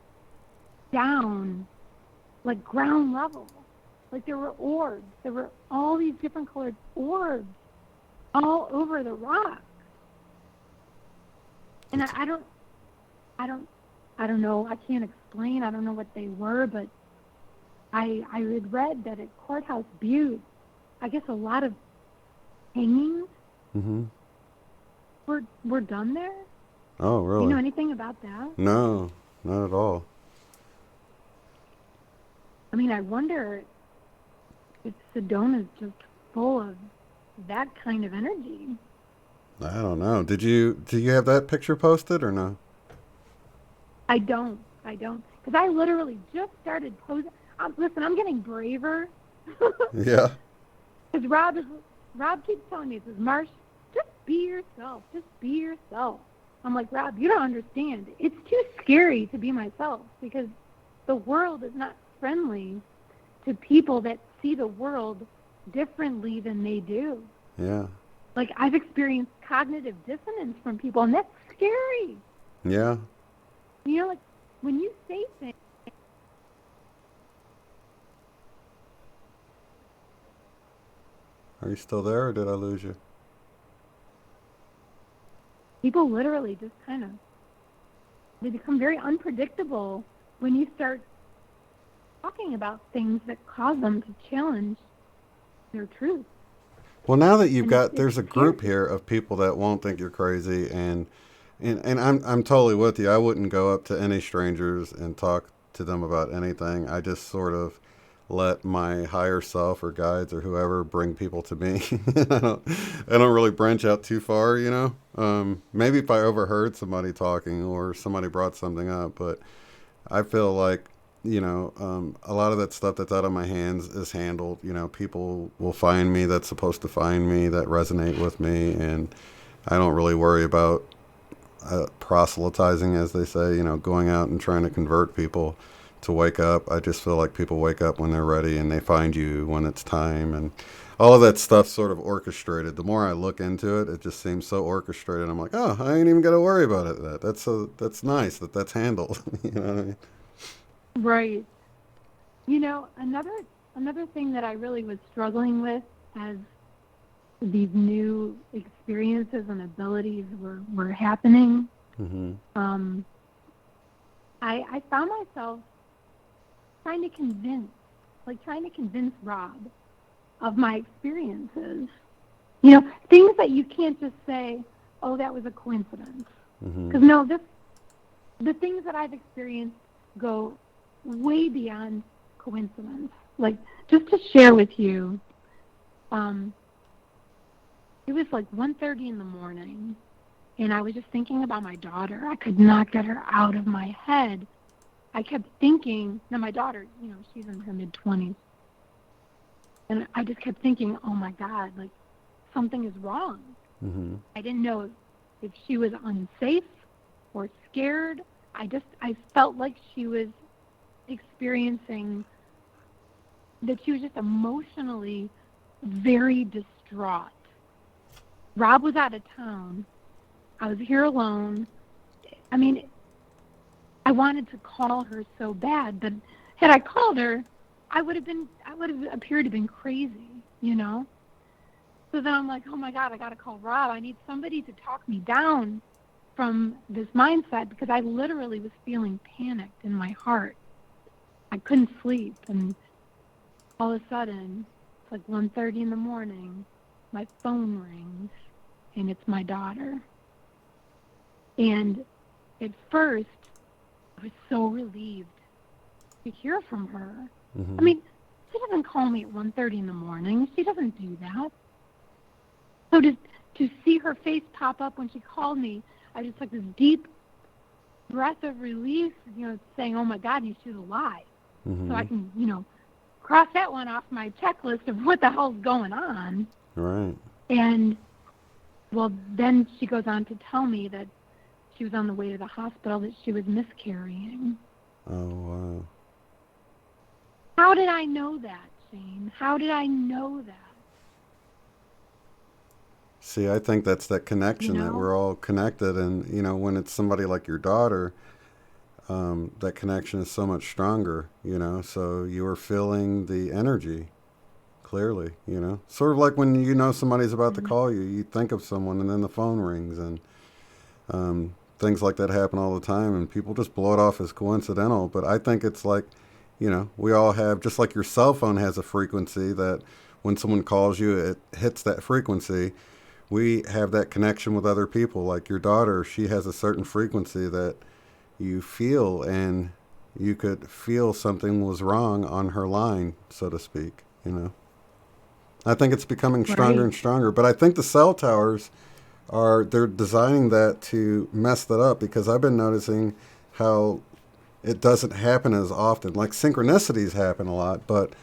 down, like ground level. Like there were orbs. There were all these different colored orbs all over the rock. And I don't know. I can't explain. I don't know what they were, but I had read that at Courthouse Butte, I guess a lot of hangings were done there. Oh, really? Do you know anything about that? No, not at all. I mean, I wonder if Sedona's just full of that kind of energy. I don't know. Do you have that picture posted or no? I don't. Because I literally just started posting. Listen, I'm getting braver. Yeah. Because Rob keeps telling me, he says, Marcia, just be yourself. Just be yourself. I'm like, Rob, you don't understand. It's too scary to be myself because the world is not friendly to people that see the world differently than they do. Yeah. Like, I've experienced cognitive dissonance from people, and that's scary. Yeah. You know, like, when you say things, Are you still there, or did I lose you? people literally just kind of, they become very unpredictable when you start talking about things that cause them to challenge their truth. Well, now that there's a group here of people that won't think you're crazy, and I'm totally with you. I wouldn't go up to any strangers and talk to them about anything. I just sort of let my higher self or guides or whoever bring people to me. I don't really branch out too far, you know. Maybe if I overheard somebody talking or somebody brought something up, but I feel like, you know, a lot of that stuff that's out of my hands is handled. You know, people will find me that's supposed to find me, that resonate with me, and I don't really worry about proselytizing, as they say, you know, going out and trying to convert people to wake up. I just feel like people wake up when they're ready and they find you when it's time, and all of that stuff's sort of orchestrated. The more I look into it, it just seems so orchestrated. I'm like, oh, I ain't even got to worry about it. That's nice that's handled. You know what I mean? Right. You know, another thing that I really was struggling with as these new experiences and abilities were happening, Mm-hmm. I found myself trying to convince Rob of my experiences. You know, things that you can't just say, oh, that was a coincidence. Because no, the things that I've experienced go way beyond coincidence. Like, just to share with you, it was like 1:30 in the morning, and I was just thinking about my daughter. I could not get her out of my head. I kept thinking, now my daughter, you know, she's in her mid-20s, and I just kept thinking, oh my God, like, something is wrong. Mm-hmm. I didn't know if she was unsafe or scared. I felt like she was experiencing, that she was just emotionally very distraught. Rob was out of town. I was here alone. I mean, I wanted to call her so bad, but had I called her, I would have appeared to have been crazy, you know? So then I'm like, oh my God, I got to call Rob. I need somebody to talk me down from this mindset, because I literally was feeling panicked in my heart. I couldn't sleep, and all of a sudden, it's like 1:30 in the morning, my phone rings, and it's my daughter. And at first, I was so relieved to hear from her. Mm-hmm. I mean, she doesn't call me at 1:30 in the morning. She doesn't do that. So to see her face pop up when she called me, I just took this deep breath of relief, you know, saying, oh my God, she's alive. Mm-hmm. So I can, you know, cross that one off my checklist of what the hell's going on. Right. And, well, then she goes on to tell me that she was on the way to the hospital, that she was miscarrying. Oh, wow. How did I know that, Shane? How did I know that? See, I think that's that connection, You know? that we're all connected. And, you know, when it's somebody like your daughter, that connection is so much stronger, you know. So you were feeling the energy clearly, you know. Sort of like when you know somebody's about to call you, you think of someone and then the phone rings, and things like that happen all the time, and people just blow it off as coincidental. But I think it's like, you know, we all have, just like your cell phone has a frequency that when someone calls you, it hits that frequency. We have that connection with other people. Like your daughter, she has a certain frequency that you feel, and you could feel something was wrong on her line, so to speak, you know. I think it's becoming stronger and stronger, but I think the cell towers they're designing that to mess that up, because I've been noticing how it doesn't happen as often. Like synchronicities happen a lot, but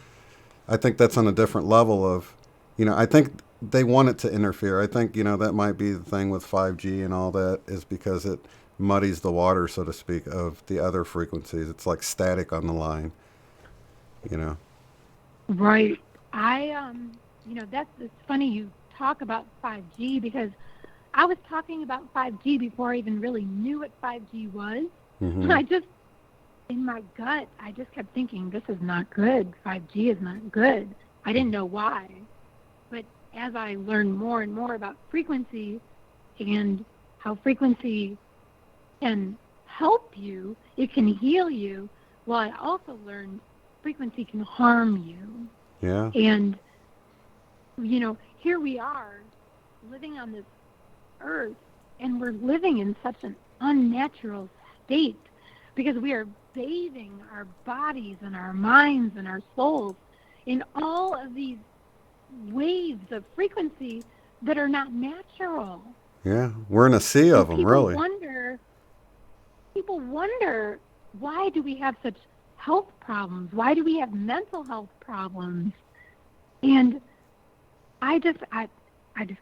I think that's on a different level of, you know, I think they want it to interfere. I think, you know, that might be the thing with 5G and all that, is because it muddies the water, so to speak, of the other frequencies. It's like static on the line, you know. Right. You know, it's funny you talk about 5G, because I was talking about 5G before I even really knew what 5G was. Mm-hmm. I just, in my gut, I just kept thinking, this is not good. 5G is not good. I didn't know why. But as I learned more and more about frequency and how frequency can help you, it can heal you, well, I also learned frequency can harm you. Yeah. And, you know, here we are living on this earth, and we're living in such an unnatural state because we are bathing our bodies and our minds and our souls in all of these waves of frequency that are not natural. Yeah, we're in a sea of them, really. People wonder, why do we have such health problems? Why do we have mental health problems? And I just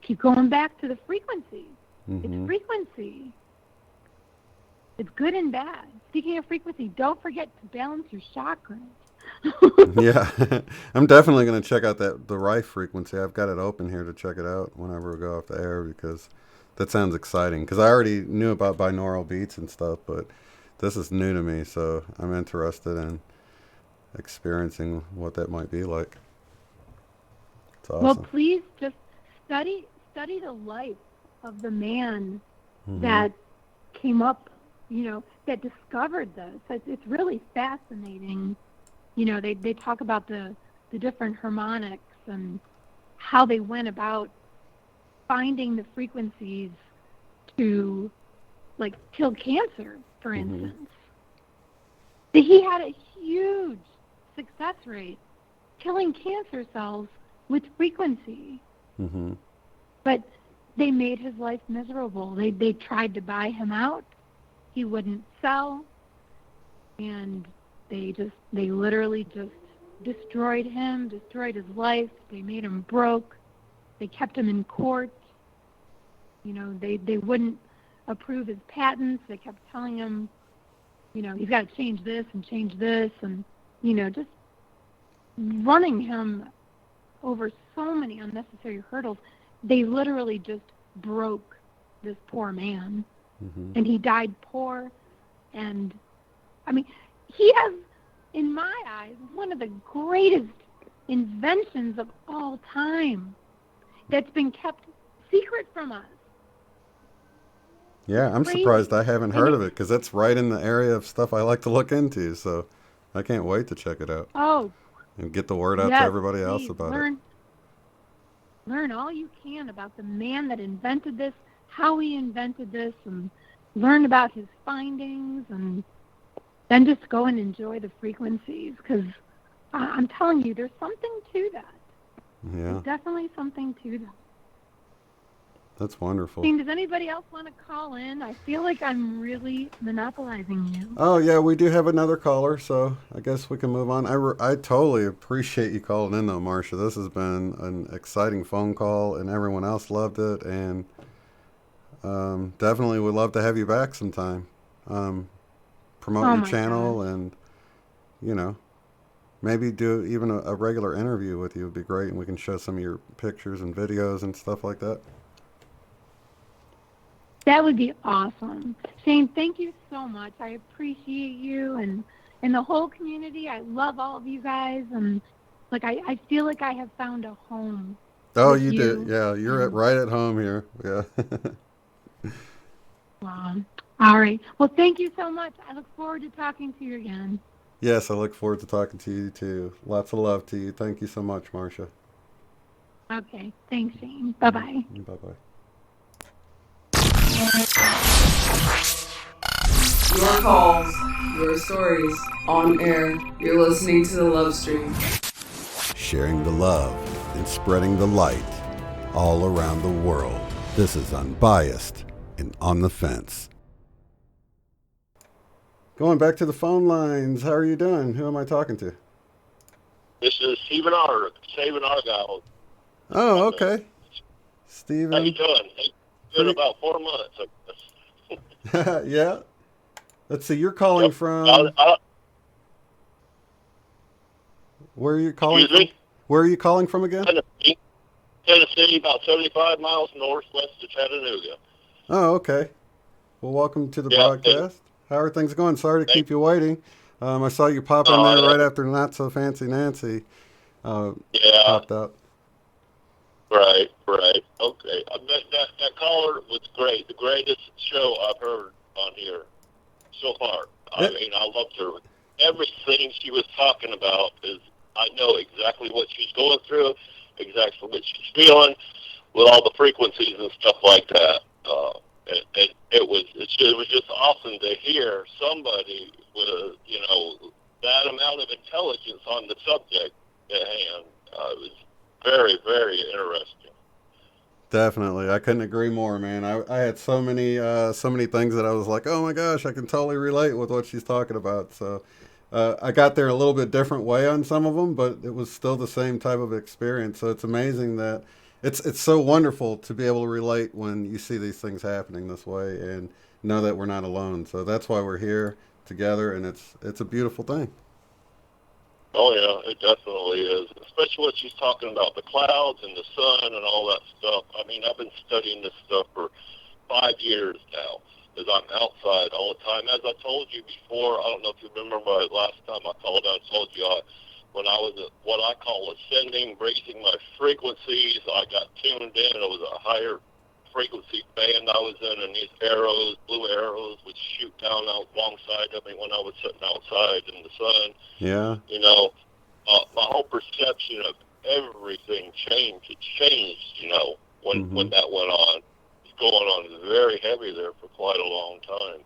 keep going back to the frequency. Mm-hmm. It's frequency. It's good and bad. Speaking of frequency, don't forget to balance your chakras. Yeah, I'm definitely going to check out the Rife frequency. I've got it open here to check it out whenever we go off the air, because that sounds exciting. Because I already knew about binaural beats and stuff, but this is new to me, so I'm interested in experiencing what that might be like. It's awesome. Well, please just study the life of the man that came up, you know, that discovered this. It's really fascinating. You know, they talk about the different harmonics and how they went about finding the frequencies to, like, kill cancer, for instance. He had a huge success rate killing cancer cells with frequency. But they made his life miserable. They tried to buy him out. He wouldn't sell. And they literally just destroyed him, destroyed his life. They made him broke. They kept him in court. You know, they wouldn't approve his patents. They kept telling him, you know, he's got to change this and change this, and, you know, just running him over so many unnecessary hurdles. They literally just broke this poor man. And he died poor. And, I mean, he has, in my eyes, one of the greatest inventions of all time that's been kept secret from us. Yeah, I'm surprised I haven't heard of it, because that's right in the area of stuff I like to look into, so I can't wait to check it out. Oh. And get the word out to everybody else about it. Learn all you can about the man that invented this, how he invented this, and learn about his findings, and then just go and enjoy the frequencies, because I'm telling you, there's something to that. Yeah. There's definitely something to that. That's wonderful. Does anybody else want to call in? I feel like I'm really monopolizing you. Oh, yeah, we do have another caller, so I guess we can move on. I totally appreciate you calling in, though, Marcia. This has been an exciting phone call, and everyone else loved it, and definitely would love to have you back sometime. Promote your channel, and, you know, maybe do even a regular interview with you would be great, and we can show some of your pictures and videos and stuff like that. That would be awesome. Shane, thank you so much. I appreciate you and the whole community. I love all of you guys, and like I feel like I have found a home. Oh, you did. Yeah, you're right at home here. Yeah. Wow. All right. Well, thank you so much. I look forward to talking to you again. Yes, I look forward to talking to you too. Lots of love to you. Thank you so much, Marcia. Okay. Thanks, Shane. Bye-bye. Bye-bye. Your calls, your stories, on air. You're listening to the Love Stream. Sharing the love and spreading the light all around the world. This is Unbiased and On the Fence. Going back to the phone lines, how are you doing? Who am I talking to? This is Stephen Argyle. Oh, okay. Stephen. How you doing? It's been about 4 months, I guess. Yeah. Let's see, you're calling from... Where are you calling from? Where are you calling from again? Tennessee, about 75 miles northwest of Chattanooga. Oh, okay. Well, welcome to the broadcast. How are things going? Sorry to keep you waiting. I saw you pop in there right after Not So Fancy Nancy popped up. Right. Okay. That caller was great. The greatest show I've heard on here so far. I mean, I loved her. Everything she was talking about is, I know exactly what she's going through, exactly what she's feeling, with all the frequencies and stuff like that. It was just awesome to hear somebody with, that amount of intelligence on the subject at hand. It was very, very interesting. Definitely. I couldn't agree more, man. I had so many things that I was like, oh my gosh, I can totally relate with what she's talking about. So I got there a little bit different way on some of them, but it was still the same type of experience. So it's amazing that it's so wonderful to be able to relate when you see these things happening this way and know that we're not alone. So that's why we're here together, and it's a beautiful thing. Oh yeah, it definitely is. Especially what she's talking about, the clouds and the sun and all that stuff. I mean, I've been studying this stuff for 5 years now, because I'm outside all the time. As I told you before, I don't know if you remember my last time I called, I told you when I was at what I call ascending, raising my frequencies, I got tuned in. It was a higher frequency band I was in, and these arrows, blue arrows, would shoot down alongside of me when I was sitting outside in the sun. Yeah. My whole perception of everything changed. It changed, when that went on. It's going on very heavy there for quite a long time.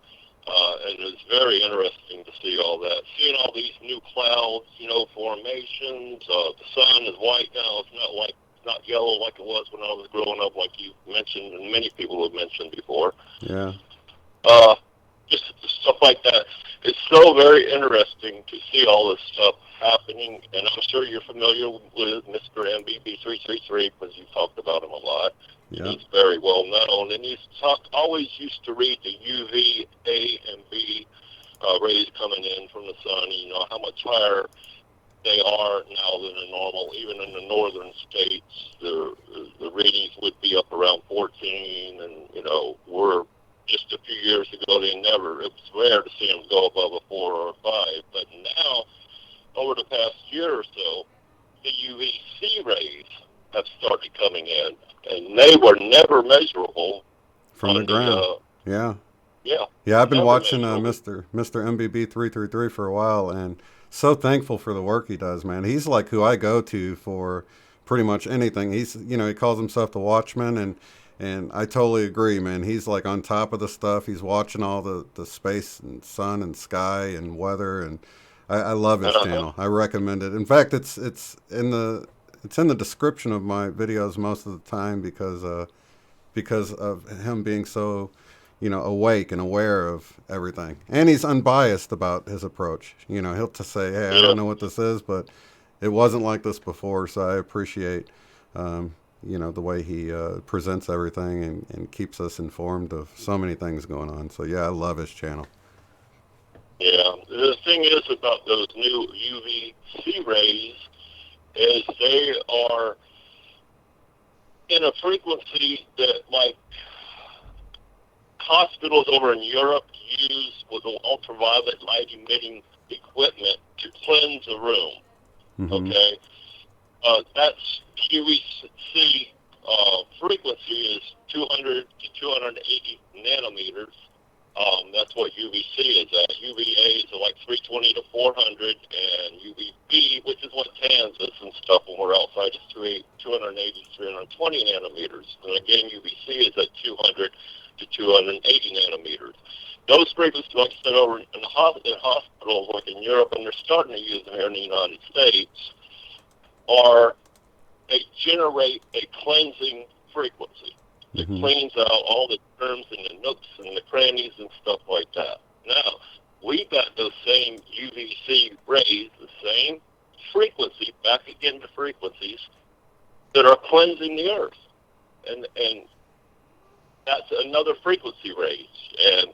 And it was very interesting to see all that. Seeing all these new clouds, formations. The sun is white now. It's not yellow like it was when I was growing up, like you mentioned, and many people have mentioned before. Yeah. Just stuff like that. It's so very interesting to see all this stuff happening, and I'm sure you're familiar with Mr. MBB333 because you talked about him a lot. Yeah. He's very well known, and he's always used to read the UV, A, and B rays coming in from the sun. How much higher they are now than a normal. Even in the northern states, the readings would be up around 14, and we're just a few years ago, it was rare to see them go above a 4 or a 5. But now, over the past year or so, the UVC rays have started coming in, and they were never measurable from the ground. Yeah. I've been watching Mr. MBB333 for a while, and so thankful for the work he does, man. He's like who I go to for pretty much anything. He's, he calls himself the Watchman, and I totally agree, man. He's like on top of the stuff. He's watching all the space and sun and sky and weather, and I love his channel. I recommend it. In fact, it's in the description of my videos most of the time because of him being so, awake and aware of everything. And he's unbiased about his approach. He'll just say, hey, I don't know what this is, but it wasn't like this before, so I appreciate the way he presents everything and keeps us informed of so many things going on. So, yeah, I love his channel. Yeah. The thing is about those new UVC rays is they are in a frequency that, like, hospitals over in Europe use with ultraviolet light-emitting equipment to cleanse a room. Mm-hmm. Okay? That's UVC frequency is 200 to 280 nanometers. That's what UVC is at. UVA is like 320 to 400, and UVB, which is what tans us and stuff when we're outside, is 280 to 320 nanometers. And again, UVC is at 200 to 280 nanometers. Those frequencies, like I said, over in hospitals, like in Europe, and they're starting to use them here in the United States, they generate a cleansing frequency. It cleans out all the germs and the nooks and the crannies and stuff like that. Now, we've got those same UVC rays, the same frequency, back again to frequencies that are cleansing the earth. And that's another frequency range. And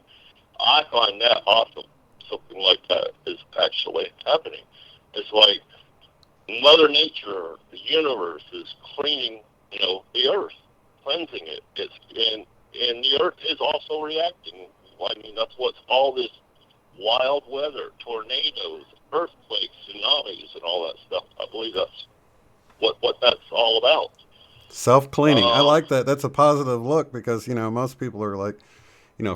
I find that awesome. Something like that is actually happening. It's like Mother Nature, the universe, is cleaning, the earth, cleansing it. And the earth is also reacting. I mean, that's what's all this wild weather, tornadoes, earthquakes, tsunamis, and all that stuff. I believe that's what that's all about. Self-cleaning. I like that. That's a positive look because, most people are like,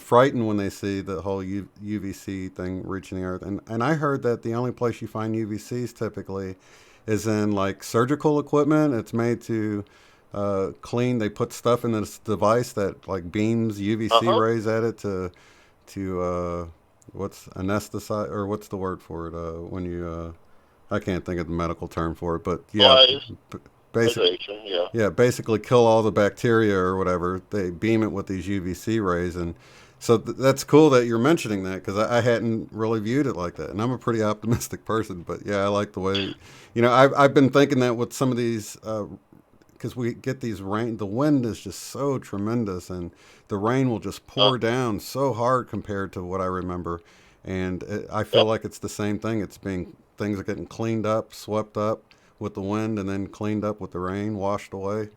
frightened when they see the whole UVC thing reaching the earth. And I heard that the only place you find UVCs typically is in like surgical equipment. It's made to clean. They put stuff in this device that like beams UVC rays at it to what's anesthesize, or what's the word for it? When you, I can't think of the medical term for it, but yeah. Basically kill all the bacteria or whatever. They beam it with these UVC rays, and so that's cool that you're mentioning that because I hadn't really viewed it like that. And I'm a pretty optimistic person, but yeah, I like the way, I've been thinking that with some of these, because we get these rain, the wind is just so tremendous, and the rain will just pour down so hard compared to what I remember, and I feel like it's the same thing. Things are getting cleaned up, swept up with the wind, and then cleaned up with the rain, washed away.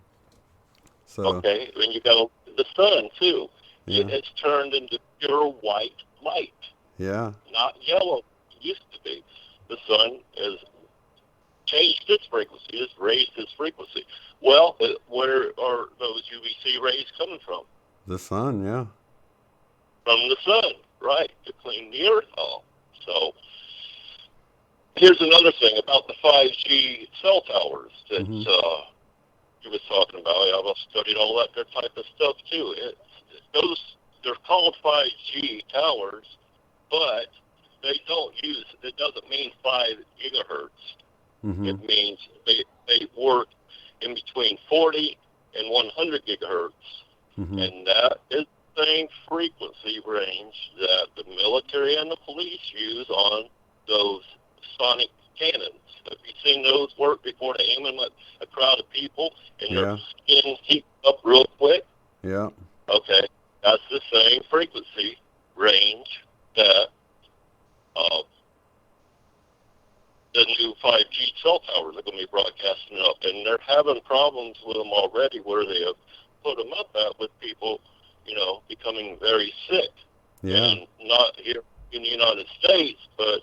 So and you got the sun too. Yeah. It's turned into pure white light. Yeah. Not yellow. It used to be. The sun has changed its frequency. It's raised its frequency. Well, where are those UVC rays coming from? The sun, yeah. From the sun, right, to clean the earth off. So here's another thing about the 5G cell towers that you was talking about. I've studied all that good type of stuff too. They're called 5G towers, but they don't use. It doesn't mean 5 gigahertz. It means they work in between 40 and 100 gigahertz, and that is the same frequency range that the military and the police use on those sonic cannons. Have you seen those work before? They aim them at a crowd of people and their skin heats up real quick? Yeah. Okay. That's the same frequency range that the new 5G cell towers are going to be broadcasting up. And they're having problems with them already where they have put them up at with people, becoming very sick. Yeah. And not here in the United States, but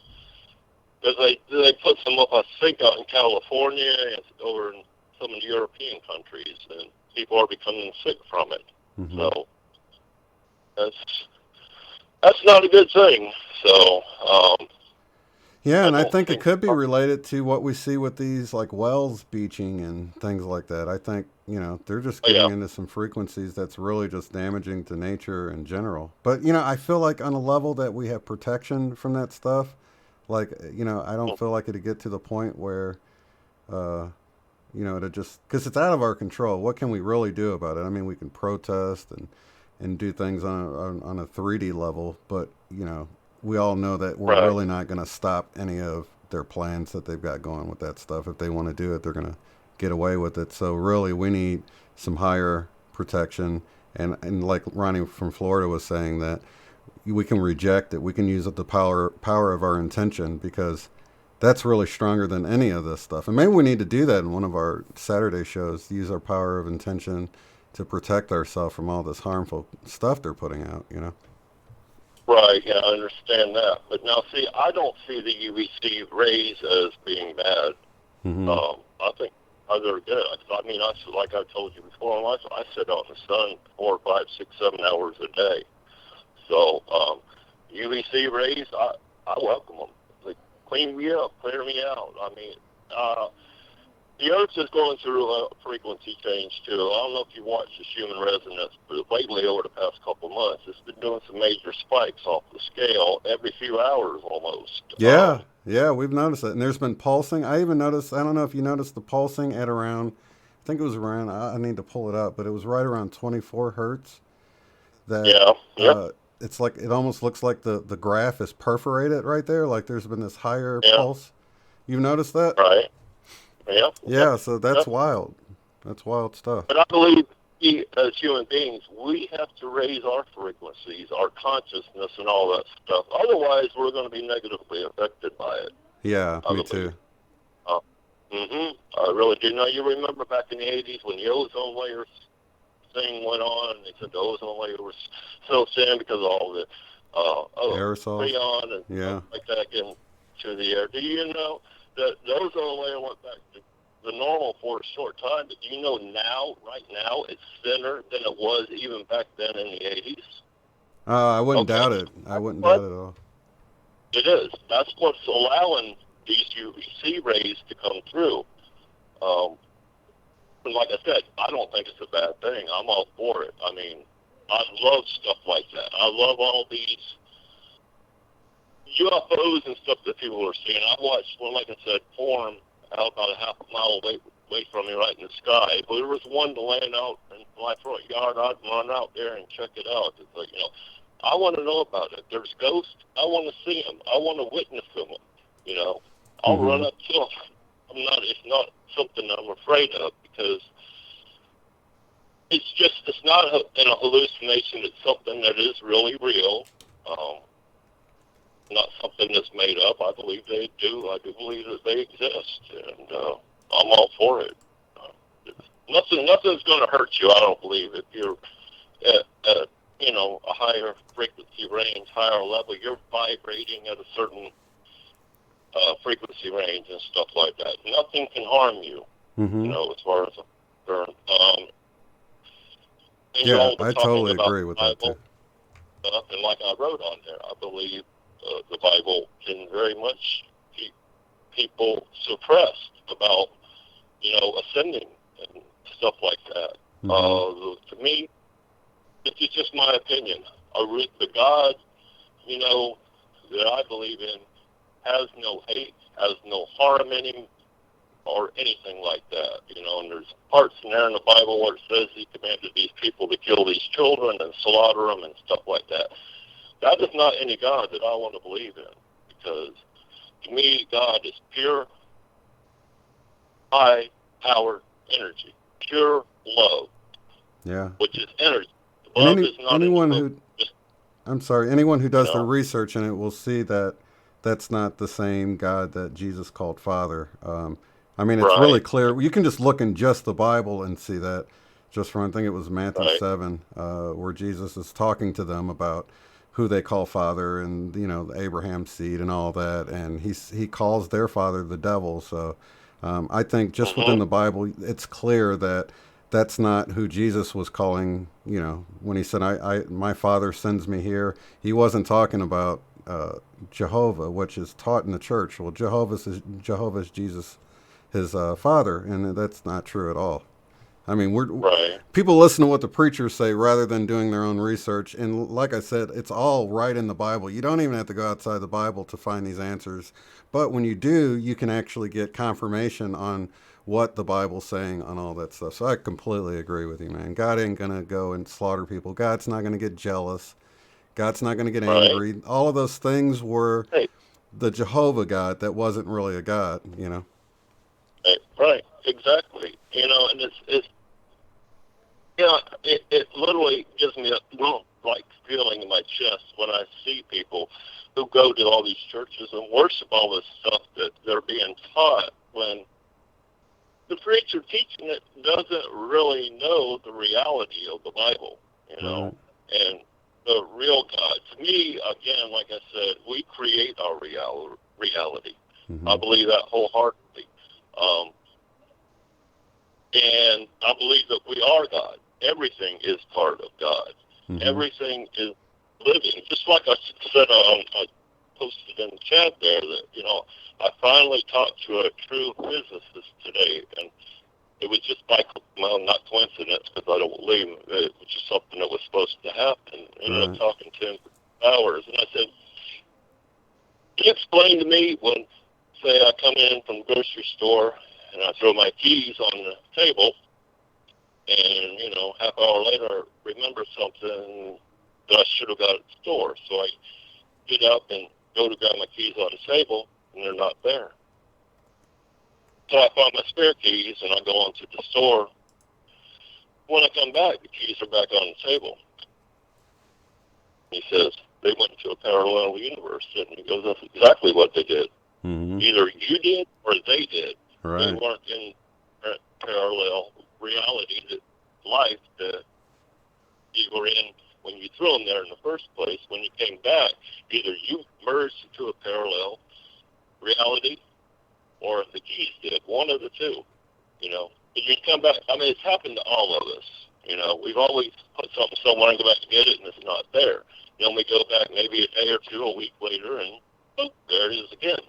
because they put some up, I think, out in California and over in some of the European countries, and people are becoming sick from it. So that's not a good thing. So yeah, and I think it could be related to what we see with these like wells beaching and things like that. I think they're just getting into some frequencies that's really just damaging to nature in general. But I feel like on a level that we have protection from that stuff. Like, I don't feel like it'd get to the point where, to just, because it's out of our control. What can we really do about it? I mean, we can protest and do things on a 3D level, but, we all know that we're really not going to stop any of their plans that they've got going with that stuff. If they want to do it, they're going to get away with it. So really, we need some higher protection. And like Ronnie from Florida was saying, that we can reject it. We can use the power of our intention, because that's really stronger than any of this stuff. And maybe we need to do that in one of our Saturday shows, use our power of intention to protect ourselves from all this harmful stuff they're putting out, Right, yeah, I understand that. But now, see, I don't see the UVC rays as being bad. I think they're good. I mean, like I told you before, I sit out in the sun 4, 5, 6, 7 hours a day. So UVC rays, I welcome them. They clean me up, clear me out. I mean, the Earth is going through a frequency change, too. I don't know if you watched the human resonance, but lately, over the past couple of months, it's been doing some major spikes off the scale every few hours almost. Yeah, yeah, we've noticed it. And there's been pulsing. I even noticed, I don't know if you noticed the pulsing at around, I think it was around, I need to pull it up, but it was right around 24 hertz. That, it's like, it almost looks like the graph is perforated right there, like there's been this higher pulse. You've noticed that? Right. Yeah. Yeah, so that's wild. That's wild stuff. But I believe we, as human beings, we have to raise our frequencies, our consciousness, and all that stuff. Otherwise, we're going to be negatively affected by it. Yeah, me too. I really do. Now, you remember back in the 80s when the ozone layer thing went on, and they said the ozone layer was so thin because of all the aerosols, freon and stuff like that getting to the air. Do you know that the ozone layer went back to the normal for a short time, but do you know now, right now, it's thinner than it was even back then in the 80s? I wouldn't doubt it. I wouldn't doubt it at all. It is. That's what's allowing these UVC rays to come through. And like I said, I don't think it's a bad thing. I'm all for it. I mean, I love stuff like that. I love all these UFOs and stuff that people are seeing. I watched one, like I said, form out about a half a mile away from me, right in the sky. But there was one laying out in my front yard. I'd run out there and check it out. It's like, I want to know about it. There's ghosts. I want to see them. I want to witness them. I'll run up to them. It's not something I'm afraid of, because it's not a hallucination. It's something that is really real. Not something that's made up. I believe they do. I do believe that they exist, and I'm all for it. Nothing's going to hurt you. I don't believe if you're at a higher frequency range, higher level. You're vibrating at a certain frequency range and stuff like that. Nothing can harm you. As far as I'm concerned. Yeah, I totally agree with that too. And like I wrote on there, I believe the Bible can very much keep people suppressed about, ascending and stuff like that. To me, this is just my opinion. The God, that I believe in has no hate, has no harm in him, or anything like that. And there's parts in there in the Bible where it says he commanded these people to kill these children and slaughter them and stuff like that. That is not any God that I want to believe in, because to me, God is pure, high-powered energy, pure love, which is energy. Love is not anyone who does the research in it will see that that's not the same God that Jesus called Father. It's really clear. You can just look in just the Bible and see that. Just from, I think it was Matthew 7, where Jesus is talking to them about who they call Father, and Abraham's seed and all that, and he calls their father the devil. So I think just within the Bible, it's clear that that's not who Jesus was calling. When he said, my Father sends me here, he wasn't talking about Jehovah, which is taught in the church. Well, Jehovah's Jesus, his father, and that's not true at all. I mean, people listen to what the preachers say rather than doing their own research. And like I said, it's all right in the Bible. You don't even have to go outside the Bible to find these answers. But when you do, you can actually get confirmation on what the Bible's saying on all that stuff. So I completely agree with you, man. God ain't going to go and slaughter people. God's not going to get jealous. God's not going to get angry. All of those things were the Jehovah God that wasn't really a God, Right, exactly. And it literally gives me a little feeling in my chest when I see people who go to all these churches and worship all this stuff that they're being taught, when the preacher teaching it doesn't really know the reality of the Bible, and the real God. To me, again, like I said, we create our reality. I believe that wholeheartedly. And I believe that we are God. Everything is part of God. Everything is living. Just like I said posted in the chat there that, I finally talked to a true physicist today, and it was just not coincidence, because I don't believe it was just something that was supposed to happen. I ended up talking to him for hours, and I said, can you explain to me when, say, I come in from the grocery store and I throw my keys on the table, and, half hour later I remember something that I should have got at the store. So I get up and go to grab my keys on the table, and they're not there. So I find my spare keys, and I go on to the store. When I come back, the keys are back on the table. He says, they went into a parallel universe, and he goes, that's exactly what they did. Mm-hmm. Either you did or they did. Right. They weren't in parallel reality, that life that you were in when you threw them there in the first place. When you came back, either you merged into a parallel reality or the keys did, one of the two, But you come back, it's happened to all of us, We've always put something somewhere and go back and get it, and it's not there. Then we go back maybe a day or two, a week later, and boom, there it is again.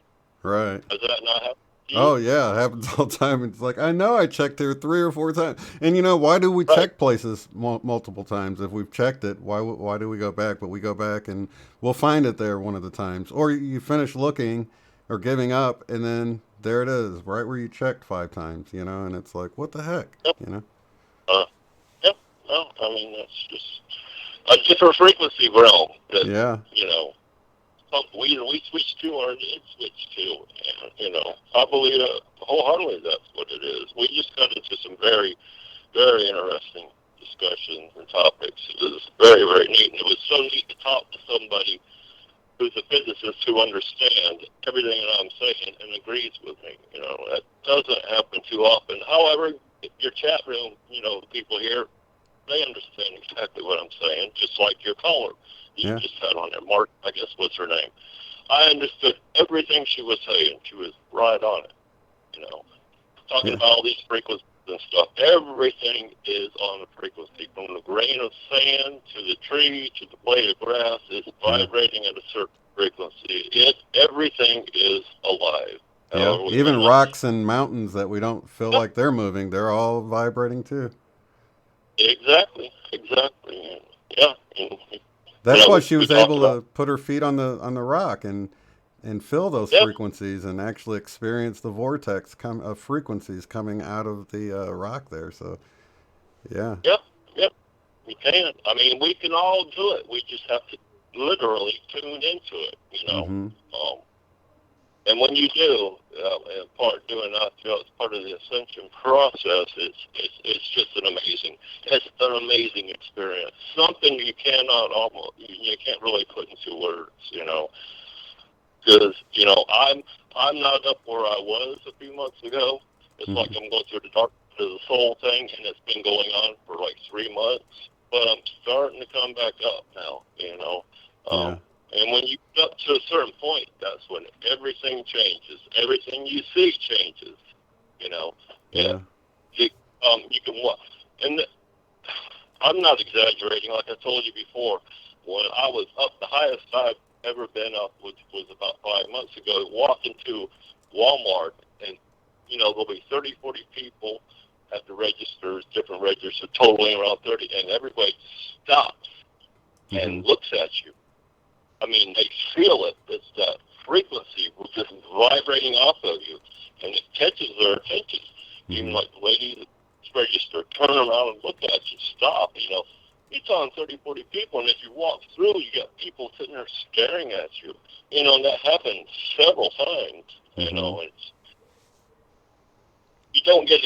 Right. Does that not happen to you? Oh, yeah, it happens all the time. It's like, I know I checked here 3 or 4 times. And, why do we check places multiple times? If we've checked it, why do we go back? But we go back, and we'll find it there one of the times. Or you finish looking or giving up, and then there it is, right where you checked 5 times, and it's like, what the heck, Yep. Yep. Well, that's just a different frequency realm that, we switch to or did switch to. And, I believe wholeheartedly that's what it is. We just got into some very, very interesting discussions and topics. It was very, very neat. And it was so neat to talk to somebody who's a physicist who understands everything that I'm saying and agrees with me. That doesn't happen too often. However, your chat room, the people here, they understand exactly what I'm saying, just like your caller you just had on there. Mark, I guess, what's her name? I understood everything she was saying. She was right on it. Talking about all these frequencies and stuff. Everything is on a frequency. From the grain of sand to the tree to the blade of grass is vibrating at a certain frequency. Everything is alive. Yeah, even rocks and mountains that we don't feel like they're moving, they're all vibrating too. Exactly. Yeah. That's why she was able to put her feet on the rock and feel those frequencies and actually experience the vortex of frequencies coming out of the rock there. So, yeah. Yep. We can. We can all do it. We just have to literally tune into it. Mm-hmm. And when you do, and doing that, it's part of the ascension process. It's just it's an amazing experience. Something you can't really put into words, Because I'm not up where I was a few months ago. It's like I'm going through the dark of the soul thing, and it's been going on for like 3 months. But I'm starting to come back up now. And when you get up to a certain point, that's when everything changes. Everything you see changes. Yeah. You can walk. And I'm not exaggerating. Like I told you before, when I was up, the highest I've ever been up, which was about 5 months ago, walk into Walmart, and, there'll be 30, 40 people at the registers, different registers, totaling around 30, and everybody stops and looks at you. They feel it. It's that frequency just vibrating off of you, and it catches their attention. Even like the lady at the register, turn around and look at you, stop. It's on 30, 40 people, and as you walk through, you got people sitting there staring at you. And that happened several times. You don't get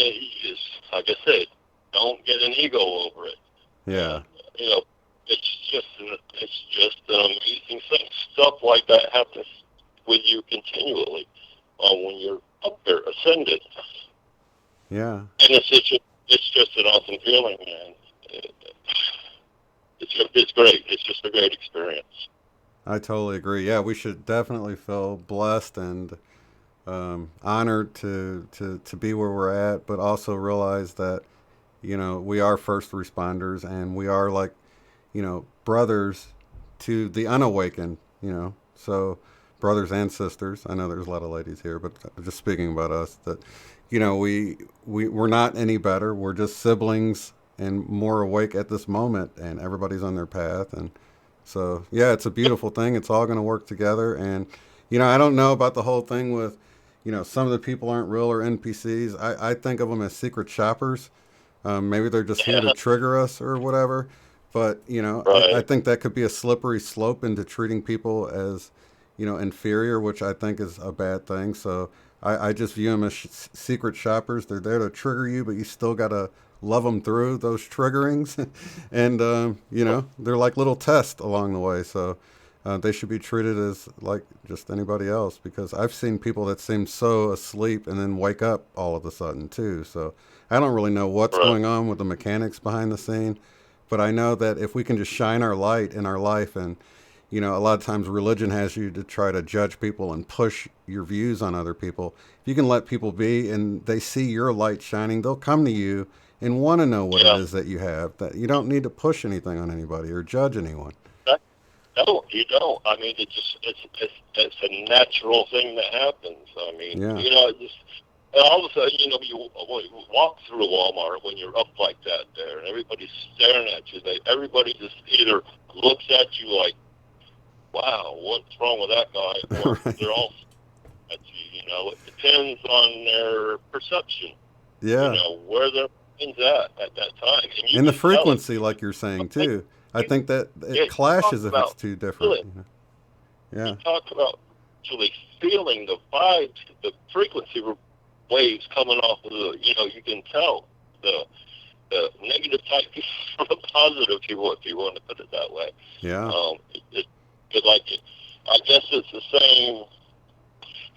like I said, don't get an ego over it. Yeah. It's just an amazing thing. Stuff like that happens with you continually when you're up there, ascended. Yeah. And it's just an awesome feeling, man. It's great. It's just a great experience. I totally agree. Yeah, we should definitely feel blessed and honored to be where we're at, but also realize that, we are first responders, and we are like, brothers to the unawakened, so brothers and sisters. I know there's a lot of ladies here, but just speaking about us, that, you know, we're not any better. We're just siblings and more awake at this moment, and everybody's on their path. And so, yeah, it's a beautiful thing. It's all going to work together. And, you know, I don't know about the whole thing with, you know, some of the people aren't real or NPCs. I think of them as secret shoppers. Maybe they're just here to trigger us or whatever. But, you know, I think that could be a slippery slope into treating people as, you know, inferior, which I think is a bad thing. So I just view them as secret shoppers. They're there to trigger you, but you still got to love them through those triggerings. And, you know, they're like little tests along the way. So they should be treated as like just anybody else, because I've seen people that seem so asleep and then wake up all of a sudden too. So I don't really know what's going on with the mechanics behind the scene, but I know that if we can just shine our light in our life, and, you know, a lot of times religion has you to try to judge people and push your views on other people. If you can let people be and they see your light shining, they'll come to you and want to know what it is that you have. That you don't need to push anything on anybody or judge anyone. No, you don't. I mean, it's a natural thing that happens. I mean, you know, and all of a sudden, you know, you walk through Walmart when you're up like that there, and everybody's staring at you. Everybody just either looks at you like, wow, what's wrong with that guy? Or they're all at you, you know. It depends on their perception. Yeah. You know, where their mind's at that time. And the frequency, like you're saying, too. I think that it clashes if it's too different. You know? Yeah. You talk about actually feeling the vibes, the frequency waves coming off of the, you know, you can tell the negative type from the positive people, if you want to put it that way. Yeah. I guess it's the same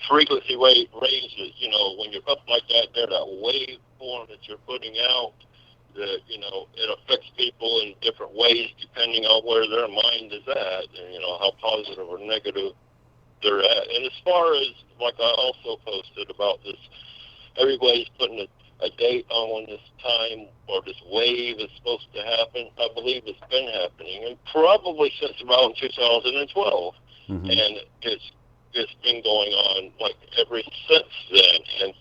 frequency wave ranges, you know, when you're up like that, that wave form that you're putting out, that, you know, it affects people in different ways depending on where their mind is at, and, you know, how positive or negative they're at. And as far as, like I also posted about this, everybody's putting a date on when this time or this wave is supposed to happen. I believe it's been happening, and probably since around 2012. Mm-hmm. And it's been going on like ever since then, and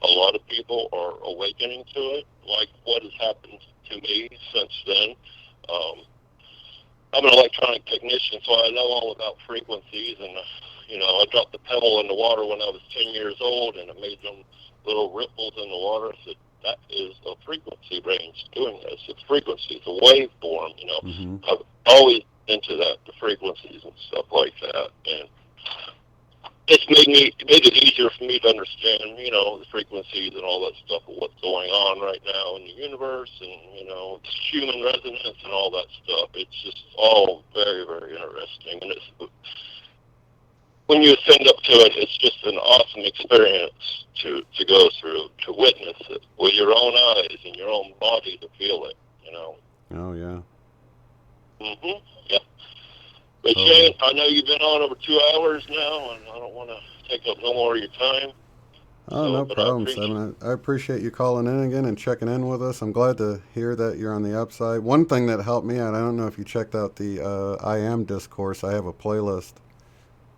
a lot of people are awakening to it, like what has happened to me since then. I'm an electronic technician, so I know all about frequencies, and you know, I dropped the pebble in the water when I was 10 years old, and it made them little ripples in the water. I said, that is a frequency range doing this. It's frequency, it's a waveform, you know. Mm-hmm. I've always into that, the frequencies and stuff like that, and it's made it easier for me to understand, you know, the frequencies and all that stuff of what's going on right now in the universe, and, you know, human resonance and all that stuff. It's just all very, very interesting. And when you ascend up to it, it's just an awesome experience to go through, to witness it with your own eyes and your own body, to feel it, you know. Oh, yeah. Mm-hmm. Yeah. But Shane, I know you've been on over 2 hours now, and I don't want to take up no more of your time. Oh, no problem, Seven. I appreciate you calling in again and checking in with us. I'm glad to hear that you're on the upside. One thing that helped me out, I don't know if you checked out the I Am discourse. I have a playlist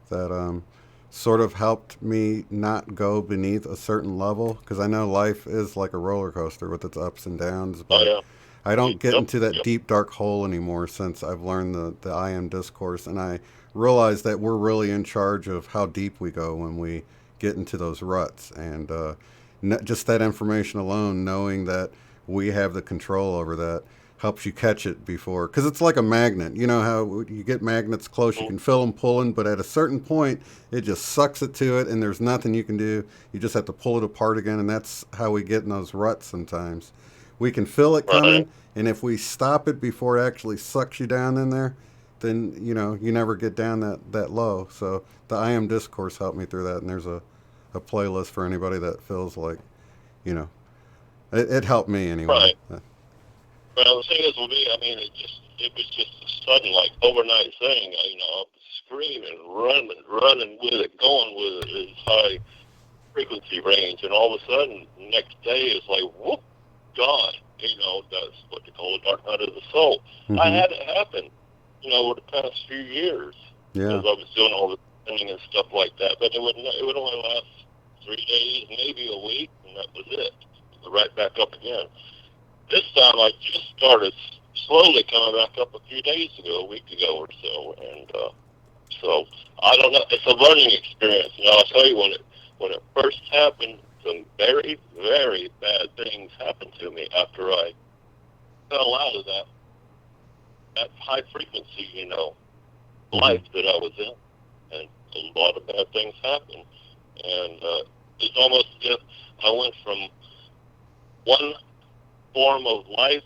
that sort of helped me not go beneath a certain level, because I know life is like a roller coaster with its ups and downs, but I don't get into that deep, dark hole anymore since I've learned the I Am discourse, and I realize that we're really in charge of how deep we go when we get into those ruts, and just that information alone, knowing that we have the control over that, helps you catch it before, because it's like a magnet. You know how you get magnets close, you can feel them pulling, but at a certain point, it just sucks it to it, and there's nothing you can do. You just have to pull it apart again, and that's how we get in those ruts sometimes. We can feel it coming, and if we stop it before it actually sucks you down in there, then, you know, you never get down that low. So the I Am discourse helped me through that, and there's a playlist for anybody that feels like, you know, it helped me anyway. Right. Well, the thing is with me, I mean, it was just a sudden, like, overnight thing. You know, I was screaming, running with it, going with it, it's high frequency range, and all of a sudden, the next day, it's like, whoop, gone. You know, that's what they call the dark night of the soul. Mm-hmm. I had it happen, you know, over the past few years. Yeah. Because I was doing all the happening and stuff like that. But it would only last 3 days, maybe a week, and that was it. Right back up again. This time I just started slowly coming back up a few days ago, a week ago or so, and so I don't know. It's a learning experience. Now I'll tell you, when it first happened, some very, very bad things happened to me after I fell out of that high frequency, life that I was in, and a lot of bad things happened, and it's almost as if I went from one form of life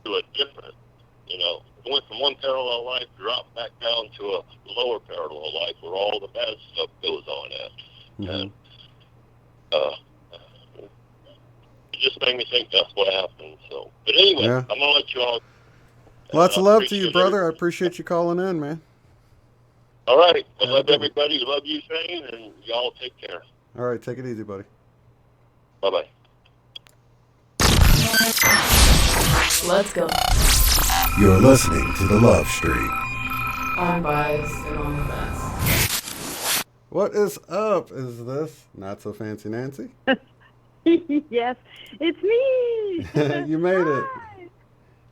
to a different, I went from one parallel life, dropped back down to a lower parallel life where all the bad stuff goes on at. Mm-hmm. And it just made me think that's what happened. So, but anyway, Yeah. I'm gonna let you all. Lots of love to you, brother. I appreciate you calling in, man. All right. I love everybody. Love you, Shane, and y'all take care. All right. Take it easy, buddy. Bye-bye. Let's go. You're listening to The Love Stream. Unbiased and on the fence. What is up? Is this Not So Fancy Nancy? Yes, it's me. You made it.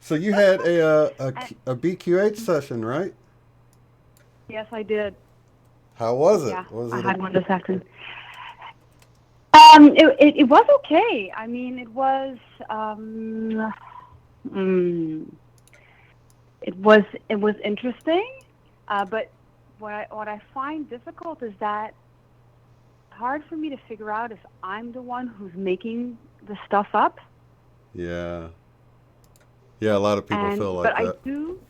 So you had a BQH session, right? Yes, I did. How was it? Yeah, Was I it had one this afternoon. It was okay. I mean, it was it was interesting, but what I find difficult is that it's hard for me to figure out if I'm the one who's making the stuff up. Yeah. Yeah, a lot of people feel like but that. I do.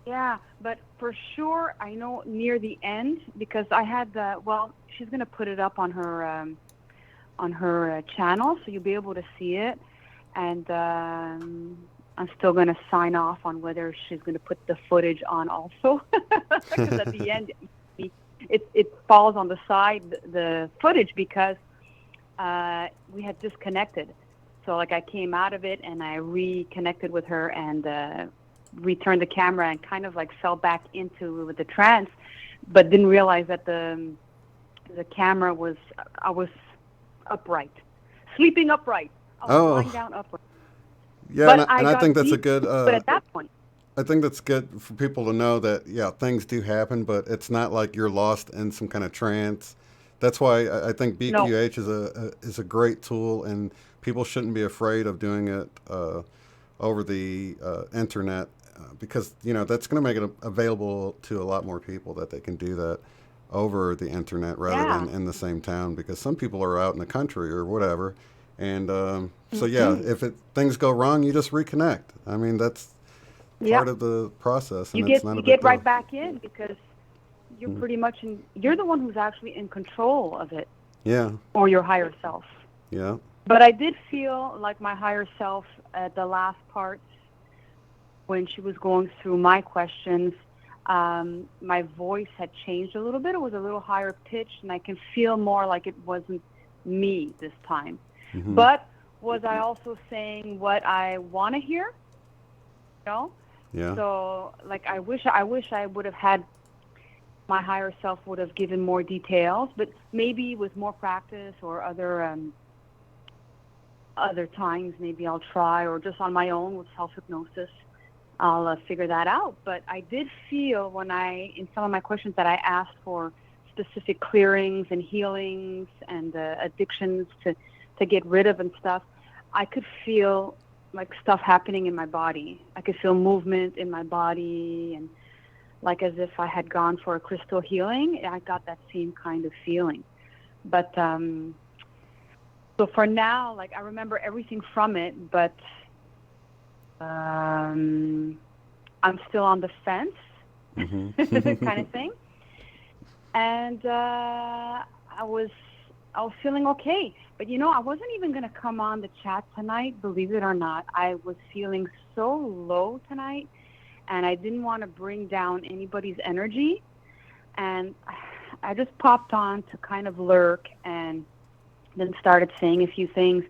Yeah, but for sure, I know near the end, because I had she's going to put it up on her channel, so you'll be able to see it. And I'm still going to sign off on whether she's going to put the footage on also, because at the end, it falls on the side, the footage, because we had disconnected. So like I came out of it and I reconnected with her and returned the camera and kind of like fell back into the trance, but didn't realize that the camera was, I was upright, sleeping upright. I was lying down upright. Yeah, but and I think that's a good. But at that point, I think that's good for people to know that things do happen, but it's not like you're lost in some kind of trance. That's why I think BQH is a great tool, and people shouldn't be afraid of doing it over the internet, because that's going to make it available to a lot more people, that they can do that over the internet rather than in the same town, because some people are out in the country or whatever. And so, if things go wrong, you just reconnect. I mean, that's part of the process. And you get right back in, because you're pretty much you're the one who's actually in control of it. Yeah. Or your higher self. Yeah. But I did feel like my higher self at the last part, when she was going through my questions, my voice had changed a little bit. It was a little higher pitched, and I can feel more like it wasn't me this time. Mm-hmm. But was I also saying what I want to hear? Yeah. So, like, I wish I would have had, my higher self would have given more details, but maybe with more practice or other times, maybe I'll try, or just on my own with self-hypnosis, I'll figure that out. But I did feel in some of my questions that I asked for specific clearings and healings and addictions to get rid of and stuff, I could feel like stuff happening in my body. I could feel movement in my body, and like as if I had gone for a crystal healing. I got that same kind of feeling. But so for now, like, I remember everything from it, but I'm still on the fence, kind of thing. And I was feeling okay. But, I wasn't even going to come on the chat tonight, believe it or not. I was feeling so low tonight, and I didn't want to bring down anybody's energy. And I just popped on to kind of lurk, and then started saying a few things.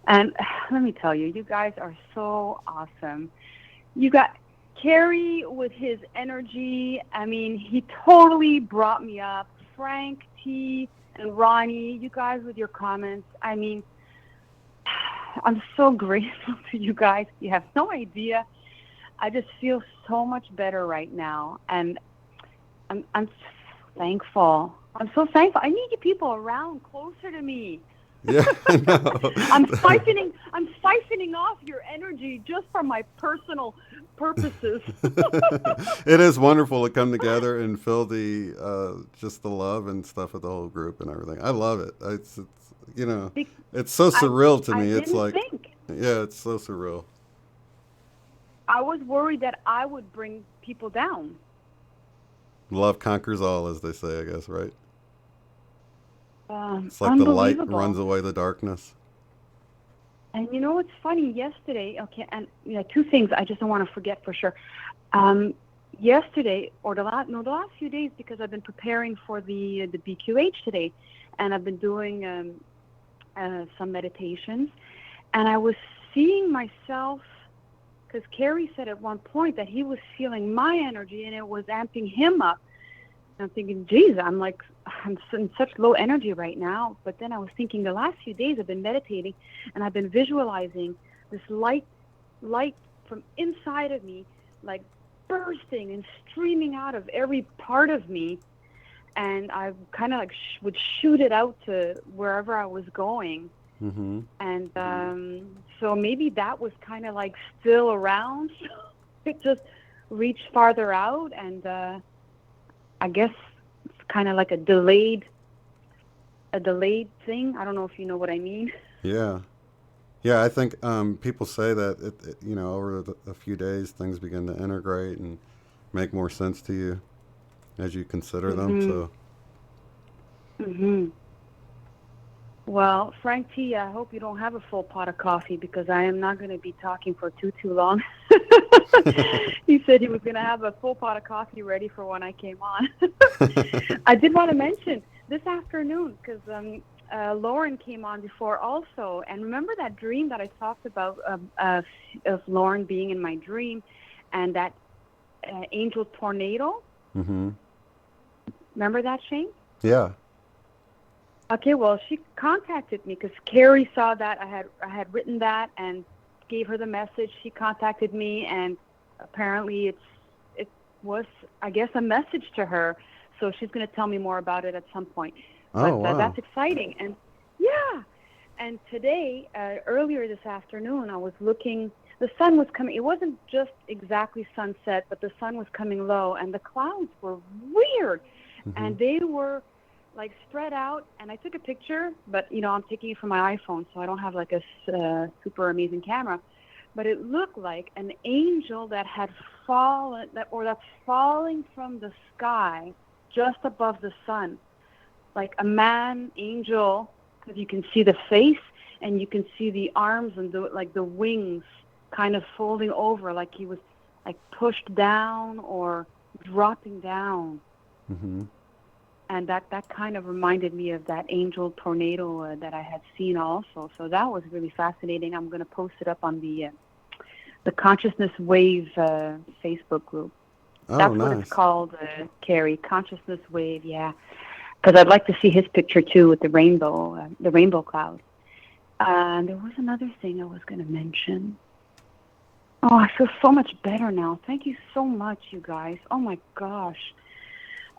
And let me tell you, you guys are so awesome. Carrie, with his energy, I mean, he totally brought me up. Frank, T, and Ronnie, you guys with your comments. I mean, I'm so grateful to you guys. You have no idea. I just feel so much better right now, and I'm thankful. I'm so thankful. I need you people around closer to me. Yeah, I know. I'm siphoning off your energy just for my personal purposes. It is wonderful to come together and feel the just the love and stuff of the whole group and everything. I love it. It's you know, it's so surreal to me. It's like, yeah, it's so surreal. I was worried that I would bring people down. Love conquers all, as they say, I guess, right? It's like the light runs away the darkness. And you know what's funny? Yesterday, okay, and two things I just don't want to forget for sure. Yesterday, or the last few days, because I've been preparing for the BQH today, and I've been doing some meditations, and I was seeing myself, because Carrie said at one point that he was feeling my energy and it was amping him up. And I'm thinking, geez, I'm in such low energy right now. But then I was thinking, the last few days I've been meditating and I've been visualizing this light from inside of me, like bursting and streaming out of every part of me. And I kind of like would shoot it out to wherever I was going. Mm-hmm. And so maybe that was kind of like still around. It just reached farther out, and I guess it's kind of like a delayed thing. I don't know if you know what I mean. Yeah. I think people say that it you know, over a few days things begin to integrate and make more sense to you as you consider them. So. Mhm. Well, Frank T, I hope you don't have a full pot of coffee, because I am not going to be talking for too long. He said he was going to have a full pot of coffee ready for when I came on. I did want to mention this afternoon, because Lauren came on before also. And remember that dream that I talked about of Lauren being in my dream, and that angel tornado? Mm-hmm. Remember that, Shane? Yeah. Okay, well, she contacted me because Carrie saw that I had written that and gave her the message. She contacted me, and apparently it was, I guess, a message to her. So she's going to tell me more about it at some point. Oh, but wow. That's exciting. And yeah, and today, earlier this afternoon, I was looking. The sun was coming. It wasn't just exactly sunset, but the sun was coming low, and the clouds were weird, and they were like spread out, and I took a picture, but I'm taking it from my iPhone, so I don't have like a super amazing camera, but it looked like an angel that had fallen, that's falling from the sky just above the sun, like a man angel, because you can see the face and you can see the arms and the wings kind of folding over, like he was like pushed down or dropping down. Mm-hmm. And that kind of reminded me of that angel tornado that I had seen also. So that was really fascinating. I'm going to post it up on the Consciousness Wave Facebook group. Oh, that's nice. What it's called, Carrie. Consciousness Wave, yeah. Because I'd like to see his picture too with the rainbow cloud. And there was another thing I was going to mention. Oh, I feel so much better now. Thank you so much, you guys. Oh my gosh.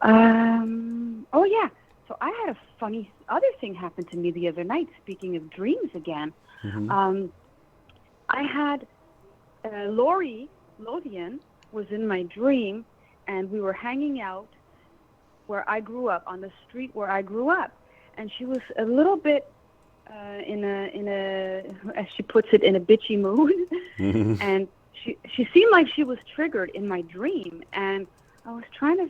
Oh yeah. So I had a funny other thing happen to me the other night. Speaking of dreams again, I had Lori Lothian was in my dream, and we were hanging out where I grew up, on the street where I grew up, and she was a little bit in a as she puts it, in a bitchy mood, and she seemed like she was triggered in my dream, and I was trying to.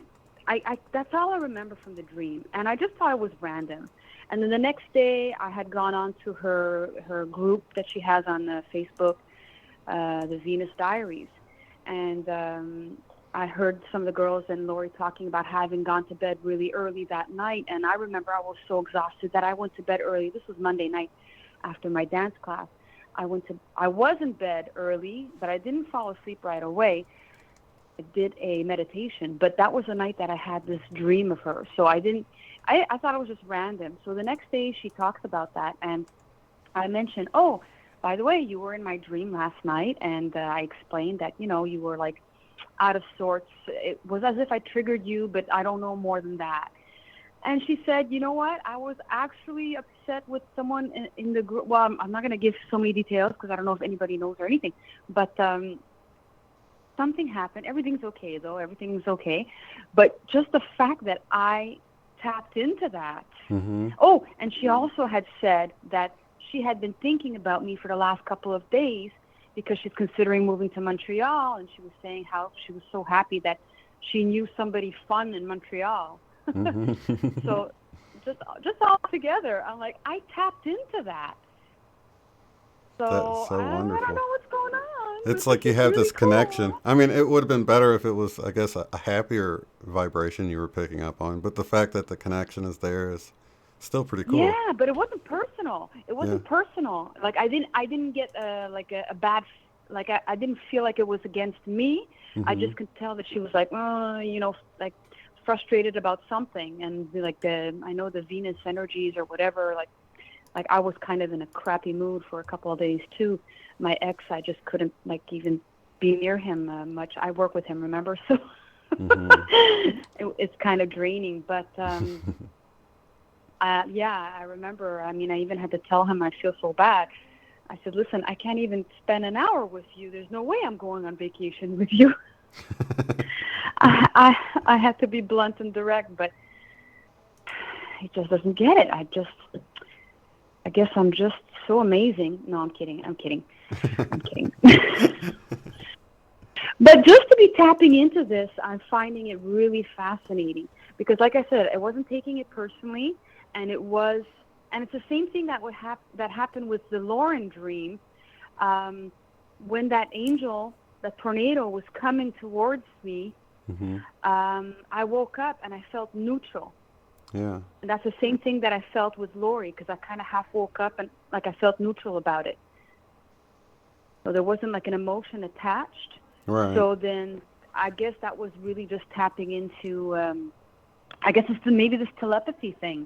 That's all I remember from the dream, and I just thought it was random. And then the next day, I had gone on to her group that she has on Facebook, the Venus Diaries, and I heard some of the girls and Lori talking about having gone to bed really early that night. And I remember I was so exhausted that I went to bed early. This was Monday night after my dance class. I was in bed early, but I didn't fall asleep right away. did a meditation, but that was the night that I had this dream of her. So I thought it was just random. So the next day she talks about that, and I mentioned, oh, by the way, you were in my dream last night, and I explained that, you were like out of sorts. It was as if I triggered you, but I don't know more than that. And she said, you know what? I was actually upset with someone in the group. Well, I'm not going to give so many details because I don't know if anybody knows or anything. But something happened. Everything's okay, though. Everything's okay. But just the fact that I tapped into that. Mm-hmm. Oh, and she also had said that she had been thinking about me for the last couple of days because she's considering moving to Montreal. And she was saying how she was so happy that she knew somebody fun in Montreal. Mm-hmm. So just all together, I'm like, I tapped into that. So, That's so wonderful. I don't know what's going on. It's like you have really this connection. Cool. I mean, it would have been better if it was, I guess, a happier vibration you were picking up on. But the fact that the connection is there is still pretty cool. Yeah, but it wasn't personal. It wasn't personal. Like I didn't get like a bad, like I didn't feel like it was against me. Mm-hmm. I just could tell that she was like, like frustrated about something, and like I know the Venus energies or whatever, like I was kind of in a crappy mood for a couple of days too. My ex, I just couldn't like even be near him much. I work with him, remember? So mm-hmm. It's kind of draining, but I remember. I mean, I even had to tell him I feel so bad. I said, listen, I can't even spend an hour with you. There's no way I'm going on vacation with you. I had to be blunt and direct, but he just doesn't get it. I guess I'm just so amazing. No, I'm kidding. I'm kidding. But just to be tapping into this, I'm finding it really fascinating because, like I said, I wasn't taking it personally, and it's the same thing that that happened with the Lauren dream, when that angel. The tornado was coming towards me. Mm-hmm. I woke up and I felt neutral. Yeah. And that's the same thing that I felt with Lori, because I kind of half woke up and like I felt neutral about it. So there wasn't like an emotion attached. Right. So then I guess that was really just tapping into, I guess it's maybe this telepathy thing.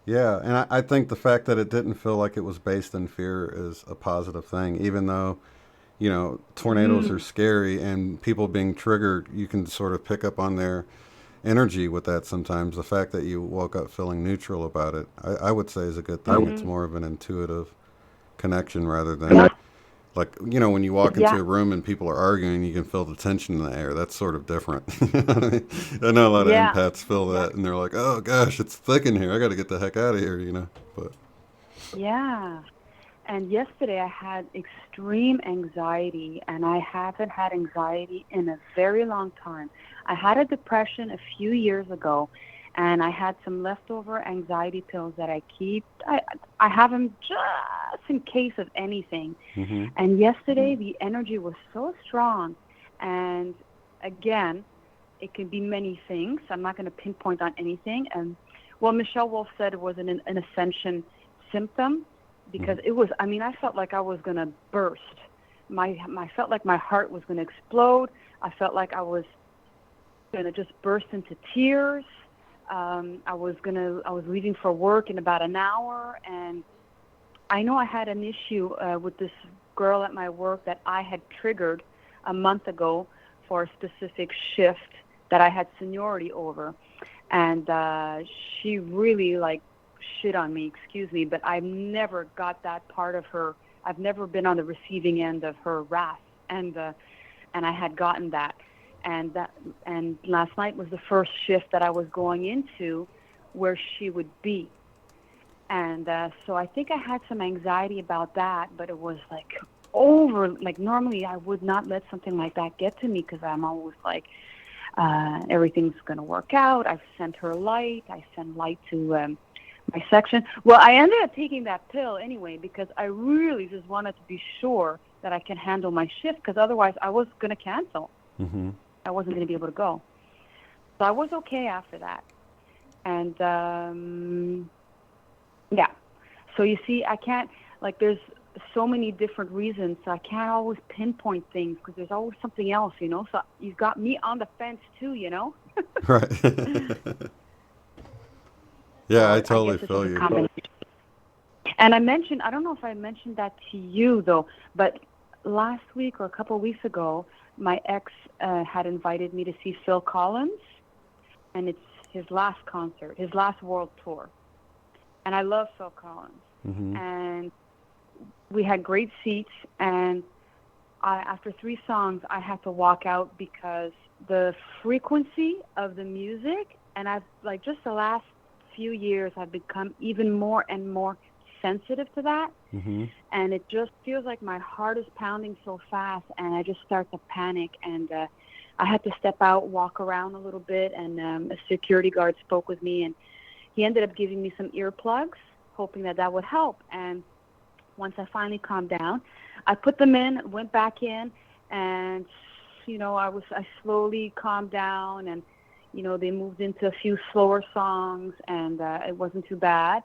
Yeah, and I think the fact that it didn't feel like it was based in fear is a positive thing, even though tornadoes are scary, and people being triggered, you can sort of pick up on their energy with that sometimes. The fact that you woke up feeling neutral about it, I would say is a good thing. Mm-hmm. It's more of an intuitive connection rather than, like, when you walk into a room and people are arguing, you can feel the tension in the air. That's sort of different. I know a lot of empaths feel that, and they're like, oh, gosh, it's thick in here. I got to get the heck out of here, But yeah. And yesterday I had extreme anxiety, and I haven't had anxiety in a very long time. I had a depression a few years ago, and I had some leftover anxiety pills that I keep. I have them just in case of anything. Mm-hmm. And yesterday the energy was so strong. And again, it could be many things. I'm not going to pinpoint on anything. And Michelle Wolf said it was an ascension symptom. Because it was, I felt like I was going to burst. I felt like my heart was going to explode. I felt like I was going to just burst into tears. I was leaving for work in about an hour, and I know I had an issue with this girl at my work that I had triggered a month ago for a specific shift that I had seniority over, and she really shit on me, excuse me, but I've never got that part of her. I've never been on the receiving end of her wrath, and I had gotten that, and last night was the first shift that I was going into where she would be, and so I think I had some anxiety about that, but it was normally I would not let something like that get to me because I'm always everything's going to work out. I've sent her light. I send light to my section. Well, I ended up taking that pill anyway because I really just wanted to be sure that I can handle my shift, because otherwise I was going to cancel. Mm-hmm. I wasn't going to be able to go. So I was okay after that. And, yeah. So you see, I can't, there's so many different reasons. So I can't always pinpoint things because there's always something else, you know. So you've got me on the fence too, you know. Right. Yeah, I guess totally it's feel just a you. combination. And I don't know if I mentioned that to you though, but last week or a couple of weeks ago, my ex had invited me to see Phil Collins, and it's his last concert, his last world tour. And I love Phil Collins. Mm-hmm. And we had great seats, and after 3 songs, I had to walk out because the frequency of the music, and I've, like, just the last few years, I've become even more and more sensitive to that. Mm-hmm. And it just feels like my heart is pounding so fast, and I just start to panic. And I had to step out, walk around a little bit, and a security guard spoke with me, and he ended up giving me some earplugs, hoping that would help. And once I finally calmed down, I put them in, went back in, and, you know, I slowly calmed down, and, you know, they moved into a few slower songs, and it wasn't too bad.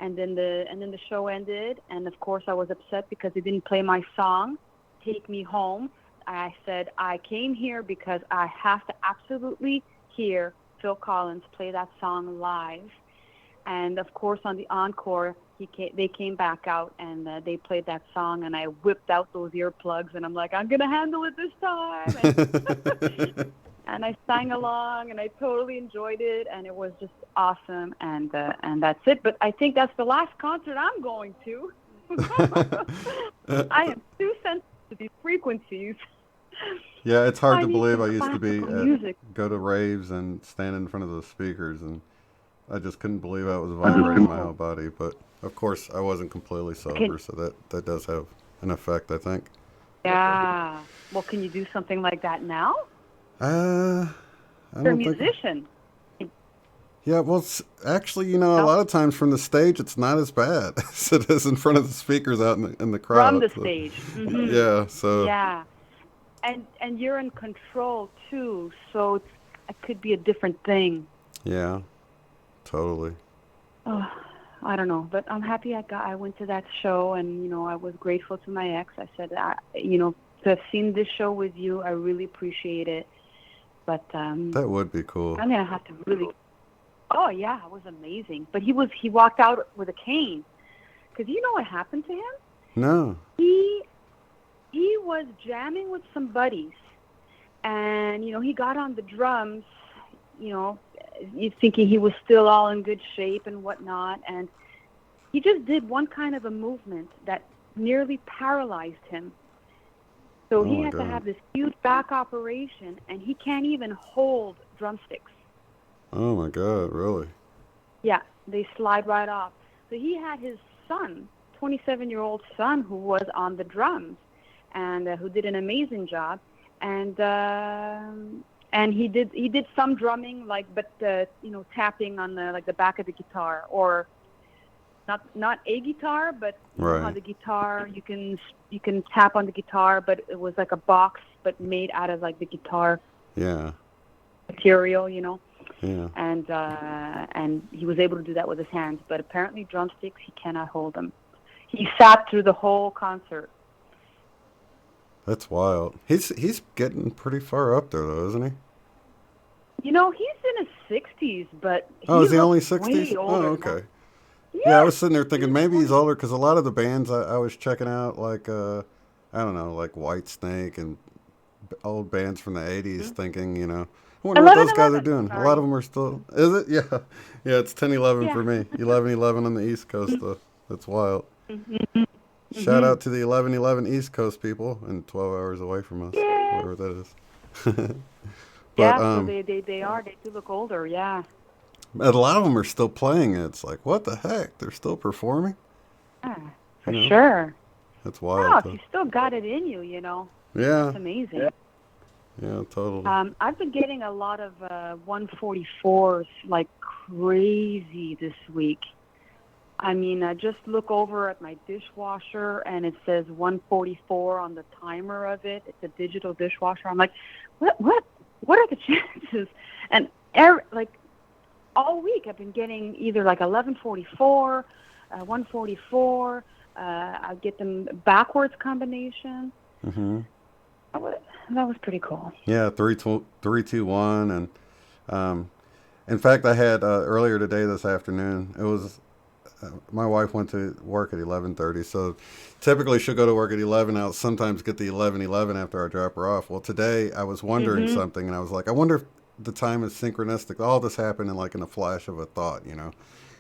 And then the show ended, and of course I was upset because they didn't play my song, Take Me Home. I said, I came here because I have to absolutely hear Phil Collins play that song live. And of course, on the encore, they came back out and they played that song, and I whipped out those earplugs, and I'm like, I'm gonna handle it this time. And I sang along, and I totally enjoyed it, and it was just awesome. And that's it. But I think that's the last concert I'm going to. I am too sensitive to these frequencies. Yeah, it's hard I to need believe. some I used to be classical music. go to raves and stand in front of the speakers, and I just couldn't believe I was vibrating my whole body. But of course, I wasn't completely sober, so that does have an effect, I think. Yeah. Well, can you do something like that now? I You're a don't think. musician. Yeah, well, actually, you know, a lot of times from the stage, it's not as bad as it is in front of the speakers out in the crowd. From the so. stage. Mm-hmm. Yeah, so. Yeah. And you're in control, too, so it could be a different thing. Yeah, totally. Oh, I don't know, but I'm happy I went to that show, and, you know, I was grateful to my ex. I said, you know, to have seen this show with you, I really appreciate it. But that would be cool. I'm gonna have to really. Oh yeah, it was amazing. But he walked out with a cane, because you know what happened to him? No. He was jamming with some buddies, and, you know, he got on the drums, you know, thinking he was still all in good shape and whatnot, and he just did one kind of a movement that nearly paralyzed him. So he had to have this huge back operation, and he can't even hold drumsticks. Oh my God, really? Yeah, they slide right off. So he had his son, 27-year-old son, who was on the drums, and who did an amazing job. And he did some drumming, but you know, tapping on the back of the guitar, or not a guitar, but you know how the guitar, you can tap on the guitar, but it was like a box, but made out of, like, the guitar material, you know. Yeah. And he was able to do that with his hands, but apparently drumsticks, he cannot hold them. He sat through the whole concert. That's wild. He's getting pretty far up there, though, isn't he? You know, he's in his 60s, but is he only looks 60s? way older Oh, okay. Yeah, I was sitting there thinking maybe he's older, because a lot of the bands I was checking out, like, I don't know, like Whitesnake and old bands from the 80s, thinking, you know, I wonder what those guys are doing. A lot of them are still, is it? Yeah. Yeah, it's 10-11 for me. 11-11 on the East Coast, though. That's wild. Mm-hmm. Shout out to the 11-11 East Coast people, and 12 hours away from us, whatever that is. But, so they are. They do look older, yeah. A lot of them are still playing it. It's like, what the heck? They're still performing? Yeah, for You know? sure. That's wild. Wow, if though. you still got it in you, you know. Yeah. It's amazing. Yeah, totally. I've been getting a lot of 144s like crazy this week. I mean, I just look over at my dishwasher, and it says 144 on the timer of it. It's a digital dishwasher. I'm like, what are the chances? And all week I've been getting either like 1144, 144, I get them backwards combination. Mm-hmm. That was pretty cool. Yeah, 3-2-1, and in fact, I had earlier today this afternoon. It was my wife went to work at 11:30, so typically she'll go to work at 11. I'll sometimes get the 11:11 after I drop her off. Well, today I was wondering something, and I was like, I wonder if the time is synchronistic. All this happened in a flash of a thought,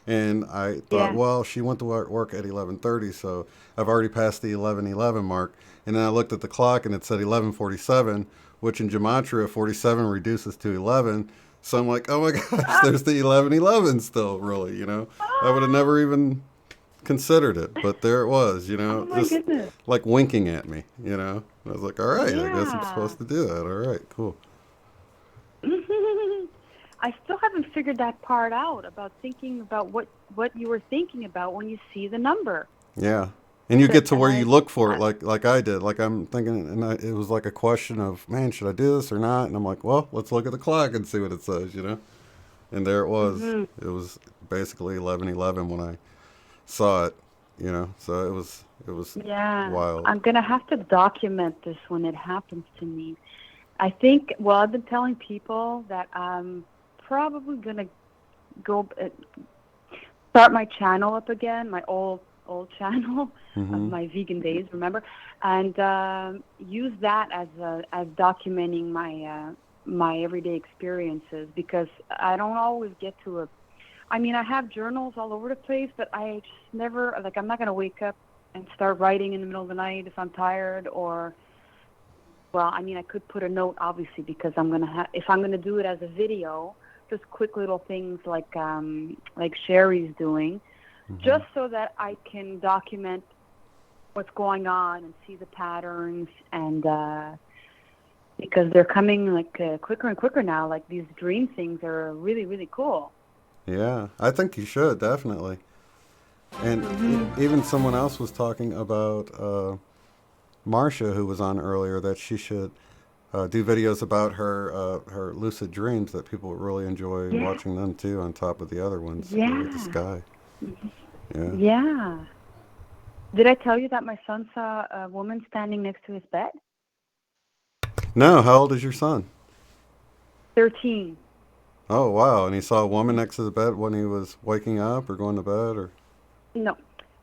And I thought, well, she went to work at 11:30, so I've already passed the 11:11 mark. And then I looked at the clock, and it said 11:47, which in gematria, 47 reduces to 11. So I'm like, oh my gosh, there's the 11:11 still, really, I would have never even considered it, but there it was, just goodness. like winking at me, I was like, all right, I guess I'm supposed to do that. All right, cool. I still haven't figured that part out about thinking about what you were thinking about when you see the number. Yeah. And you get to where you look for it like I did. Like I'm thinking, and it was like a question of, man, should I do this or not? And I'm like, well, let's look at the clock and see what it says, And there it was. It was basically 11:11 when I saw it, So it was wild. I'm gonna have to document this when it happens to me. I think. Well, I've been telling people that I'm probably gonna go start my channel up again, my old channel of my vegan days, remember, and use that as documenting my everyday experiences, because I don't always get to I have journals all over the place, but I just never, I'm not going to wake up and start writing in the middle of the night if I'm tired, or, well, I could put a note, obviously, because I'm going to if I'm going to do it as a video, just quick little things like Sherry's doing, just so that I can document what's going on and see the patterns, and because they're coming quicker and quicker now. These dream things are really, really cool. Yeah, I think you should, definitely. And even someone else was talking about Marcia, who was on earlier, that she should do videos about her lucid dreams, that people would really enjoy watching them too, on top of the other ones with the sky. Yeah. Did I tell you that my son saw a woman standing next to his bed? No, how old is your son? 13. Oh, wow. And he saw a woman next to the bed when he was waking up or going to bed, or? No.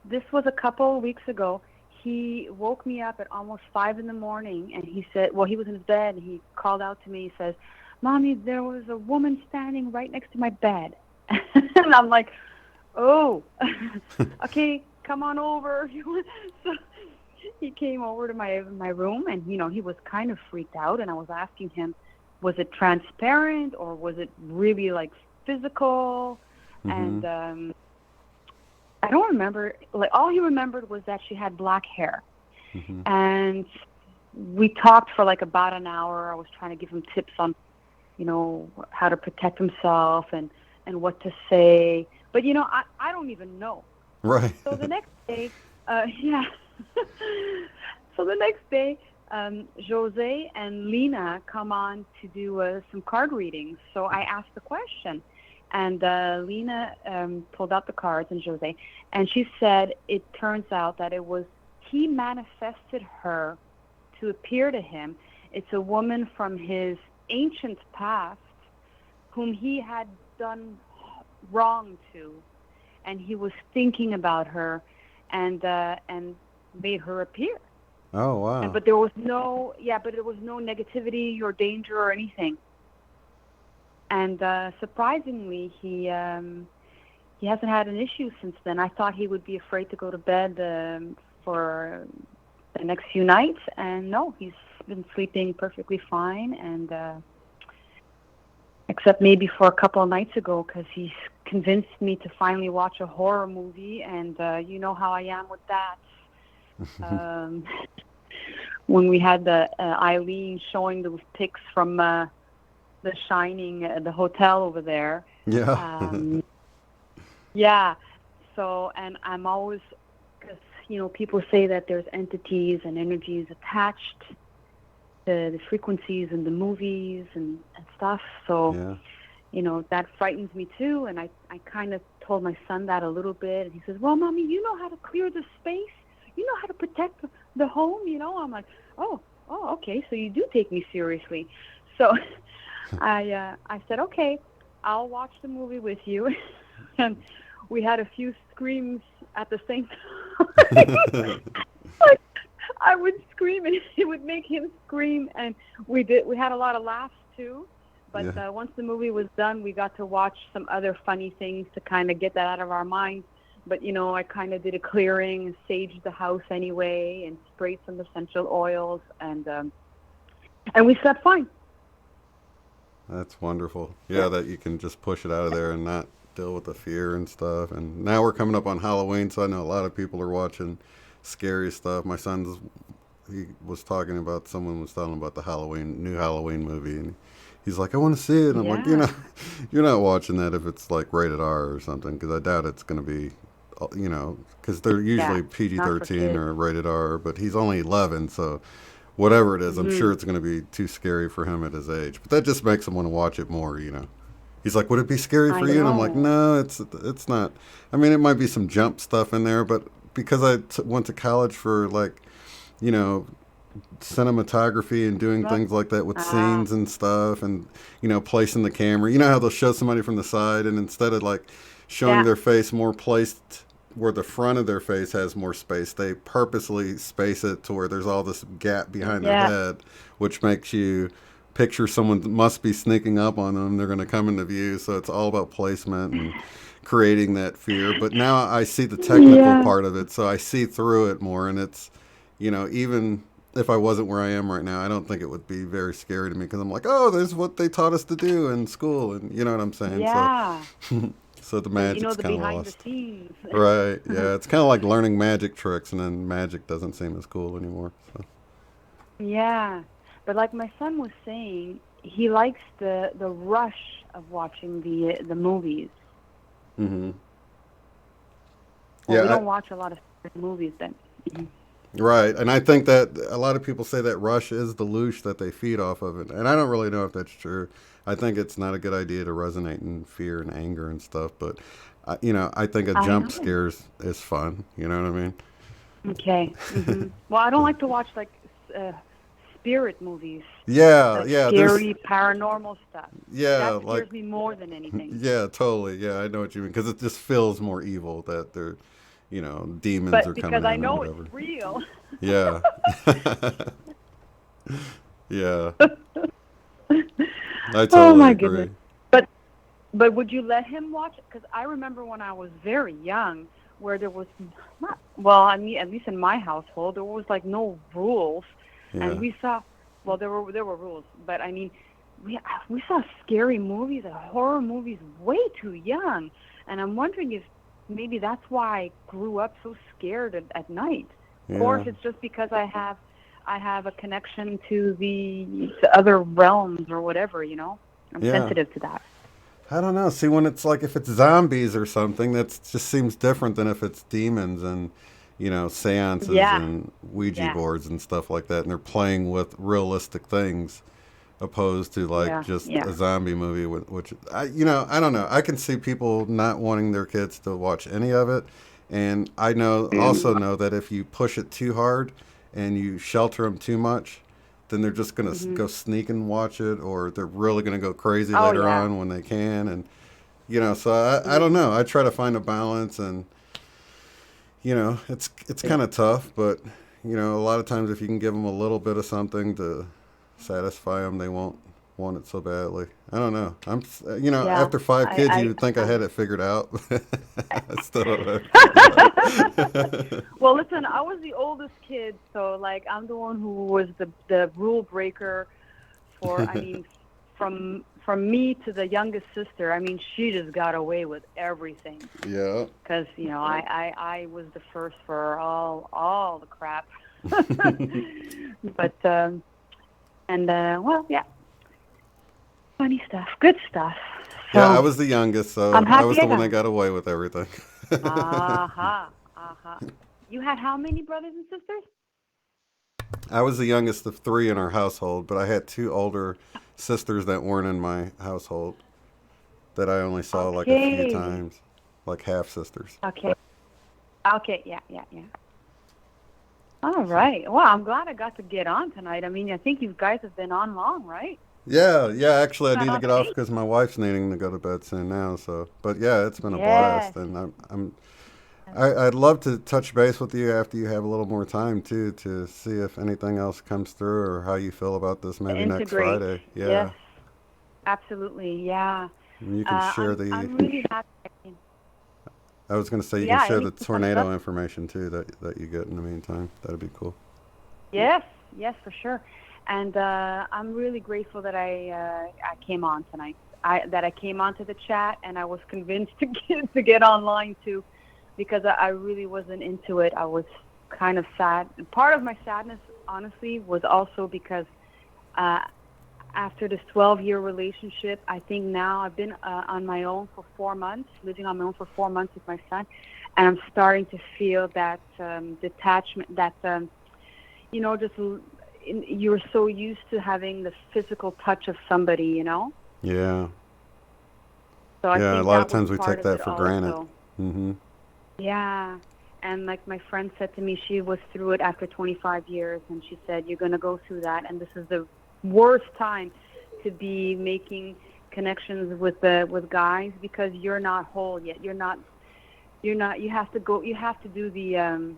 This was a couple of weeks ago. He woke me up at almost 5 in the morning, and he said, well, he was in his bed, and he called out to me. He says, Mommy, there was a woman standing right next to my bed. And I'm like, oh, okay, come on over. So he came over to my room, and he was kind of freaked out, and I was asking him, was it transparent or was it really physical? And I don't remember. All he remembered was that she had black hair, and we talked for about an hour. I was trying to give him tips on, how to protect himself and what to say. But I don't even know. Right. So the next day, So the next day, Jose and Lena come on to do some card readings. So I asked the question, and Lena pulled out the cards, and Jose, and she said it turns out that he manifested her to appear to him. It's a woman from his ancient past whom he had done wrong to, and he was thinking about her and made her appear. Oh, wow. But there was no negativity or danger or anything. And surprisingly, he hasn't had an issue since then. I thought he would be afraid to go to bed for the next few nights, and no, he's been sleeping perfectly fine, and except maybe for a couple of nights ago, because he's convinced me to finally watch a horror movie, and you know how I am with that. When we had the Eileen showing those pics from The Shining, the hotel over there. Yeah. Yeah. So, and I'm always, because people say that there's entities and energies attached to the frequencies in the movies and stuff. So, that frightens me too. And I kind of told my son that a little bit. And he says, well, Mommy, you know how to clear the space? You know how to protect the home? I'm like, oh, okay, so you do take me seriously. So I said, okay, I'll watch the movie with you. And we had a few screams at the same time. Like, I would scream and it would make him scream, and we had a lot of laughs too. But once the movie was done, we got to watch some other funny things to kind of get that out of our mind. But I kind of did a clearing and saged the house anyway, and sprayed some essential oils, and we slept fine. That's wonderful. Yeah, that you can just push it out of there and not deal with the fear and stuff. And now we're coming up on Halloween, so I know a lot of people are watching scary stuff. My he was talking about, someone was telling him about the new Halloween movie, and he's like, I want to see it. And I'm like, you're not watching that if it's like rated R or something, because I doubt it's going to be, because they're usually PG-13 or rated R, but he's only 11, so whatever it is, I'm sure it's going to be too scary for him at his age. But that just makes him want to watch it more, He's like, would it be scary for you? And I'm like, no, it's not. I mean, it might be some jump stuff in there, but because I went to college for cinematography and doing things like that with scenes and stuff, and placing the camera. You know how they'll show somebody from the side, and instead of like showing their face more placed where the front of their face has more space, they purposely space it to where there's all this gap behind their head, which makes you picture someone must be sneaking up on them. They're going to come into view. So it's all about placement and creating that fear. But now I see the technical part of it, so I see through it more, and it's, even if I wasn't where I am right now, I don't think it would be very scary to me, because I'm like, oh, there's what they taught us to do in school, and you know what I'm saying? Yeah. So the magic's the kind of behind lost. the scenes. Right, yeah. It's kind of like learning magic tricks, and then magic doesn't seem as cool anymore. So. Yeah. But like my son was saying, he likes the rush of watching the movies. Mm-hmm. Well, we don't watch a lot of movies then. Right, and I think that a lot of people say that rush is the loosh that they feed off of it, and I don't really know if that's true. I think it's not a good idea to resonate in fear and anger and stuff, but I think a jump scare is fun. You know what I mean? Okay. Mm-hmm. Well, I don't like to watch like spirit movies. Yeah, like yeah. Scary paranormal stuff. Yeah, that scares me more than anything. Yeah, totally. Yeah, I know what you mean, because it just feels more evil that they're, demons are coming in. But because I know it's real. Yeah. Yeah. I totally agree. Goodness. But would you let him watch it? Because I remember when I was very young, where there was at least in my household, there was like no rules, and we saw. Well, there were rules, but I mean, we saw scary movies and horror movies way too young, and I'm wondering if maybe that's why I grew up so scared at night, or if it's just because I have a connection to other realms or whatever, I'm sensitive to that. I don't know. See, when it's like, if it's zombies or something, that just seems different than if it's demons and, seances and Ouija boards and stuff like that, and they're playing with realistic things, opposed to a zombie movie, which I don't know. I can see people not wanting their kids to watch any of it, and I also know that if you push it too hard and you shelter them too much, then they're just going to go sneak and watch it, or they're really going to go crazy later on when they can. And, so I don't know. I try to find a balance, and, it's kind of tough, but, a lot of times if you can give them a little bit of something to satisfy them, they won't want it so badly. I don't know. After 5 kids, you would think I had it figured out. I still don't know. Well, listen, I was the oldest kid, so I'm the one who was the rule breaker from me to the youngest sister. I mean, she just got away with everything. Yeah. Because I was the first for all the crap. But funny stuff, good stuff. So, yeah, I was the youngest, so I was the one that got away with everything. You had how many brothers and sisters? I was the youngest of 3 in our household, but I had 2 older sisters that weren't in my household. that I only saw like a few Okay. times, like half sisters. Okay. Okay. Yeah. All right. Well, I'm glad I got to get on tonight. I mean, I think you guys have been on long, right? Yeah. Actually, I need to get off because my wife's needing to go to bed soon now. So, but yeah, it's been a blast, and I'd love to touch base with you after you have a little more time too, to see if anything else comes through or how you feel about this maybe next Friday. Yeah. Yes. Absolutely. Yeah. And you can share I'm really happy. I was going to say you can share the tornado information too that you get in the meantime. That'd be cool. Yes, for sure. And I'm really grateful that I came on tonight. That I came onto the chat, and I was convinced to get online too, because I really wasn't into it. I was kind of sad. And part of my sadness, honestly, was also because after this 12-year relationship, I think now I've been on my own for 4 months, living on my own for 4 months with my son, and I'm starting to feel that detachment, that, just you're so used to having the physical touch of somebody, Yeah. So I think a lot of times we take that for granted. Mm-hmm. Yeah. And like my friend said to me, she was through it after 25 years, and she said, you're going to go through that, and this is the worst time to be making connections with guys, because you're not whole yet. You have to do the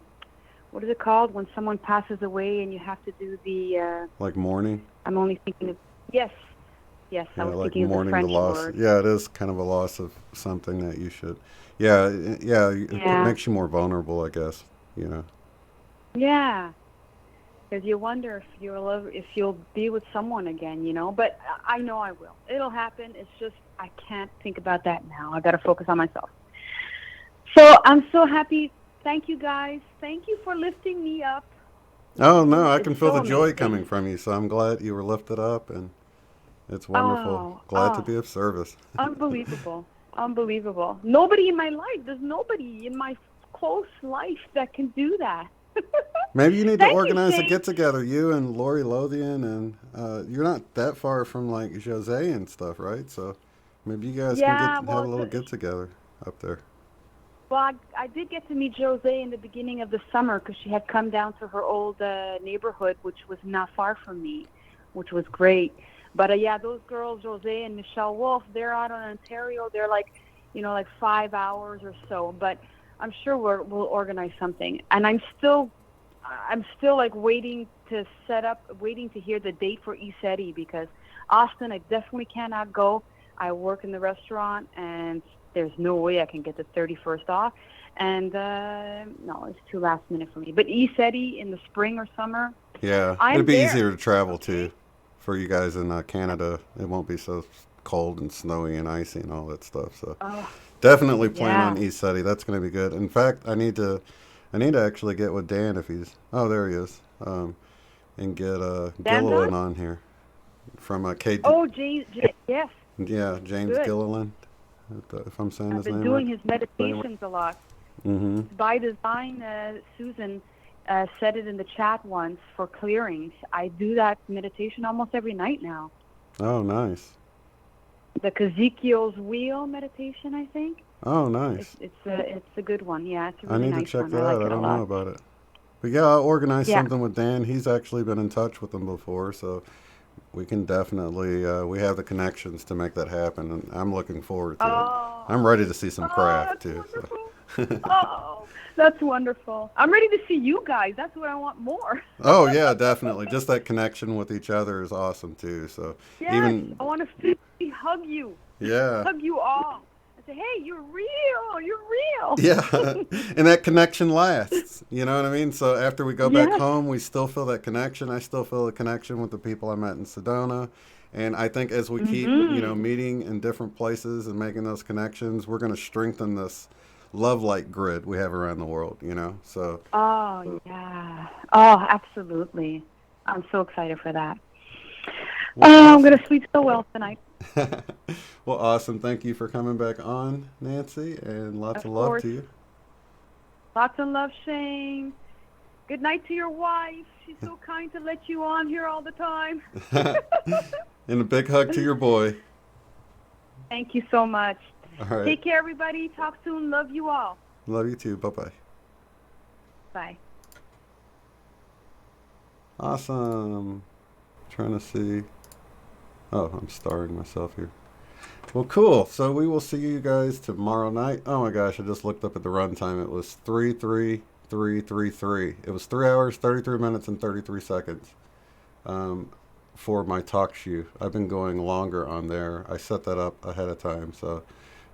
what is it called when someone passes away and you have to do the like mourning? I'm only thinking of yes, Yeah, I was like thinking of the mourning French the loss. word. Yeah, it is kind of a loss of something that you should. Yeah, it makes you more vulnerable, I guess. Yeah. Because you wonder if you'll be with someone again, But I know I will. It'll happen. It's just I can't think about that now. I got to focus on myself. So I'm so happy. Thank you, guys. Thank you for lifting me up. Oh no, I can feel so the joy amazing. coming from you. So I'm glad you were lifted up, and it's wonderful. Glad to be of service. Unbelievable. Nobody in my life. There's nobody in my close life that can do that. Maybe you need to organize a get-together, you and Lori Lothian, and you're not that far from like Jose and stuff, right? So maybe you guys can have a little get-together up there. Well, I did get to meet Jose in the beginning of the summer because she had come down to her old neighborhood, which was not far from me, which was great. But those girls, Jose and Michelle Wolf, they're out in Ontario. They're like 5 hours or so. But I'm sure we'll organize something. And I'm still like waiting to hear the date for ECETI, because Austin, I definitely cannot go. I work in the restaurant, and there's no way I can get the 31st off. And no, it's too last minute for me. But ECETI in the spring or summer. Yeah, it'd be easier to travel too for you guys in Canada. It won't be so cold and snowy and icy and all that stuff. So definitely plan on ECETI. That's going to be good. In fact, I need to actually get with Dan if he's. Oh, there he is. And get Gilliland on here from KD. Oh, James, yes. Yeah, James Gilliland. If I'm saying his name right. I've been doing his meditations a lot. Mm-hmm. By design, Susan said it in the chat once for clearings. I do that meditation almost every night now. Oh, nice. The Ezekiel's Wheel meditation, I think. Oh, nice. It's a good one. Yeah, it's a really I need nice to check one. that out. I don't know about it. But yeah, I'll organize something with Dan. He's actually been in touch with him before, so we can definitely, we have the connections to make that happen, and I'm looking forward to it. I'm ready to see some craft, too. So. Oh, that's wonderful. I'm ready to see you guys. That's what I want more. Oh, yeah, definitely. Just that connection with each other is awesome, too. So yes, I want to physically hug you. Yeah. Hug you all. I say, hey, you're real. You're real. Yeah, and that connection lasts. You know what I mean? So after we go back home, we still feel that connection. I still feel the connection with the people I met in Sedona. And I think as we keep, meeting in different places and making those connections, we're going to strengthen this love light grid we have around the world, So. Oh, yeah. Oh, absolutely. I'm so excited for that. Well, I'm going to sleep so well tonight. Well, awesome. Thank you for coming back on, Nancy, and lots of love to you. Lots of love, Shane. Good night to your wife. She's so kind to let you on here all the time. And a big hug to your boy. Thank you so much. All right. Take care, everybody. Talk soon. Love you all. Love you too. Bye-bye. Bye. Awesome. Trying to see. Oh, I'm starring myself here. Well, cool. So we will see you guys tomorrow night. Oh my gosh, I just looked up at the runtime. It was 33333. It was 3 hours, 33 minutes, and 33 seconds for my talk show. I've been going longer on there. I set that up ahead of time. So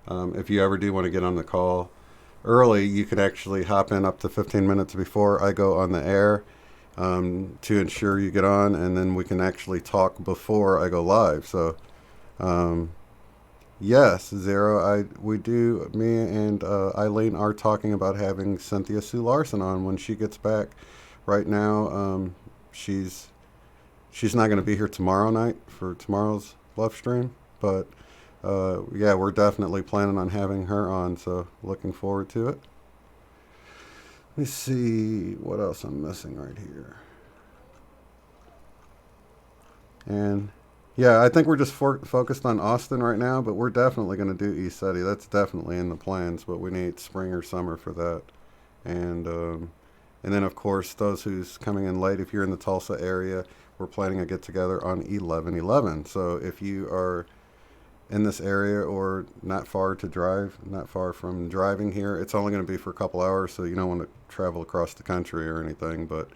if you ever do want to get on the call early, you can actually hop in up to 15 minutes before I go on the air to ensure you get on, and then we can actually talk before I go live. So yes, Zero, me and Eileen are talking about having Cynthia Sue Larson on when she gets back. Right now, she's not going to be here tomorrow night for tomorrow's love stream, but yeah, we're definitely planning on having her on, so looking forward to it. Let me see what else I'm missing right here. And yeah, I think we're just focused on Austin right now, but we're definitely going to do ECETI. That's definitely in the plans, but we need spring or summer for that. And then, of course, those who's coming in late, if you're in the Tulsa area, we're planning a get-together on 11/11. So if you are in this area or not far from driving here, it's only going to be for a couple hours, so you don't want to travel across the country or anything. But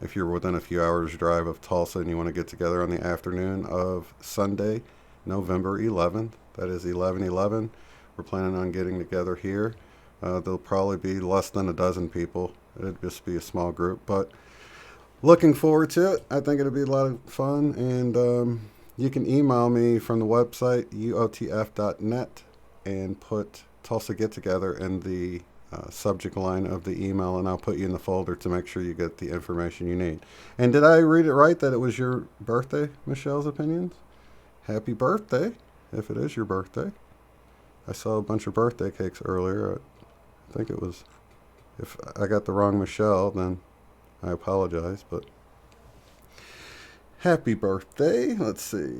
if you're within a few hours drive of Tulsa and you want to get together on the afternoon of Sunday, November 11th, that is 11/11, we're planning on getting together here. There'll probably be less than a dozen people. It'll just be a small group, but looking forward to it. I think it'll be a lot of fun, and you can email me from the website, uotf.net, and put Tulsa Get Together in the subject line of the email, and I'll put you in the folder to make sure you get the information you need. And did I read it right that it was your birthday, Michelle's Opinions? Happy birthday, if it is your birthday. I saw a bunch of birthday cakes earlier. I think it was, if I got the wrong Michelle, then I apologize, but happy birthday. Let's see.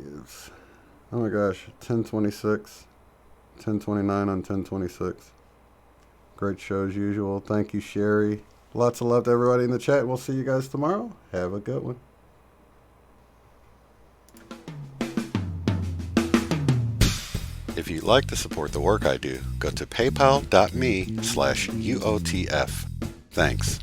Oh my gosh, 10/26, 10/29 on 10/26. Great show as usual. Thank you, Sherry. Lots of love to everybody in the chat. We'll see you guys tomorrow. Have a good one. If you'd like to support the work I do, go to paypal.me/UOTF. Thanks.